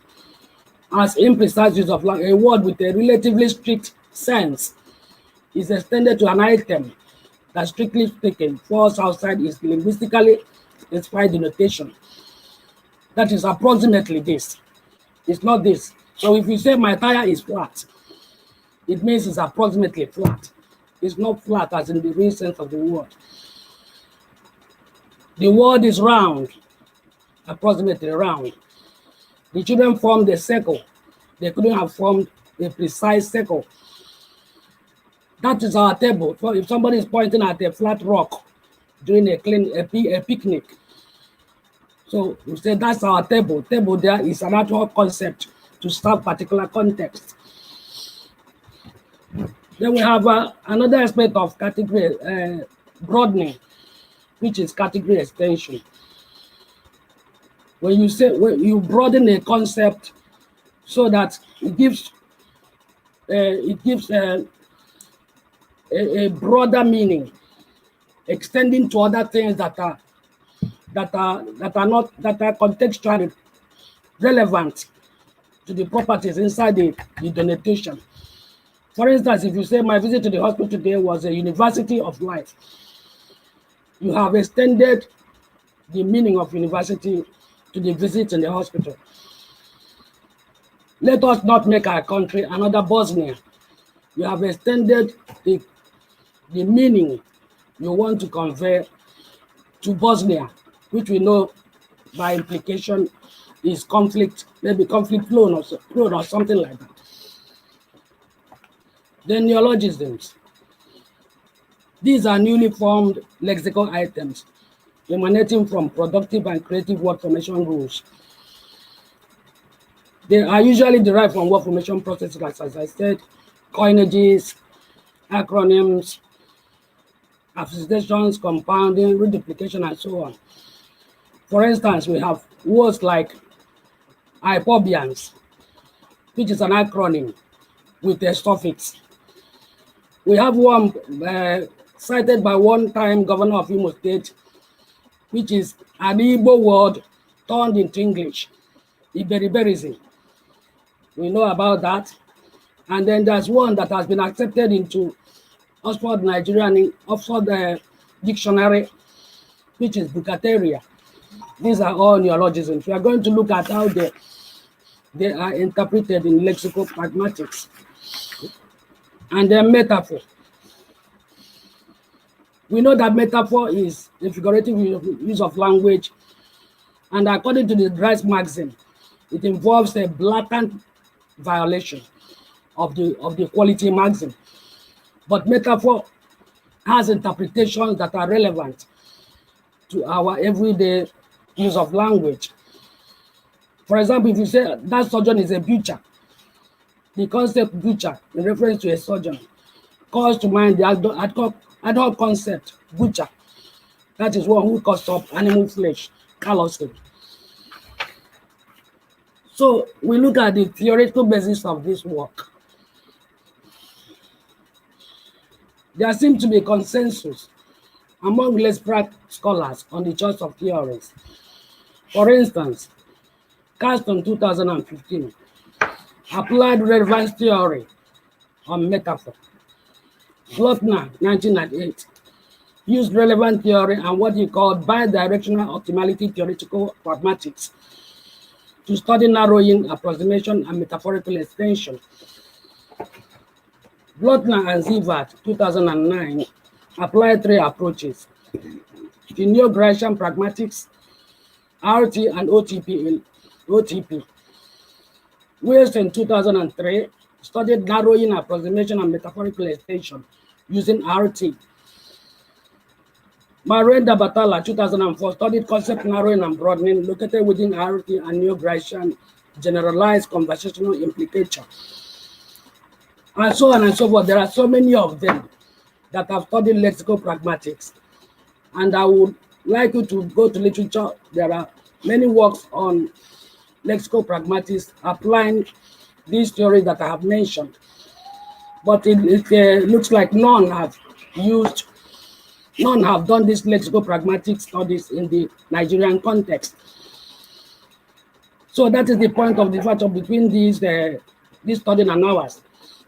as imprecise use of language. A word with a relatively strict sense is extended to an item that, strictly speaking, falls outside its linguistically specified denotation. That is approximately this. It's not this. So if you say my tire is flat, it means it's approximately flat. It's not flat as in the real sense of the word. The word is round, approximately round. The children formed a circle. They couldn't have formed a precise circle. That is our table. So if somebody is pointing at a flat rock during a picnic, so we say that's our table. Table there is an actual concept to serve particular context. Then we have another aspect of category broadening, which is category extension. When you broaden a concept so that it gives a broader meaning, extending to other things that are contextually relevant to the properties inside the denotation. For instance, if you say my visit to the hospital today was a university of life, you have extended the meaning of university to the visit in the hospital. Let us not make our country another Bosnia. You have extended the meaning you want to convey to Bosnia, which we know by implication is conflict, maybe conflict prone or something like that. Then neologisms. These are newly formed lexical items emanating from productive and creative word formation rules. They are usually derived from word formation processes, as I said, coinages, acronyms, associations, compounding, reduplication, and so on. For instance, we have words like hypobians, which is an acronym with a suffix. We have one cited by one-time governor of Imo State, which is an Igbo word turned into English, Iberiberism. We know about that. And then there's one that has been accepted into Oxford Dictionary, which is Bucateria. These are all neologisms. We are going to look at how they are interpreted in lexical pragmatics. And then metaphor. We know that metaphor is a figurative use of language, and according to the Grice maxim, it involves a blatant violation of the quality maxim. But metaphor has interpretations that are relevant to our everyday use of language. For example, if you say that surgeon is a butcher, the concept butcher in reference to a surgeon calls to mind the ad hoc concept butcher. That is one who cuts up animal flesh callously. So we look at the theoretical basis of this work. There seems to be consensus among less-prac scholars on the choice of theories. For instance, Carston 2015 applied relevance theory on metaphor. Glocal 1998 used relevant theory and what he called bidirectional optimality theoretical pragmatics to study narrowing, approximation, and metaphorical extension. Blotner and Zivart 2009 applied three approaches: the neo-Grecian pragmatics, RT, and OTP. Wales in 2003 studied narrowing, approximation, and metaphorical extension using RT. Marenda Batala, 2004, studied concept narrowing and broadening located within hierarchy and neo-Grecian generalized conversational implication. And so on and so forth. There are so many of them that have studied lexical pragmatics. And I would like you to go to literature. There are many works on lexical pragmatics applying these theories that I have mentioned. But it looks like none have done these lexical pragmatic studies in the Nigerian context. So that is the point of difference between these study and ours.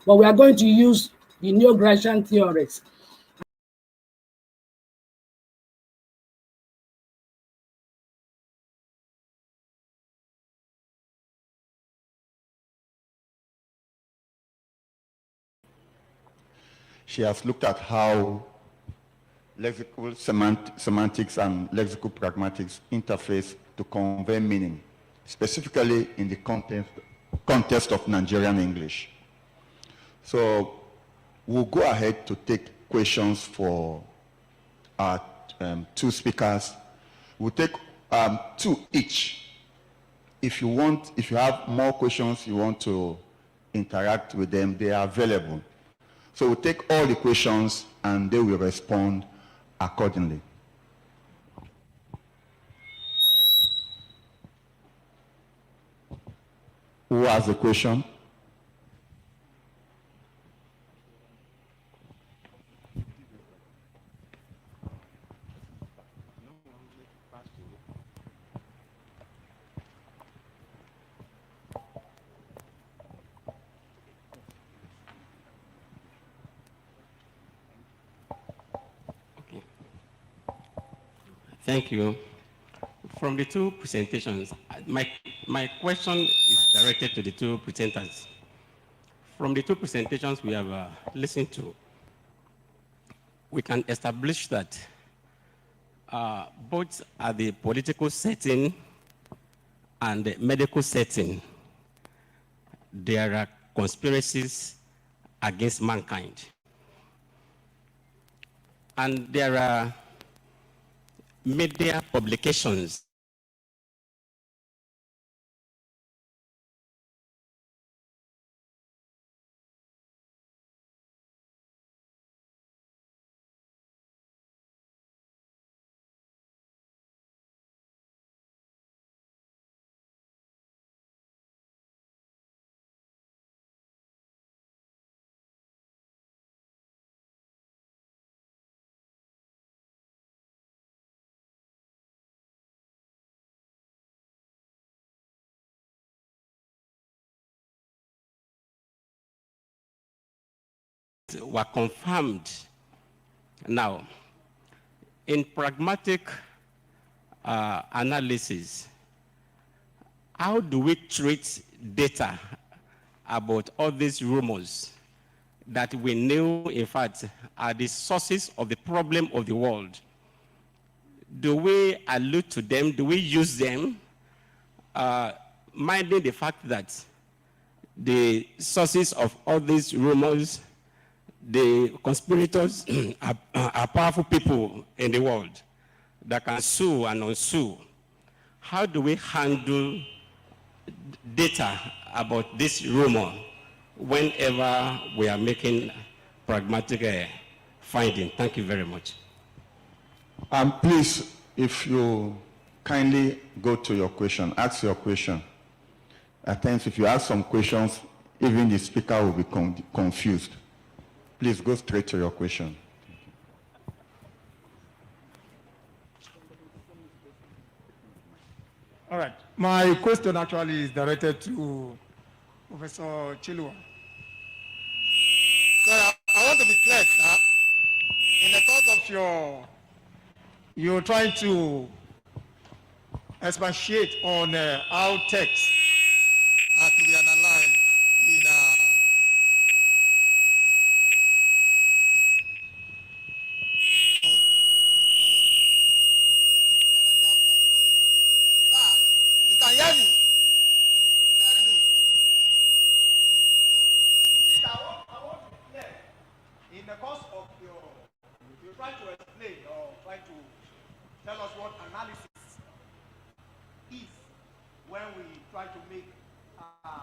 But we are going to use the neo-Grecian theories. She has looked at how lexical semantics and lexical pragmatics interface to convey meaning, specifically in the context of Nigerian English. So we'll go ahead to take questions for our two speakers. We'll take two each. If you have more questions, you want to interact with them, they are available. So we'll take all the questions and they will respond accordingly. Who has a question? Thank you. From the two presentations, my question is directed to the two presenters. From the two presentations we have listened to, we can establish that both at the political setting and the medical setting, there are conspiracies against mankind. And there are media publications were confirmed. Now, in pragmatic analysis, how do we treat data about all these rumors that we knew, in fact, are the sources of the problem of the world? Do we allude to them? Do we use them? Minding the fact that the sources of all these rumors, the conspirators are powerful people in the world that can sue and unsue. How do we handle data about this rumor whenever we are making pragmatic finding? Thank you very much. Please, if you kindly go to your question, ask your question. At times, if you ask some questions, even the speaker will be confused. Please go straight to your question. All right. My question actually is directed to Professor Chilua. So I want to be clear, sir. In the course of you're trying to expatiate on how text are to be analyzed in you can hear me? Very good. Please, I want to be clear. In the course of you're trying to explain or try to tell us what analysis is when we try to make an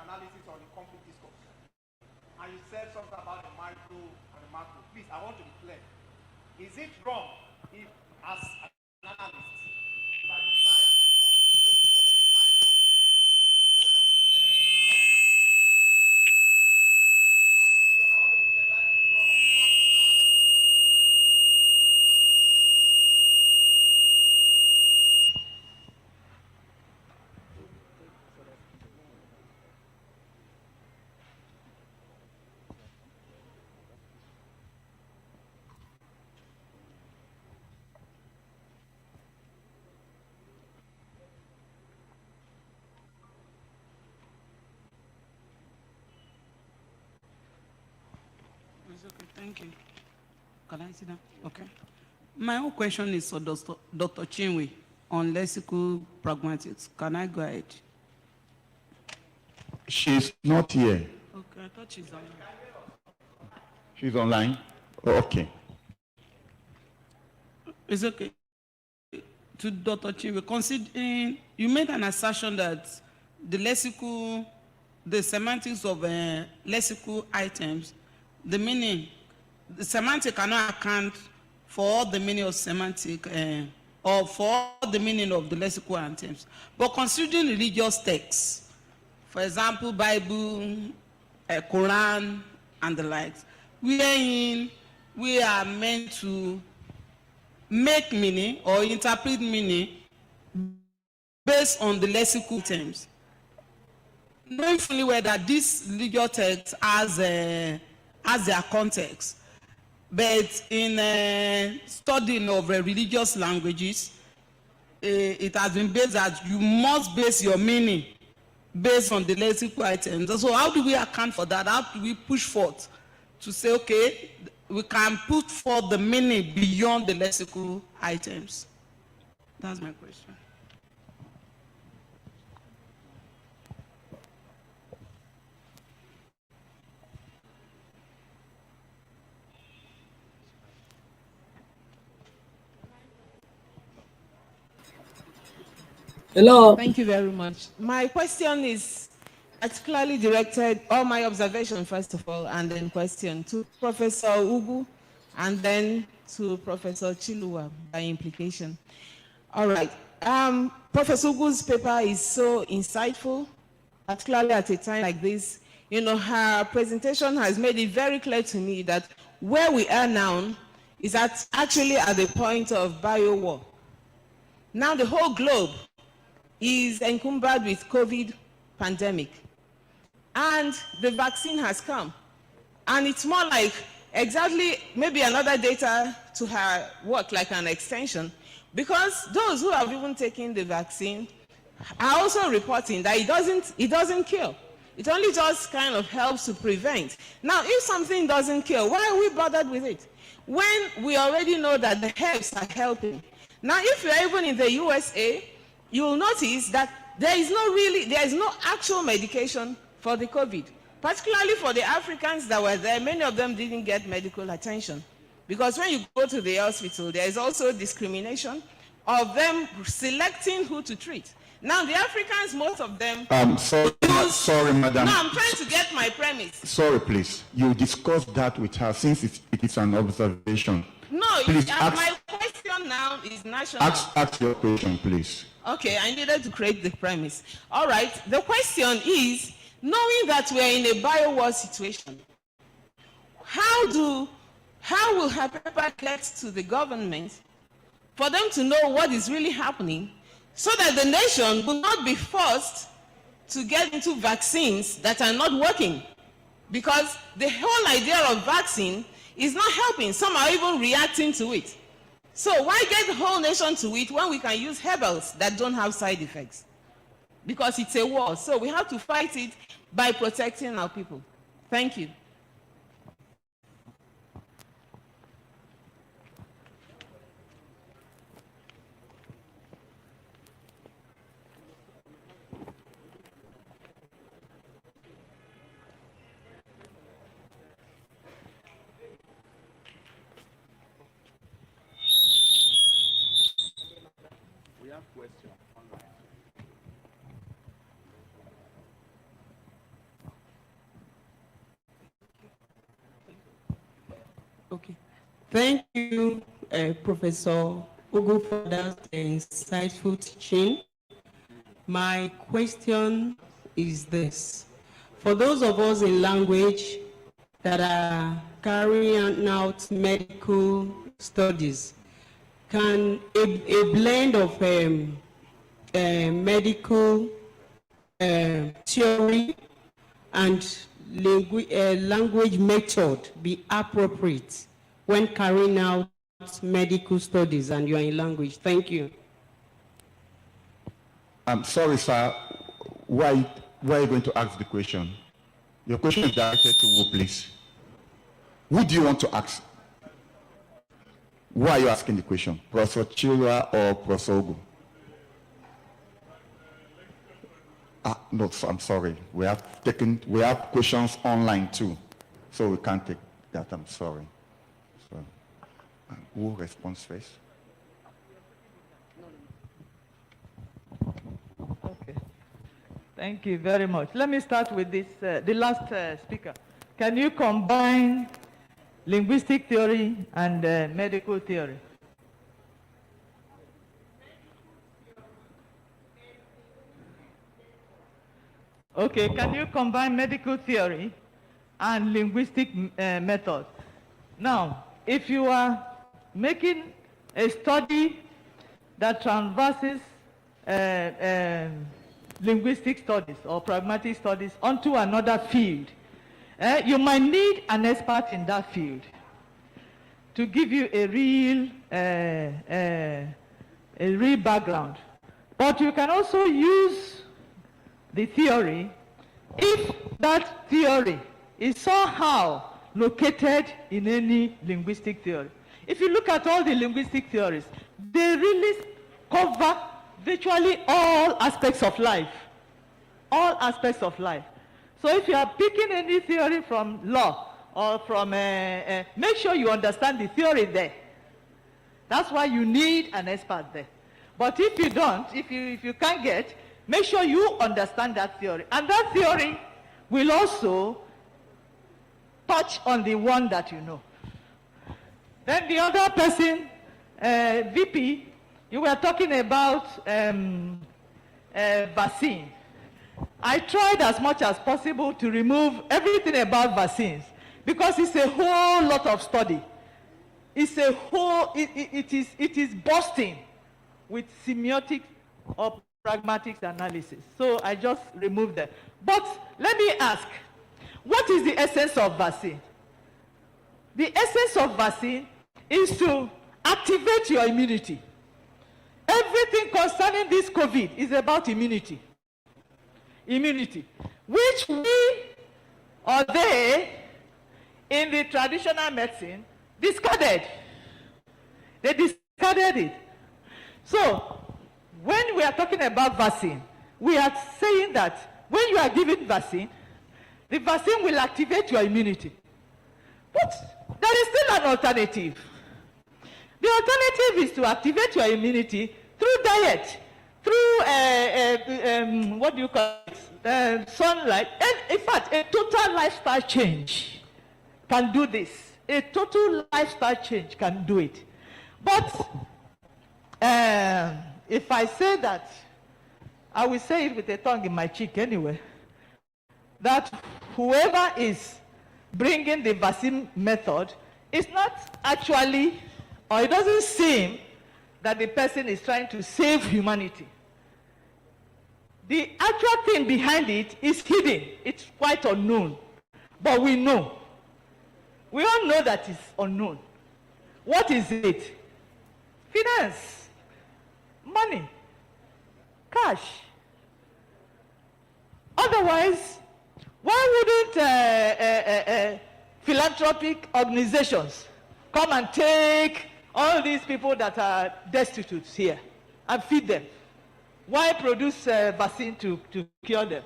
analysis on the conflict discourse. And you said something about the micro and the macro. Please, I want to be clear. Is it wrong if, as an analyst, if I decide It's okay, thank you. Can I sit down? Okay. My own question is for Dr. Chinwe on lexical pragmatics. Can I go ahead? She's not here. Okay, I thought she's online. She's online? Oh, okay. It's okay. To Dr. Chinwe, considering you made an assertion that the semantics of lexical items, the meaning, the semantic cannot account for all the meaning of semantic or for all the meaning of the lexical items. But considering religious texts, for example, Bible, Quran, and the likes, wherein we are meant to make meaning or interpret meaning based on the lexical terms, knowing fully well that this religious text has their context, but in studying of religious languages, it has been based that you must base your meaning based on the lexical items. So how do we account for that? How do we push forth to say, okay, we can put forth the meaning beyond the lexical items? That's my question. Hello. Thank you very much. My question is particularly directed, or my observation first of all, and then question to Professor Ugu, and then to Professor Chilua by implication. All right. Professor Ugu's paper is so insightful, particularly at a time like this. You know, her presentation has made it very clear to me that where we are now is actually at the point of bio-war. Now the whole globe is encumbered with COVID pandemic. And the vaccine has come. And it's more like exactly maybe another data to her work, like an extension, because those who have even taken the vaccine are also reporting that it doesn't kill. It only just kind of helps to prevent. Now, if something doesn't kill, why are we bothered with it? When we already know that the herbs are helping. Now, if you're even in the USA, you will notice that there is no actual medication for the COVID, particularly for the Africans that were there. Many of them didn't get medical attention because when you go to the hospital, there is also discrimination of them selecting who to treat. Now, the Africans, most of them... Sorry, madam. No, I'm trying to get my premise. Sorry, please. You discussed that with her since it is an observation. No, please my question now is national. Ask your question, please. Okay, I needed to create the premise. All right, the question is, knowing that we are in a bio-war situation, how will her paper get to the government for them to know what is really happening so that the nation will not be forced to get into vaccines that are not working? Because the whole idea of vaccine is not helping. Some are even reacting to it. So why get the whole nation to it when we can use herbals that don't have side effects? Because it's a war. So we have to fight it by protecting our people. Thank you. Okay. Thank you, Professor Ugu, for that insightful teaching. My question is this. For those of us in language that are carrying out medical studies, can a blend of medical theory and language method be appropriate when carrying out medical studies and you are in language? Thank you. I'm sorry, sir. Why are you going to ask the question? Your question is directed to who, please? Who do you want to ask? Why are you asking the question? Professor Chilwa or Professor Ugu? No, I'm sorry. We have questions online too, so we can't take that. I'm sorry. So, who responds first? Okay. Thank you very much. Let me start with this, the last speaker. Can you combine linguistic theory and medical theory? Okay, can you combine medical theory and linguistic method? Now, if you are making a study that transverses linguistic studies or pragmatic studies onto another field, you might need an expert in that field to give you a real background. But you can also use the theory if that theory is somehow located in any linguistic theory. If you look at all the linguistic theories, they really cover virtually all aspects of life. All aspects of life. So if you are picking any theory from law or from, make sure you understand the theory there. That's why you need an expert there. But if you don't, if you can't get, make sure you understand that theory. And that theory will also touch on the one that you know. Then the other person, VP, you were talking about vaccine. I tried as much as possible to remove everything about vaccines because it's a whole lot of study. It's a whole, it is bursting with semiotics or pragmatics analysis. So I just removed that. But let me ask, what is the essence of vaccine? The essence of vaccine is to activate your immunity. Everything concerning this COVID is about immunity. Immunity, which we or they in the traditional medicine discarded. They discarded it. So when we are talking about vaccine, we are saying that when you are given vaccine, the vaccine will activate your immunity. But there is still an alternative. The alternative is to activate your immunity through diet, through what do you call it? Sunlight. And in fact, a total lifestyle change can do this. A total lifestyle change can do it. But if I say that, I will say it with a tongue in my cheek anyway, that whoever is bringing the vaccine method is not actually, or it doesn't seem that the person is trying to save humanity. The actual thing behind it is hidden. It's quite unknown. But we know. We all know that it's unknown. What is it? Finance. Money. Cash. Otherwise, why wouldn't philanthropic organizations come and take all these people that are destitute here and feed them? Why produce vaccine to cure them?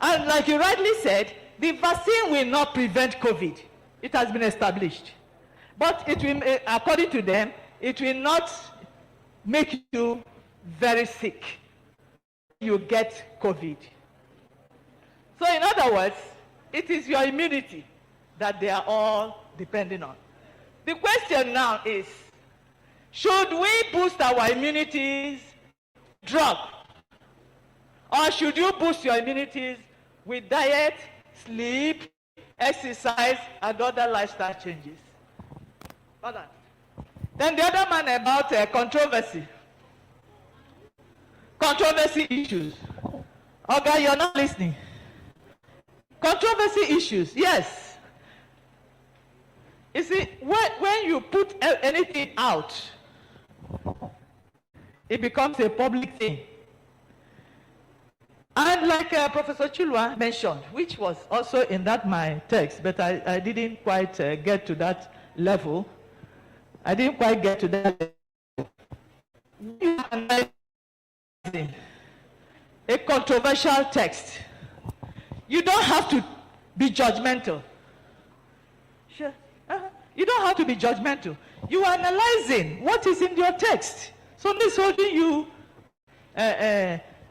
And like you rightly said, the vaccine will not prevent COVID. It has been established. But it will, according to them, it will not make you very sick. You get COVID. So in other words, it is your immunity that they are all depending on. The question now is, should we boost our immunities drug? Or should you boost your immunities with diet, sleep, exercise, and other lifestyle changes? Father. Then the other man about controversy. Controversy issues. Okay, you're not listening. Controversy issues, yes. You see, when you put anything out, it becomes a public thing. And like Professor Chilwa mentioned, which was also in that my text, but I didn't quite get to that level. I didn't quite get to that level. A controversial text, you don't have to be judgmental. Sure. You don't have to be judgmental. You are analyzing what is in your text. Somebody's holding you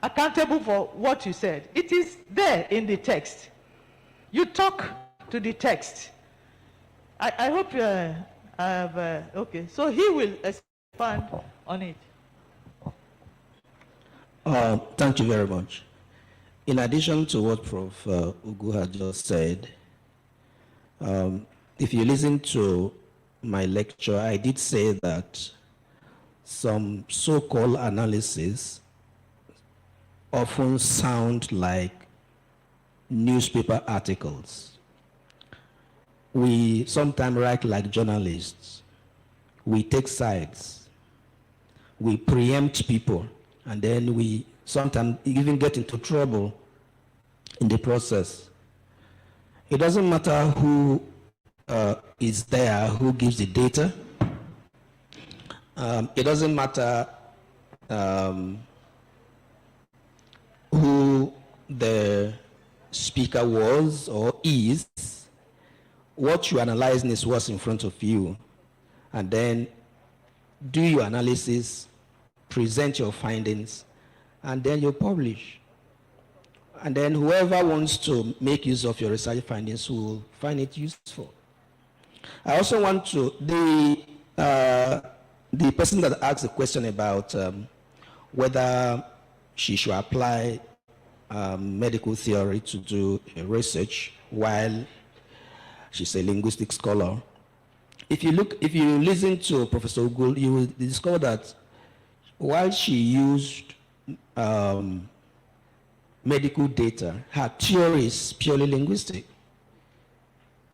accountable for what you said. It is there in the text. You talk to the text. I hope I have, okay. So he will expand on it. Thank you very much. In addition to what Prof. Ugu had just said, if you listen to my lecture, I did say that some so-called analysis often sound like newspaper articles. We sometimes write like journalists. We take sides. We preempt people, and then we sometimes even get into trouble in the process. It doesn't matter who is there, who gives the data. It doesn't matter who the speaker was or is. What you're analyzing is what's in front of you. And then do your analysis, present your findings, and then you publish. And then whoever wants to make use of your research findings will find it useful. I also want to, the person that asked the question about whether she should apply medical theory to do research while she's a linguistic scholar. If you listen to Professor Ugu, you will discover that while she used medical data, her theory is purely linguistic.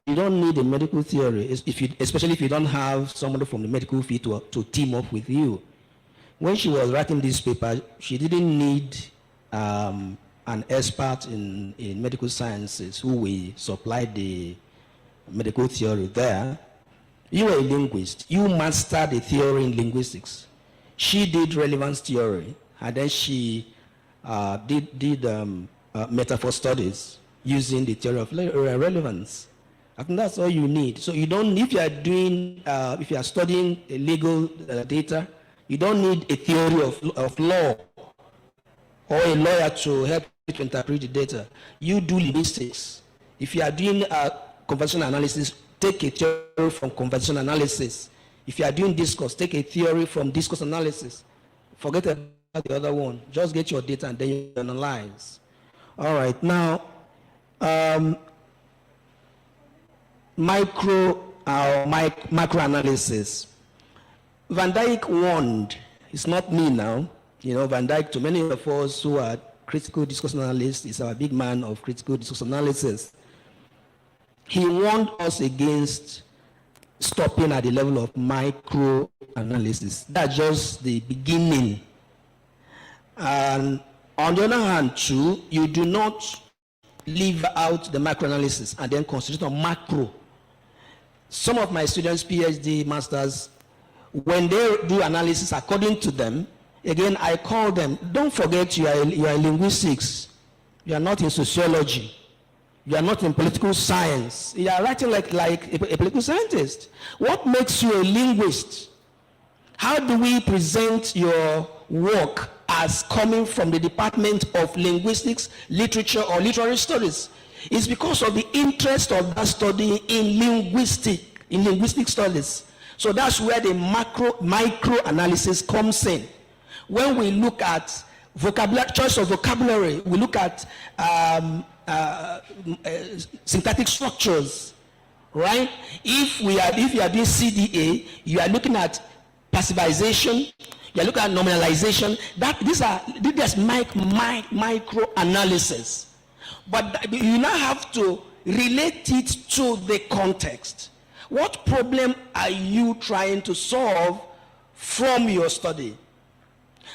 You don't need a medical theory, especially if you don't have somebody from the medical field to team up with you. When she was writing this paper, she didn't need an expert in medical sciences who will supply the medical theory there. You are a linguist. You mastered the theory in linguistics. She did relevance theory, and then she did metaphor studies using the theory of relevance. I think that's all you need. So you don't, if you are studying legal data, you don't need a theory of law or a lawyer to help you to interpret the data. You do linguistics. If you are doing conversational analysis, take a theory from conversational analysis. If you are doing discourse, take a theory from discourse analysis. Forget about the other one. Just get your data and then you analyze. All right, now, macro analysis. Van Dyck warned, it's not me now, Van Dyck, to many of us who are critical discourse analysts, is our big man of critical discourse analysis. He warned us against stopping at the level of micro analysis. That's just the beginning. And on the other hand, too, you do not leave out the macro analysis and then concentrate on macro. Some of my students, PhD, masters, when they do analysis according to them, again, I call them, don't forget you are in linguistics. You are not in sociology. You are not in political science. You are writing like a political scientist. What makes you a linguist? How do we present your work as coming from the Department of Linguistics, Literature, or Literary Studies? It's because of the interest of that study in linguistics. in linguistic studies. So that's where the micro analysis comes in. When we look at vocabulary, choice of vocabulary, we look at syntactic structures, right? If you are doing CDA, you are looking at passivization, you are looking at nominalization. These are micro analysis. But you now have to relate it to the context. What problem are you trying to solve from your study?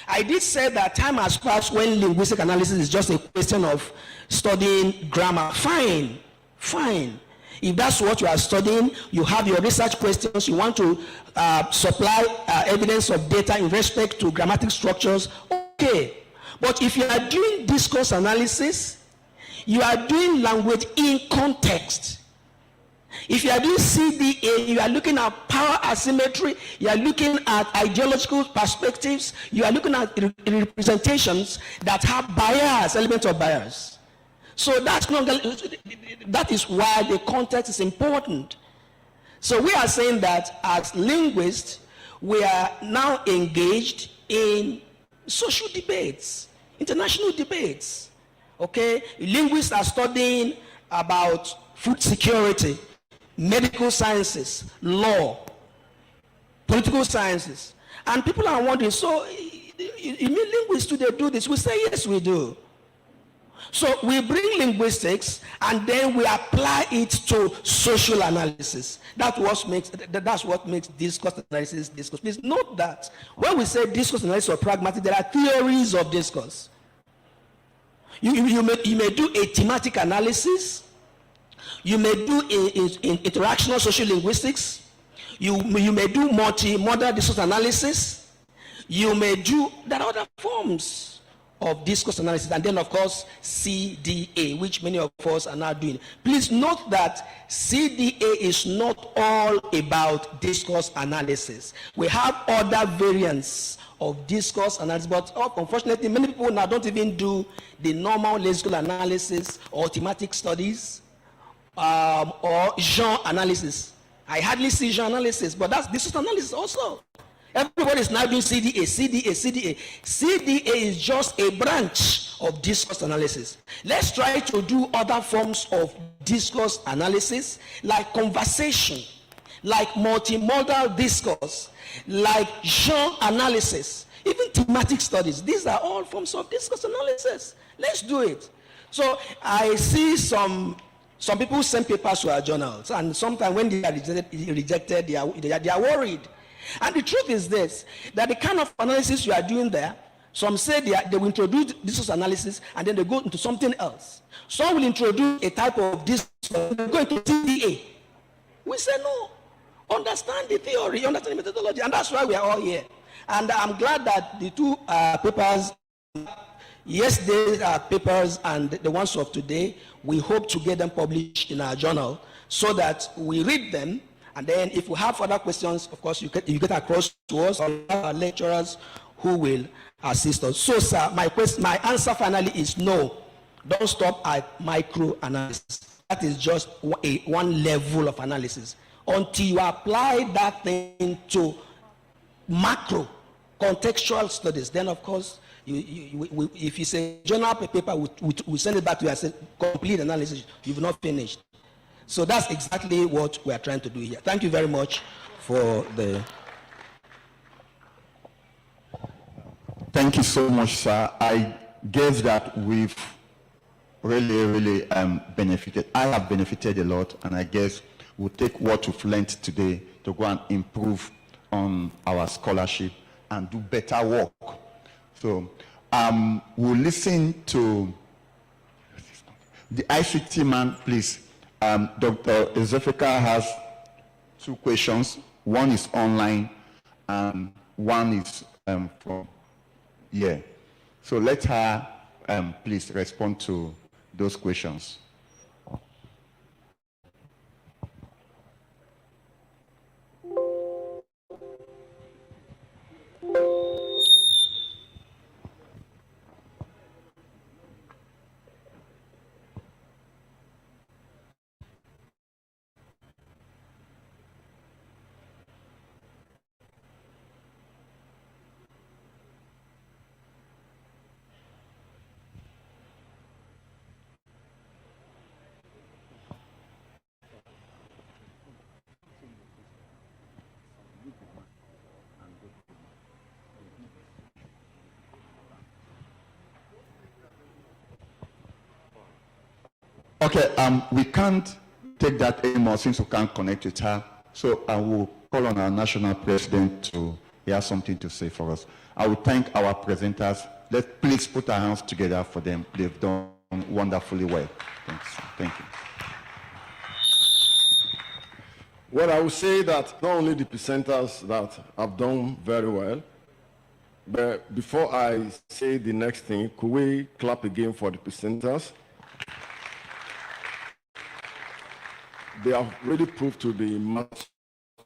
I did say that time has passed when linguistic analysis is just a question of studying grammar. Fine. If that's what you are studying, you have your research questions, you want to supply evidence of data in respect to grammatic structures, okay. But if you are doing discourse analysis, you are doing language in context. If you are doing CDA, you are looking at power asymmetry, you are looking at ideological perspectives, you are looking at representations that have bias, elements of bias. So that is why the context is important. So we are saying that as linguists, we are now engaged in social debates, international debates. Okay, linguists are studying about food security, medical sciences, law, political sciences. And people are wondering, so you mean linguists, do they do this? We say, yes, we do. So we bring linguistics and then we apply it to social analysis. That's what makes discourse analysis discourse. Please note that when we say discourse analysis or pragmatic, there are theories of discourse. You may do a thematic analysis. You may do interactional social linguistics. You may do multimodal discourse analysis. You may do, there are other forms of discourse analysis, and then of course CDA, which many of us are now doing. Please note that CDA is not all about discourse analysis. We have other variants of discourse analysis, but unfortunately many people now don't even do the normal lexical analysis or thematic studies or genre analysis. I hardly see genre analysis, but that's discourse analysis also. Everybody is now doing CDA. CDA is just a branch of discourse analysis. Let's try to do other forms of discourse analysis, like conversation, like multimodal discourse, like genre analysis, even thematic studies. These are all forms of discourse analysis. Let's do it. So I see some people send papers to our journals, and sometimes when they are rejected, they are worried. And the truth is this, that the kind of analysis you are doing there, some say they will introduce discourse analysis and then they go into something else. Some will introduce a type of discourse, they go into CDA. We say no, understand the theory, understand the methodology, and that's why we are all here. And I'm glad that the two papers, yesterday's papers and the ones of today, we hope to get them published in our journal so that we read them. And then if we have further questions, of course, you get across to us or our lecturers who will assist us. So, sir, my answer finally is no. Don't stop at micro analysis. That is just one level of analysis. Until you apply that thing to macro, contextual studies, then, of course, if it's a journal paper, we send it back to you and say, complete analysis. You've not finished. So that's exactly what we are trying to do here. Thank you very much for the... Thank you so much, sir. I guess that we've really benefited. I have benefited a lot, and I guess we'll take what we've learned today to go and improve on our scholarship and do better work. So we'll listen to the ICT man, please. Dr. Ezefika has two questions. One is online and one is from here. So let her please respond to those questions. Okay, we can't take that anymore since we can't connect with her. So I will call on our national president to hear something to say for us. I will thank our presenters. Let's please put our hands together for them. They've done wonderfully well. Thanks. Thank you. Well, I would say that not only the presenters that have done very well, but before I say the next thing, could we clap again for the presenters? They have really proved to be much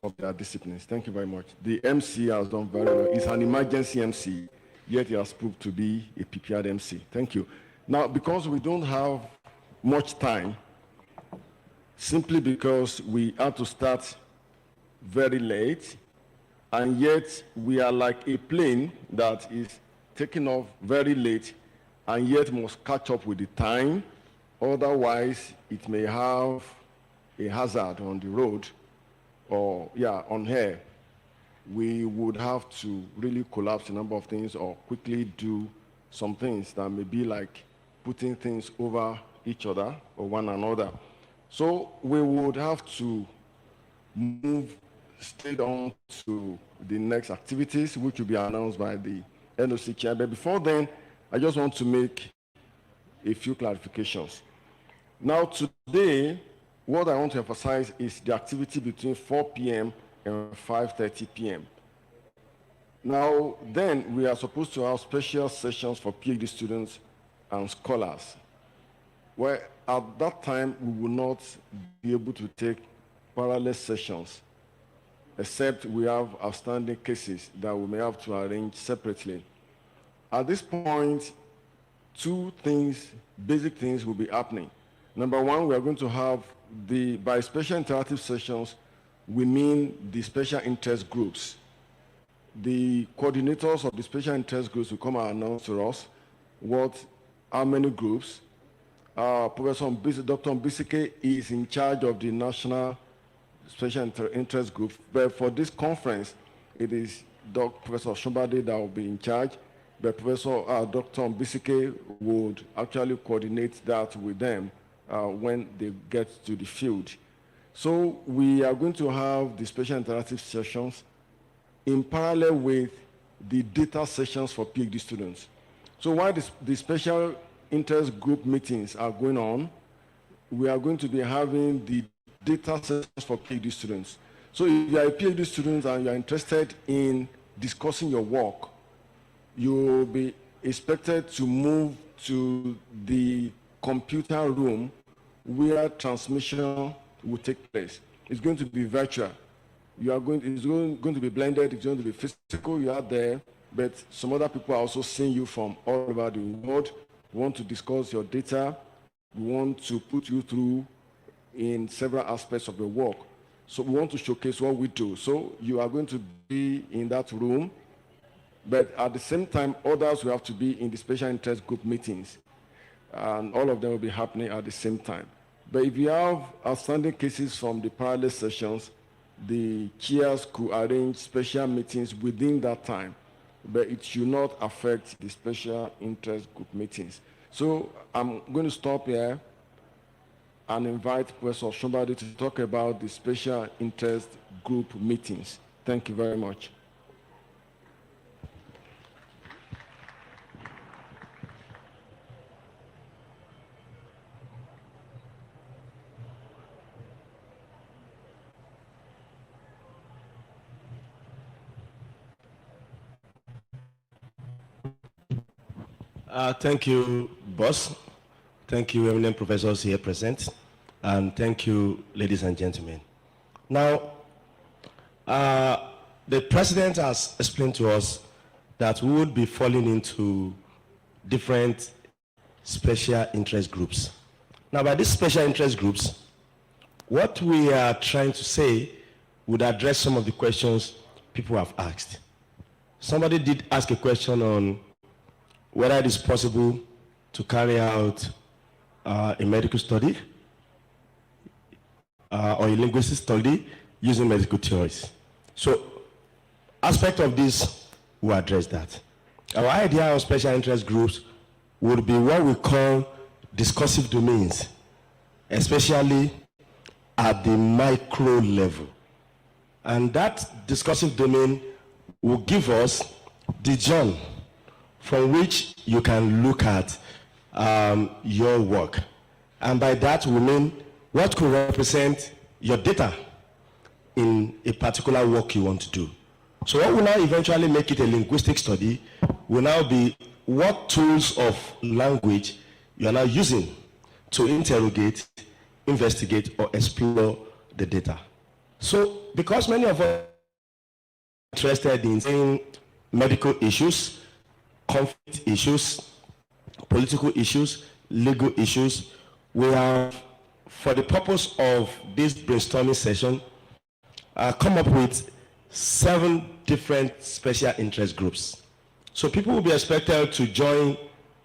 of their disciplines. Thank you very much. The MC has done very well. It's an emergency MC, yet he has proved to be a prepared MC. Thank you. Now, because we don't have much time, simply because we have to start very late, and yet we are like a plane that is taking off very late and yet must catch up with the time. Otherwise, it may have a hazard on the road or, on air. We would have to really collapse a number of things or quickly do some things that may be like putting things over each other or one another. So we would have to move straight on to the next activities, which will be announced by the NOC chair. But before then, I just want to make a few clarifications. Now, today, what I want to emphasize is the activity between 4 p.m. and 5:30 p.m. Now, then, we are supposed to have special sessions for PhD students and scholars, where at that time, we will not be able to take parallel sessions, except we have outstanding cases that we may have to arrange separately. At this point, two things, basic things will be happening. Number one, we are going to have by special interactive sessions, we mean the special interest groups. The coordinators of the special interest groups will come and announce to us how many groups. Dr. Mbisike is in charge of the National Special Interest Group, but for this conference, it is Professor Shumbade that will be in charge, but Dr. Mbisike would actually coordinate that with them when they get to the field. So we are going to have the special interactive sessions in parallel with the data sessions for PhD students. So while the special interest group meetings are going on, we are going to be having the data sessions for PhD students. So if you are a PhD student and you are interested in discussing your work, you will be expected to move to the computer room where transmission will take place. It's going to be virtual. It's going to be blended, it's going to be physical, you are there, but some other people are also seeing you from all over the world. We want to discuss your data. We want to put you through in several aspects of the work. So we want to showcase what we do. So you are going to be in that room, but at the same time, others will have to be in the special interest group meetings. And all of them will be happening at the same time. But if you have outstanding cases from the parallel sessions, the chairs could arrange special meetings within that time, but it should not affect the special interest group meetings. So I'm going to stop here and invite Professor Shumbade to talk about the special interest group meetings. Thank you very much. Thank you, boss. Thank you, eminent professors here present. And thank you, ladies and gentlemen. Now, the president has explained to us that we would be falling into different special interest groups. Now, by these special interest groups, what we are trying to say would address some of the questions people have asked. Somebody did ask a question on whether it is possible to carry out a medical study or a linguistic study using medical theories. So, aspect of this will address that. Our idea of special interest groups would be what we call discursive domains especially at the micro level. And that discursive domain will give us the journey from which you can look at your work. And by that we mean what could represent your data in a particular work you want to do. So what will now eventually make it a linguistic study will now be what tools of language you are now using to interrogate, investigate, or explore the data. So because many of us are interested in saying medical issues, conflict issues, political issues, legal issues, we have, for the purpose of this brainstorming session, come up with 7 different special interest groups. So people will be expected to join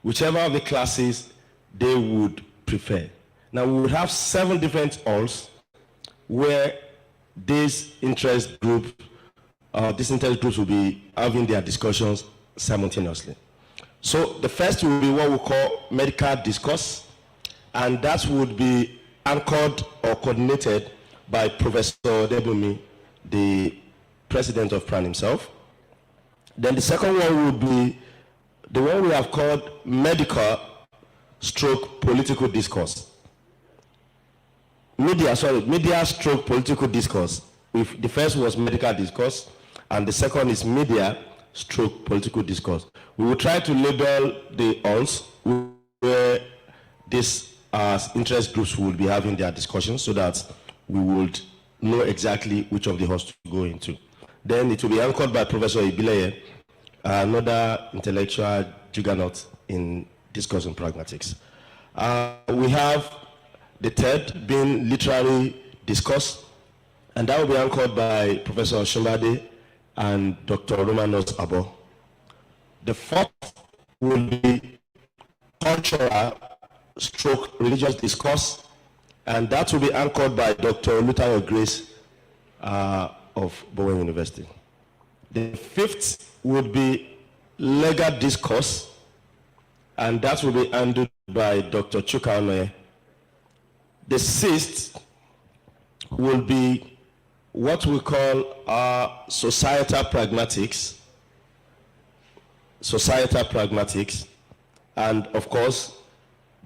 whichever of the classes they would prefer. Now we will have 7 different halls where these interest groups will be having their discussions simultaneously. So the first will be what we call medical discourse, and that would be anchored or coordinated by Professor Debumi, the president of PrAN himself. Then the second one would be the one we have called medical stroke political discourse. Media stroke political discourse. The first was medical discourse, and the second is media stroke political discourse. We will try to label the halls where these interest groups will be having their discussions so that we would know exactly which of the halls to go into. Then it will be anchored by Professor Ibileye, another intellectual juggernaut in discourse and pragmatics. We have the third being literary discourse, and that will be anchored by Professor Shumbade and Dr. Romanos Abo. The fourth will be cultural stroke religious discourse, and that will be anchored by Dr. Lutayo Grace of Bowen University. The fifth would be legal discourse, and that will be handled by Dr. Chuka Onoye. The sixth will be what we call societal pragmatics, and of course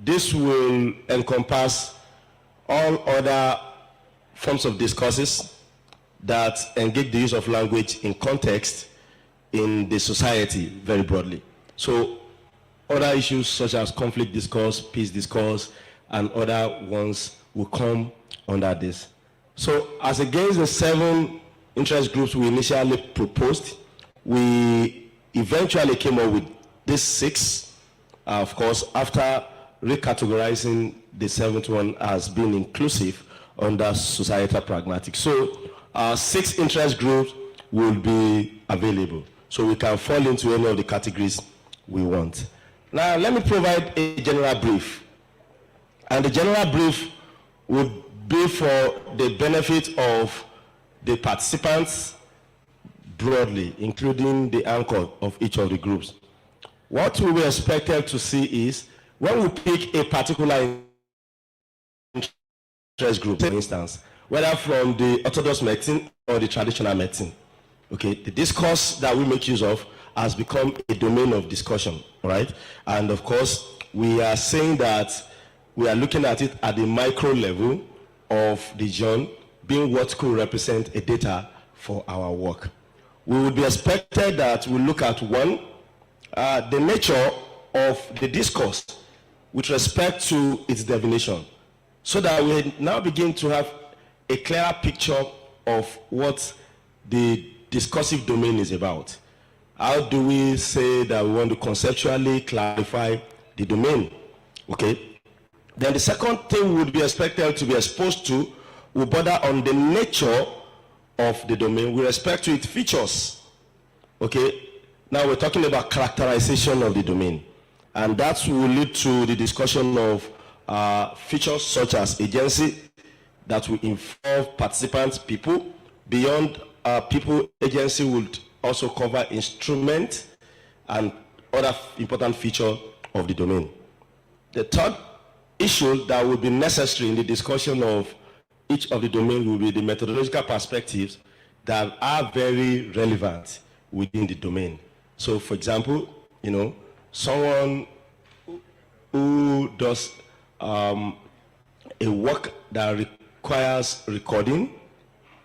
this will encompass all other forms of discourses that engage the use of language in context in the society very broadly. So other issues such as conflict discourse, peace discourse, and other ones will come under this. So as against the 7 interest groups we initially proposed, we eventually came up with these 6, of course, after recategorizing the 7th one as being inclusive under societal pragmatics. So 6 interest groups will be available. So we can fall into any of the categories we want. Now let me provide a general brief. And the general brief would be for the benefit of the participants broadly, including the anchor of each of the groups. What we were expected to see is when we pick a particular interest group, for instance, whether from the orthodox medicine or the traditional medicine, okay, the discourse that we make use of has become a domain of discussion, right? And of course, we are saying that we are looking at it at the micro level of the journey being what could represent a data for our work. We would be expected that we look at one, the nature of the discourse with respect to its definition, so that we now begin to have a clearer picture of what the discursive domain is about. How do we say that we want to conceptually clarify the domain? Okay. Then the second thing we would be expected to be exposed to will border on the nature of the domain with respect to its features. Okay. Now we're talking about characterization of the domain, and that will lead to the discussion of features such as agency that will involve participants, people. Beyond people, agency would also cover instrument and other important feature of the domain. The third issue that will be necessary in the discussion of each of the domains will be the methodological perspectives that are very relevant within the domain. So, for example, someone who does a work that requires recording,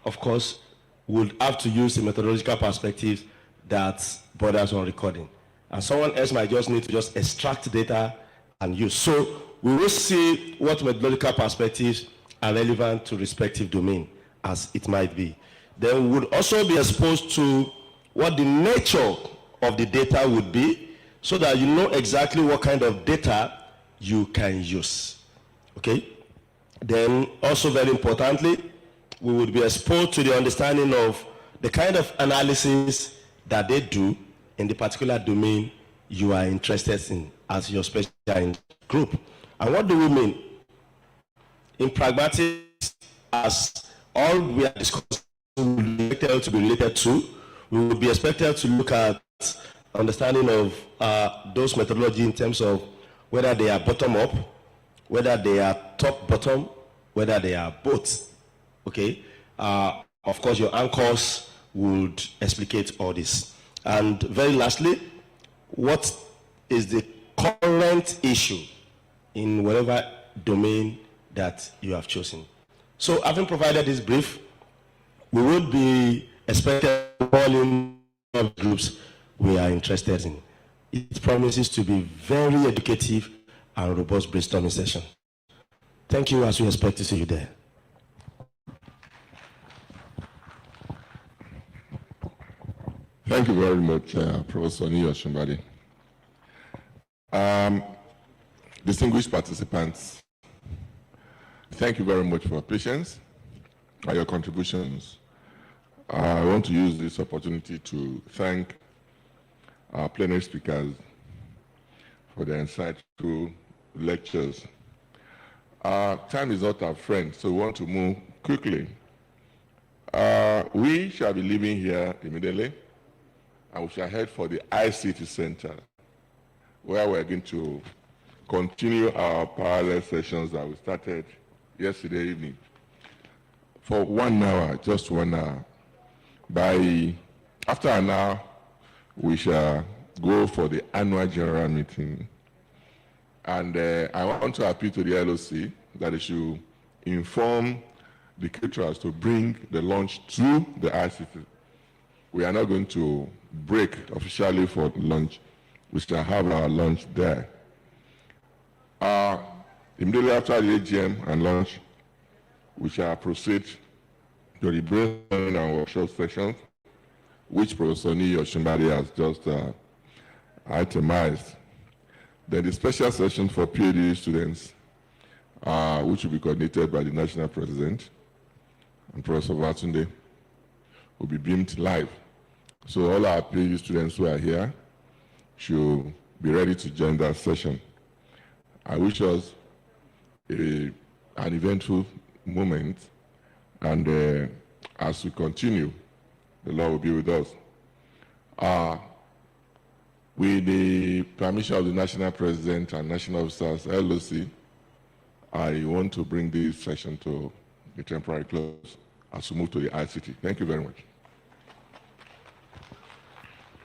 of course, would have to use a methodological perspective that borders on recording. And someone else might just need to just extract data and use. So we will see what methodological perspectives are relevant to respective domain as it might be. Then we would also be exposed to what the nature of the data would be so that you know exactly what kind of data you can use. Okay? Then also very importantly, we would be exposed to the understanding of the kind of analysis that they do in the particular domain you are interested in as your special group. And what do we mean? In pragmatics, as all we are discussing to be related to, we will be expected to look at understanding of those methodology in terms of whether they are bottom-up, whether they are top-bottom, whether they are both. Okay? Of course, your anchors would explicate all this. And very lastly, what is the current issue in whatever domain that you have chosen? So, having provided this brief, we would be expecting all in groups we are interested in. It promises to be very educative and robust brainstorming session. Thank you, as we expect to see you there. Thank you very much, Professor Oshimbade. Distinguished participants, thank you very much for your patience and your contributions. I want to use this opportunity to thank our plenary speakers for their insightful lectures. Time is not our friend, so we want to move quickly. We shall be leaving here immediately, and we shall head for the ICT Center, where we're going to continue our parallel sessions that we started yesterday evening for 1 hour, just 1 hour. After an hour, we shall go for the annual general meeting. And I want to appeal to the LOC that they should inform the caterers to bring the lunch to the ICT. We are not going to break officially for lunch. We shall have our lunch there. Immediately after the AGM and lunch, we shall proceed to the brainstorming and workshop sessions, which Professor Oshimbade has just itemized. Then the special session for PhD students, which will be coordinated by the National President and Professor Vatunde, will be beamed live. So all our PhD students who are here should be ready to join that session. I wish us an eventful moment, and as we continue, the Lord will be with us. With the permission of the National President and National Officers, LOC, I want to bring this session to a temporary close as we move to the ICT. Thank you very much.